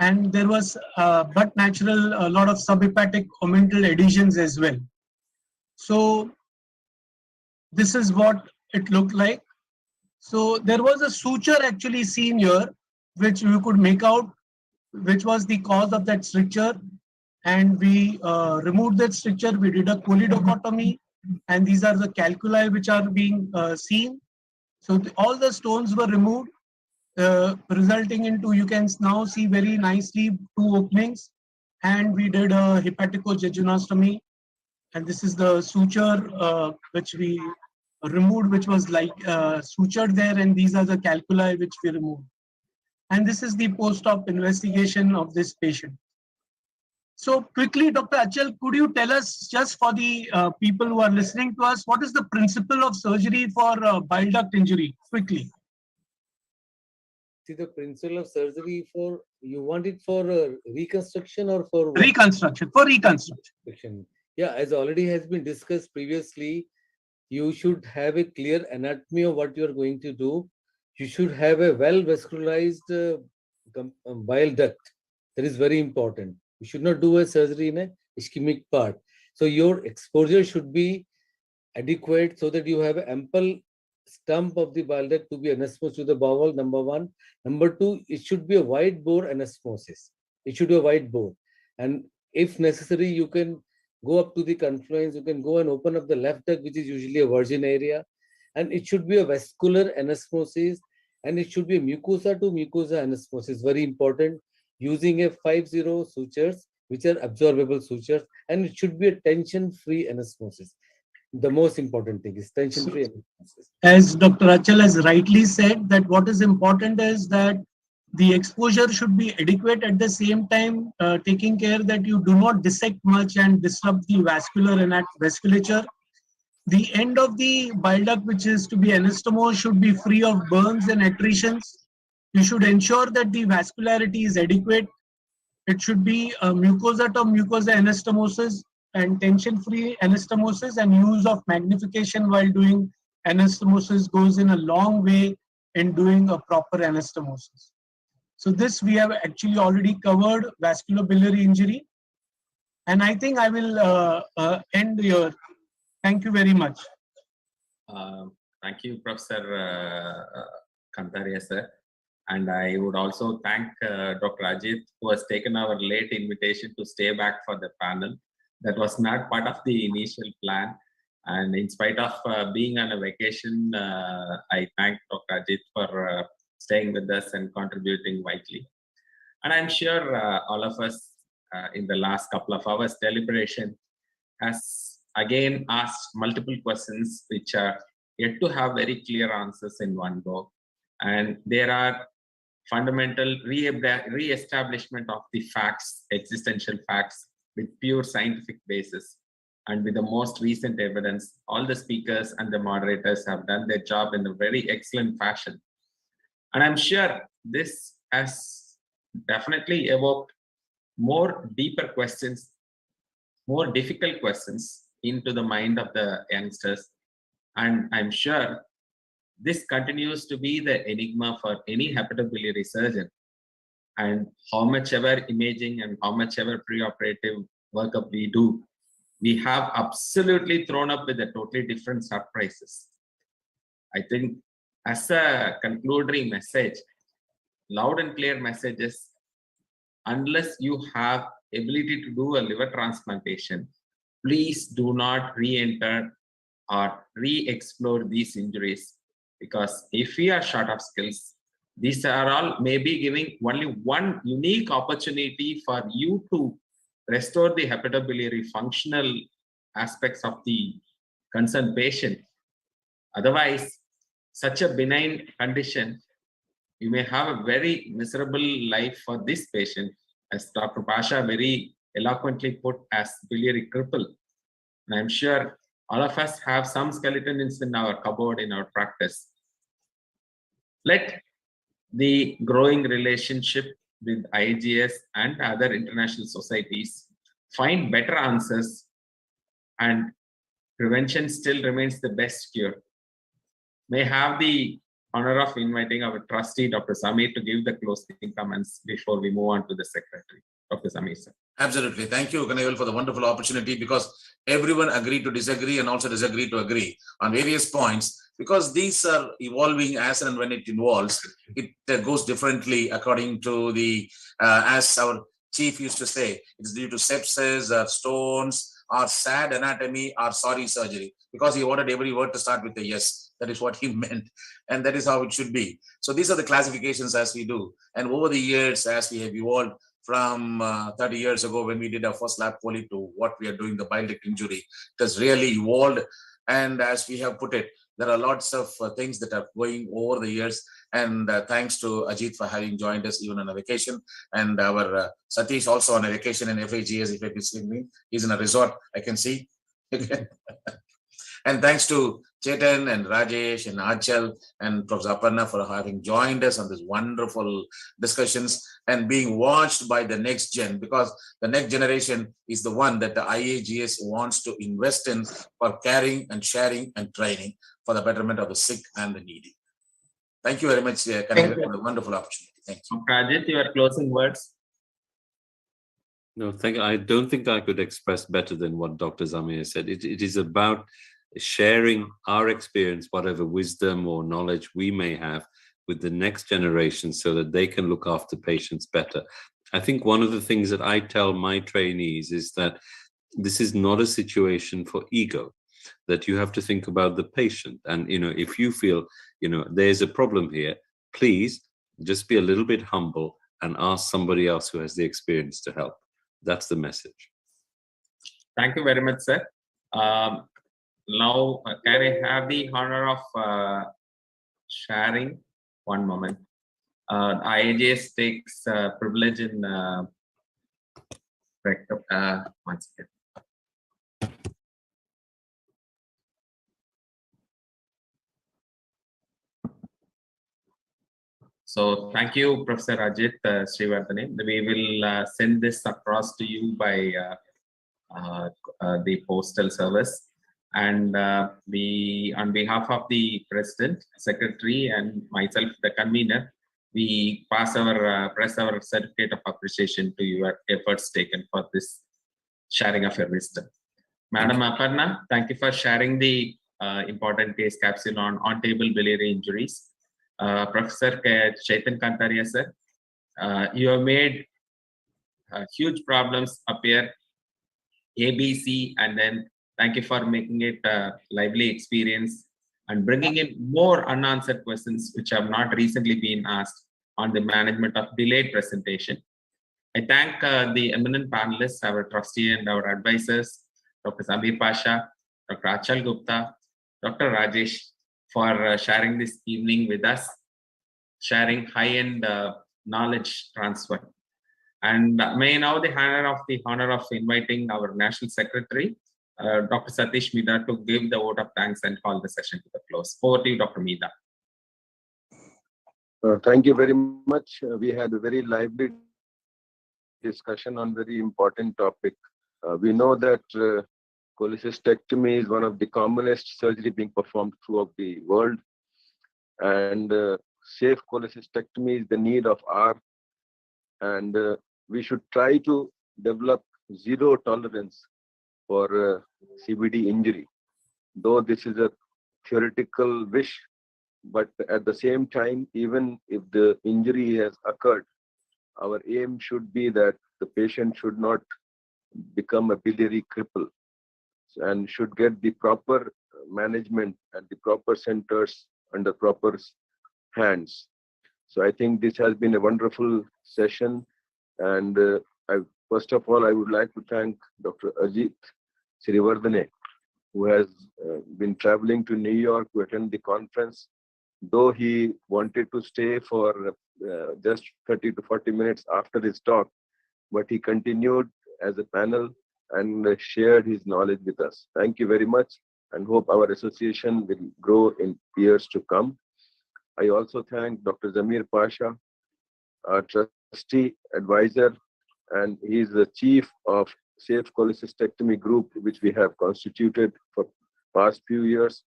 And there was but natural a lot of subhepatic omental adhesions as well. So this is what it looked like. So there was a suture actually seen here, which we could make out, which was the cause of that stricture. And we removed that stricture. We did a choledochotomy, and these are the calculi which are being seen. So all the stones were removed. resulting into, you can now see very nicely 2 openings, and we did a hepatico-jejunostomy, and this is the suture which we removed, which was like sutured there, and these are the calculi which we removed. And this is the post-op investigation of this patient. So quickly, Dr. Achal, could you tell us, just for the people who are listening to us, what is the principle of surgery for bile duct injury? Quickly. See, the principle of surgery for, you want it for reconstruction or for what? Reconstruction, for reconstruction. Yeah, as already has been discussed previously, you should have a clear anatomy of what you are going to do. You should have a well vascularized bile duct. That is very important. You should not do a surgery in a ischemic part. So your exposure should be adequate so that you have an ample stump of the bile duct to be anastomosed to the bowel, number 1. Number 2, it should be a wide bore anastomosis. It should be a wide bore. And if necessary, you can go up to the confluence, you can go and open up the left duct, which is usually a virgin area. And it should be a vascular anastomosis, and it should be a mucosa to mucosa anastomosis, very important, using a 5-0 sutures, which are absorbable sutures, and it should be a tension-free anastomosis. The most important thing is tension-free anastomosis. As Dr. Achal has rightly said, that what is important is that the exposure should be adequate, at the same time taking care that you do not dissect much and disrupt the vasculature. The end of the bile duct, which is to be anastomosed, should be free of burns and attritions. You should ensure that the vascularity is adequate. It should be a mucosa to mucosa anastomosis and tension-free anastomosis, and use of magnification while doing anastomosis goes in a long way in doing a proper anastomosis. So this we have actually already covered, vasculobiliary injury. And I think I will end here. Thank you very much. Thank you, Professor Kantaria, sir. And I would also thank Dr. Ajit, who has taken our late invitation to stay back for the panel. That was not part of the initial plan. And in spite of being on a vacation, I thank Dr. Ajit for staying with us and contributing vitally. And I'm sure all of us in the last couple of hours deliberation has again asked multiple questions which are yet to have very clear answers in one go. And there are fundamental re-establishment of the facts, existential facts, with pure scientific basis. And with the most recent evidence, all the speakers and the moderators have done their job in a very excellent fashion. And I'm sure this has definitely evoked more deeper questions, more difficult questions into the mind of the youngsters. And I'm sure this continues to be the enigma for any hepatobiliary surgeon. And how much ever imaging and how much ever preoperative workup we do, we have absolutely thrown up with a totally different surprises. I think as a concluding message, loud and clear messages, unless you have ability to do a liver transplantation, please do not re-enter or re-explore these injuries, because if we are short of skills, these are all maybe giving only one unique opportunity for you to restore the hepatobiliary functional aspects of the concerned patient. Otherwise, such a benign condition, you may have a very miserable life for this patient, as Dr. Pasha very eloquently put, as biliary cripple. And I'm sure all of us have some skeletons in our cupboard in our practice. Let the growing relationship with IGS and other international societies find better answers, and prevention still remains the best cure. May I have the honor of inviting our trustee, Dr. Samir, to give the closing comments before we move on to the secretary. Dr. Samir, sir. Absolutely. Thank you, Kanavel, for the wonderful opportunity, because everyone agreed to disagree and also disagree to agree on various points, because these are evolving as and when it evolves. It goes differently according to the, as our chief used to say, it's due to sepsis or stones or sad anatomy or sorry surgery, because he wanted every word to start with a yes. That is what he meant. And that is how it should be. So these are the classifications as we do. And over the years, as we have evolved from 30 years ago when we did our first lab poly to what we are doing, the bile duct injury, it has really evolved. And as we have put it, there are lots of things that are going over the years. And thanks to Ajit for having joined us even on a vacation. And our Satish also on a vacation in FAGS, if you see me. He's in a resort, I can see. And thanks to Chetan and Rajesh and Achal and Professor Aparna for having joined us on this wonderful discussions and being watched by the next gen, because the next generation is the one that the IAGS wants to invest in for caring and sharing and training for the betterment of the sick and the needy. Thank you very much, Kanaghan, for the wonderful opportunity. Thank you. Rajit, your closing words. No, thank you. I don't think I could express better than what Dr. Zamir said. It is about sharing our experience, whatever wisdom or knowledge we may have, with the next generation so that they can look after patients better. I think one of the things that I tell my trainees is that this is not a situation for ego, that you have to think about the patient. And, if you feel, there's a problem here, please just be a little bit humble and ask somebody else who has the experience to help. That's the message. Thank you very much, sir. Now, can I have the honor of sharing? One moment. IAGS takes privilege in one second. So thank you, Professor Ajit Srivardhane. We will send this across to you by the postal service. And we, on behalf of the President, Secretary, and myself, the convener, we press our certificate of appreciation to your efforts taken for this sharing of your wisdom. Madam Aparna, thank you for sharing the important case capsule on table biliary injuries. Professor Chetan Kantaria, sir, you have made huge problems appear ABC, and then thank you for making it a lively experience and bringing in more unanswered questions which have not recently been asked on the management of delayed presentation. I thank the eminent panelists, our trustee and our advisors, Dr. Samir Pasha, Dr. Achal Gupta, Dr. Rajesh, for sharing this evening with us, sharing high-end knowledge transfer. And may I now the honor of inviting our National Secretary, Dr. Satish Mida, to give the vote of thanks and call the session to the close. Over to you, Dr. Mida. Thank you very much. We had a very lively discussion on very important topic. We know that cholecystectomy is one of the commonest surgery being performed throughout the world, and safe cholecystectomy is the need of hour, and we should try to develop zero tolerance for CBD injury. Though this is a theoretical wish, but at the same time, even if the injury has occurred, our aim should be that the patient should not become a biliary cripple and should get the proper management and the proper centers under proper hands. So I think this has been a wonderful session. And first of all, I would like to thank Dr. Ajit Srivardhane, who has been traveling to New York to attend the conference. Though he wanted to stay for just 30 to 40 minutes after his talk, but he continued as a panel and shared his knowledge with us. Thank you very much, and hope our association will grow in years to come. I also thank Dr. Zamir Pasha, our trustee advisor, and he is the chief of Safe Cholecystectomy Group, which we have constituted for past few years.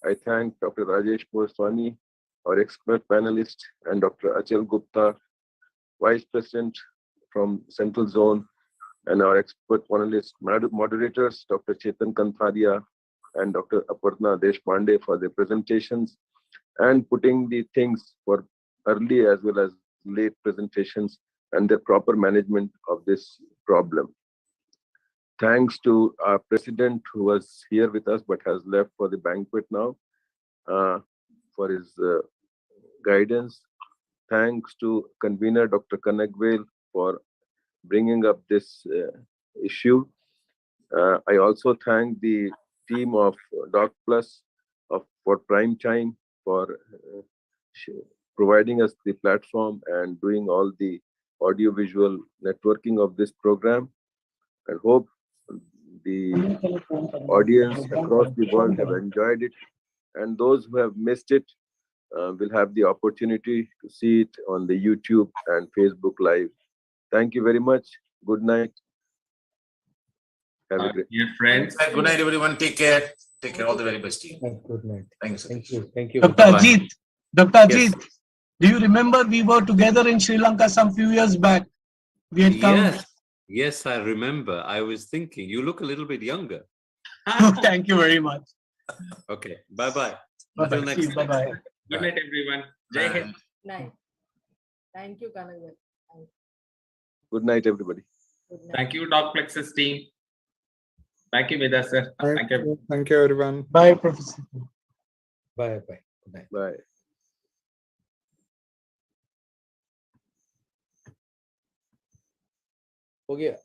I thank Dr. Rajesh Poswani, our expert panelist, and Dr. Achal Gupta, Vice President from Central Zone, and our expert panelist moderators, Dr. Chetan Kantharia and Dr. Aparna Deshpande, for their presentations and putting the things for early as well as late presentations and the proper management of this problem. thanks to our president who was here with us but has left for the banquet now, for his guidance. Thanks to convener Dr. Kanagvel for bringing up this issue. I also thank the team of Doc Plus for prime time for providing us the platform and doing all the audio-visual networking of this program, and hope the audience across the world have enjoyed it, and those who have missed it will have the opportunity to see it on the YouTube and Facebook Live. Thank you very much. Good night. Have a great Dear friends, Good night, everyone. Take care. Take care. All the very best to you. Good night. Thank you, sir. Thank you. Thank you. Dr. Bye-bye. Ajit, Dr. Yes. Ajit, do you remember we were together in Sri Lanka some few years back? We had come. Yes, yes, I remember. I was thinking, you look a little bit younger. Thank you very much. Okay, bye-bye. Bye-bye. Until next See you. time. Bye-bye. good night, everyone. Jai Hind. Night. Thank you, Kanagvel. Good night, everybody. Good night. Thank you, Doc Plexus team. Thank you, Vida sir. Thank you. Thank you, everyone. Bye, Professor. Bye. Bye. Good night. Bye. Okay.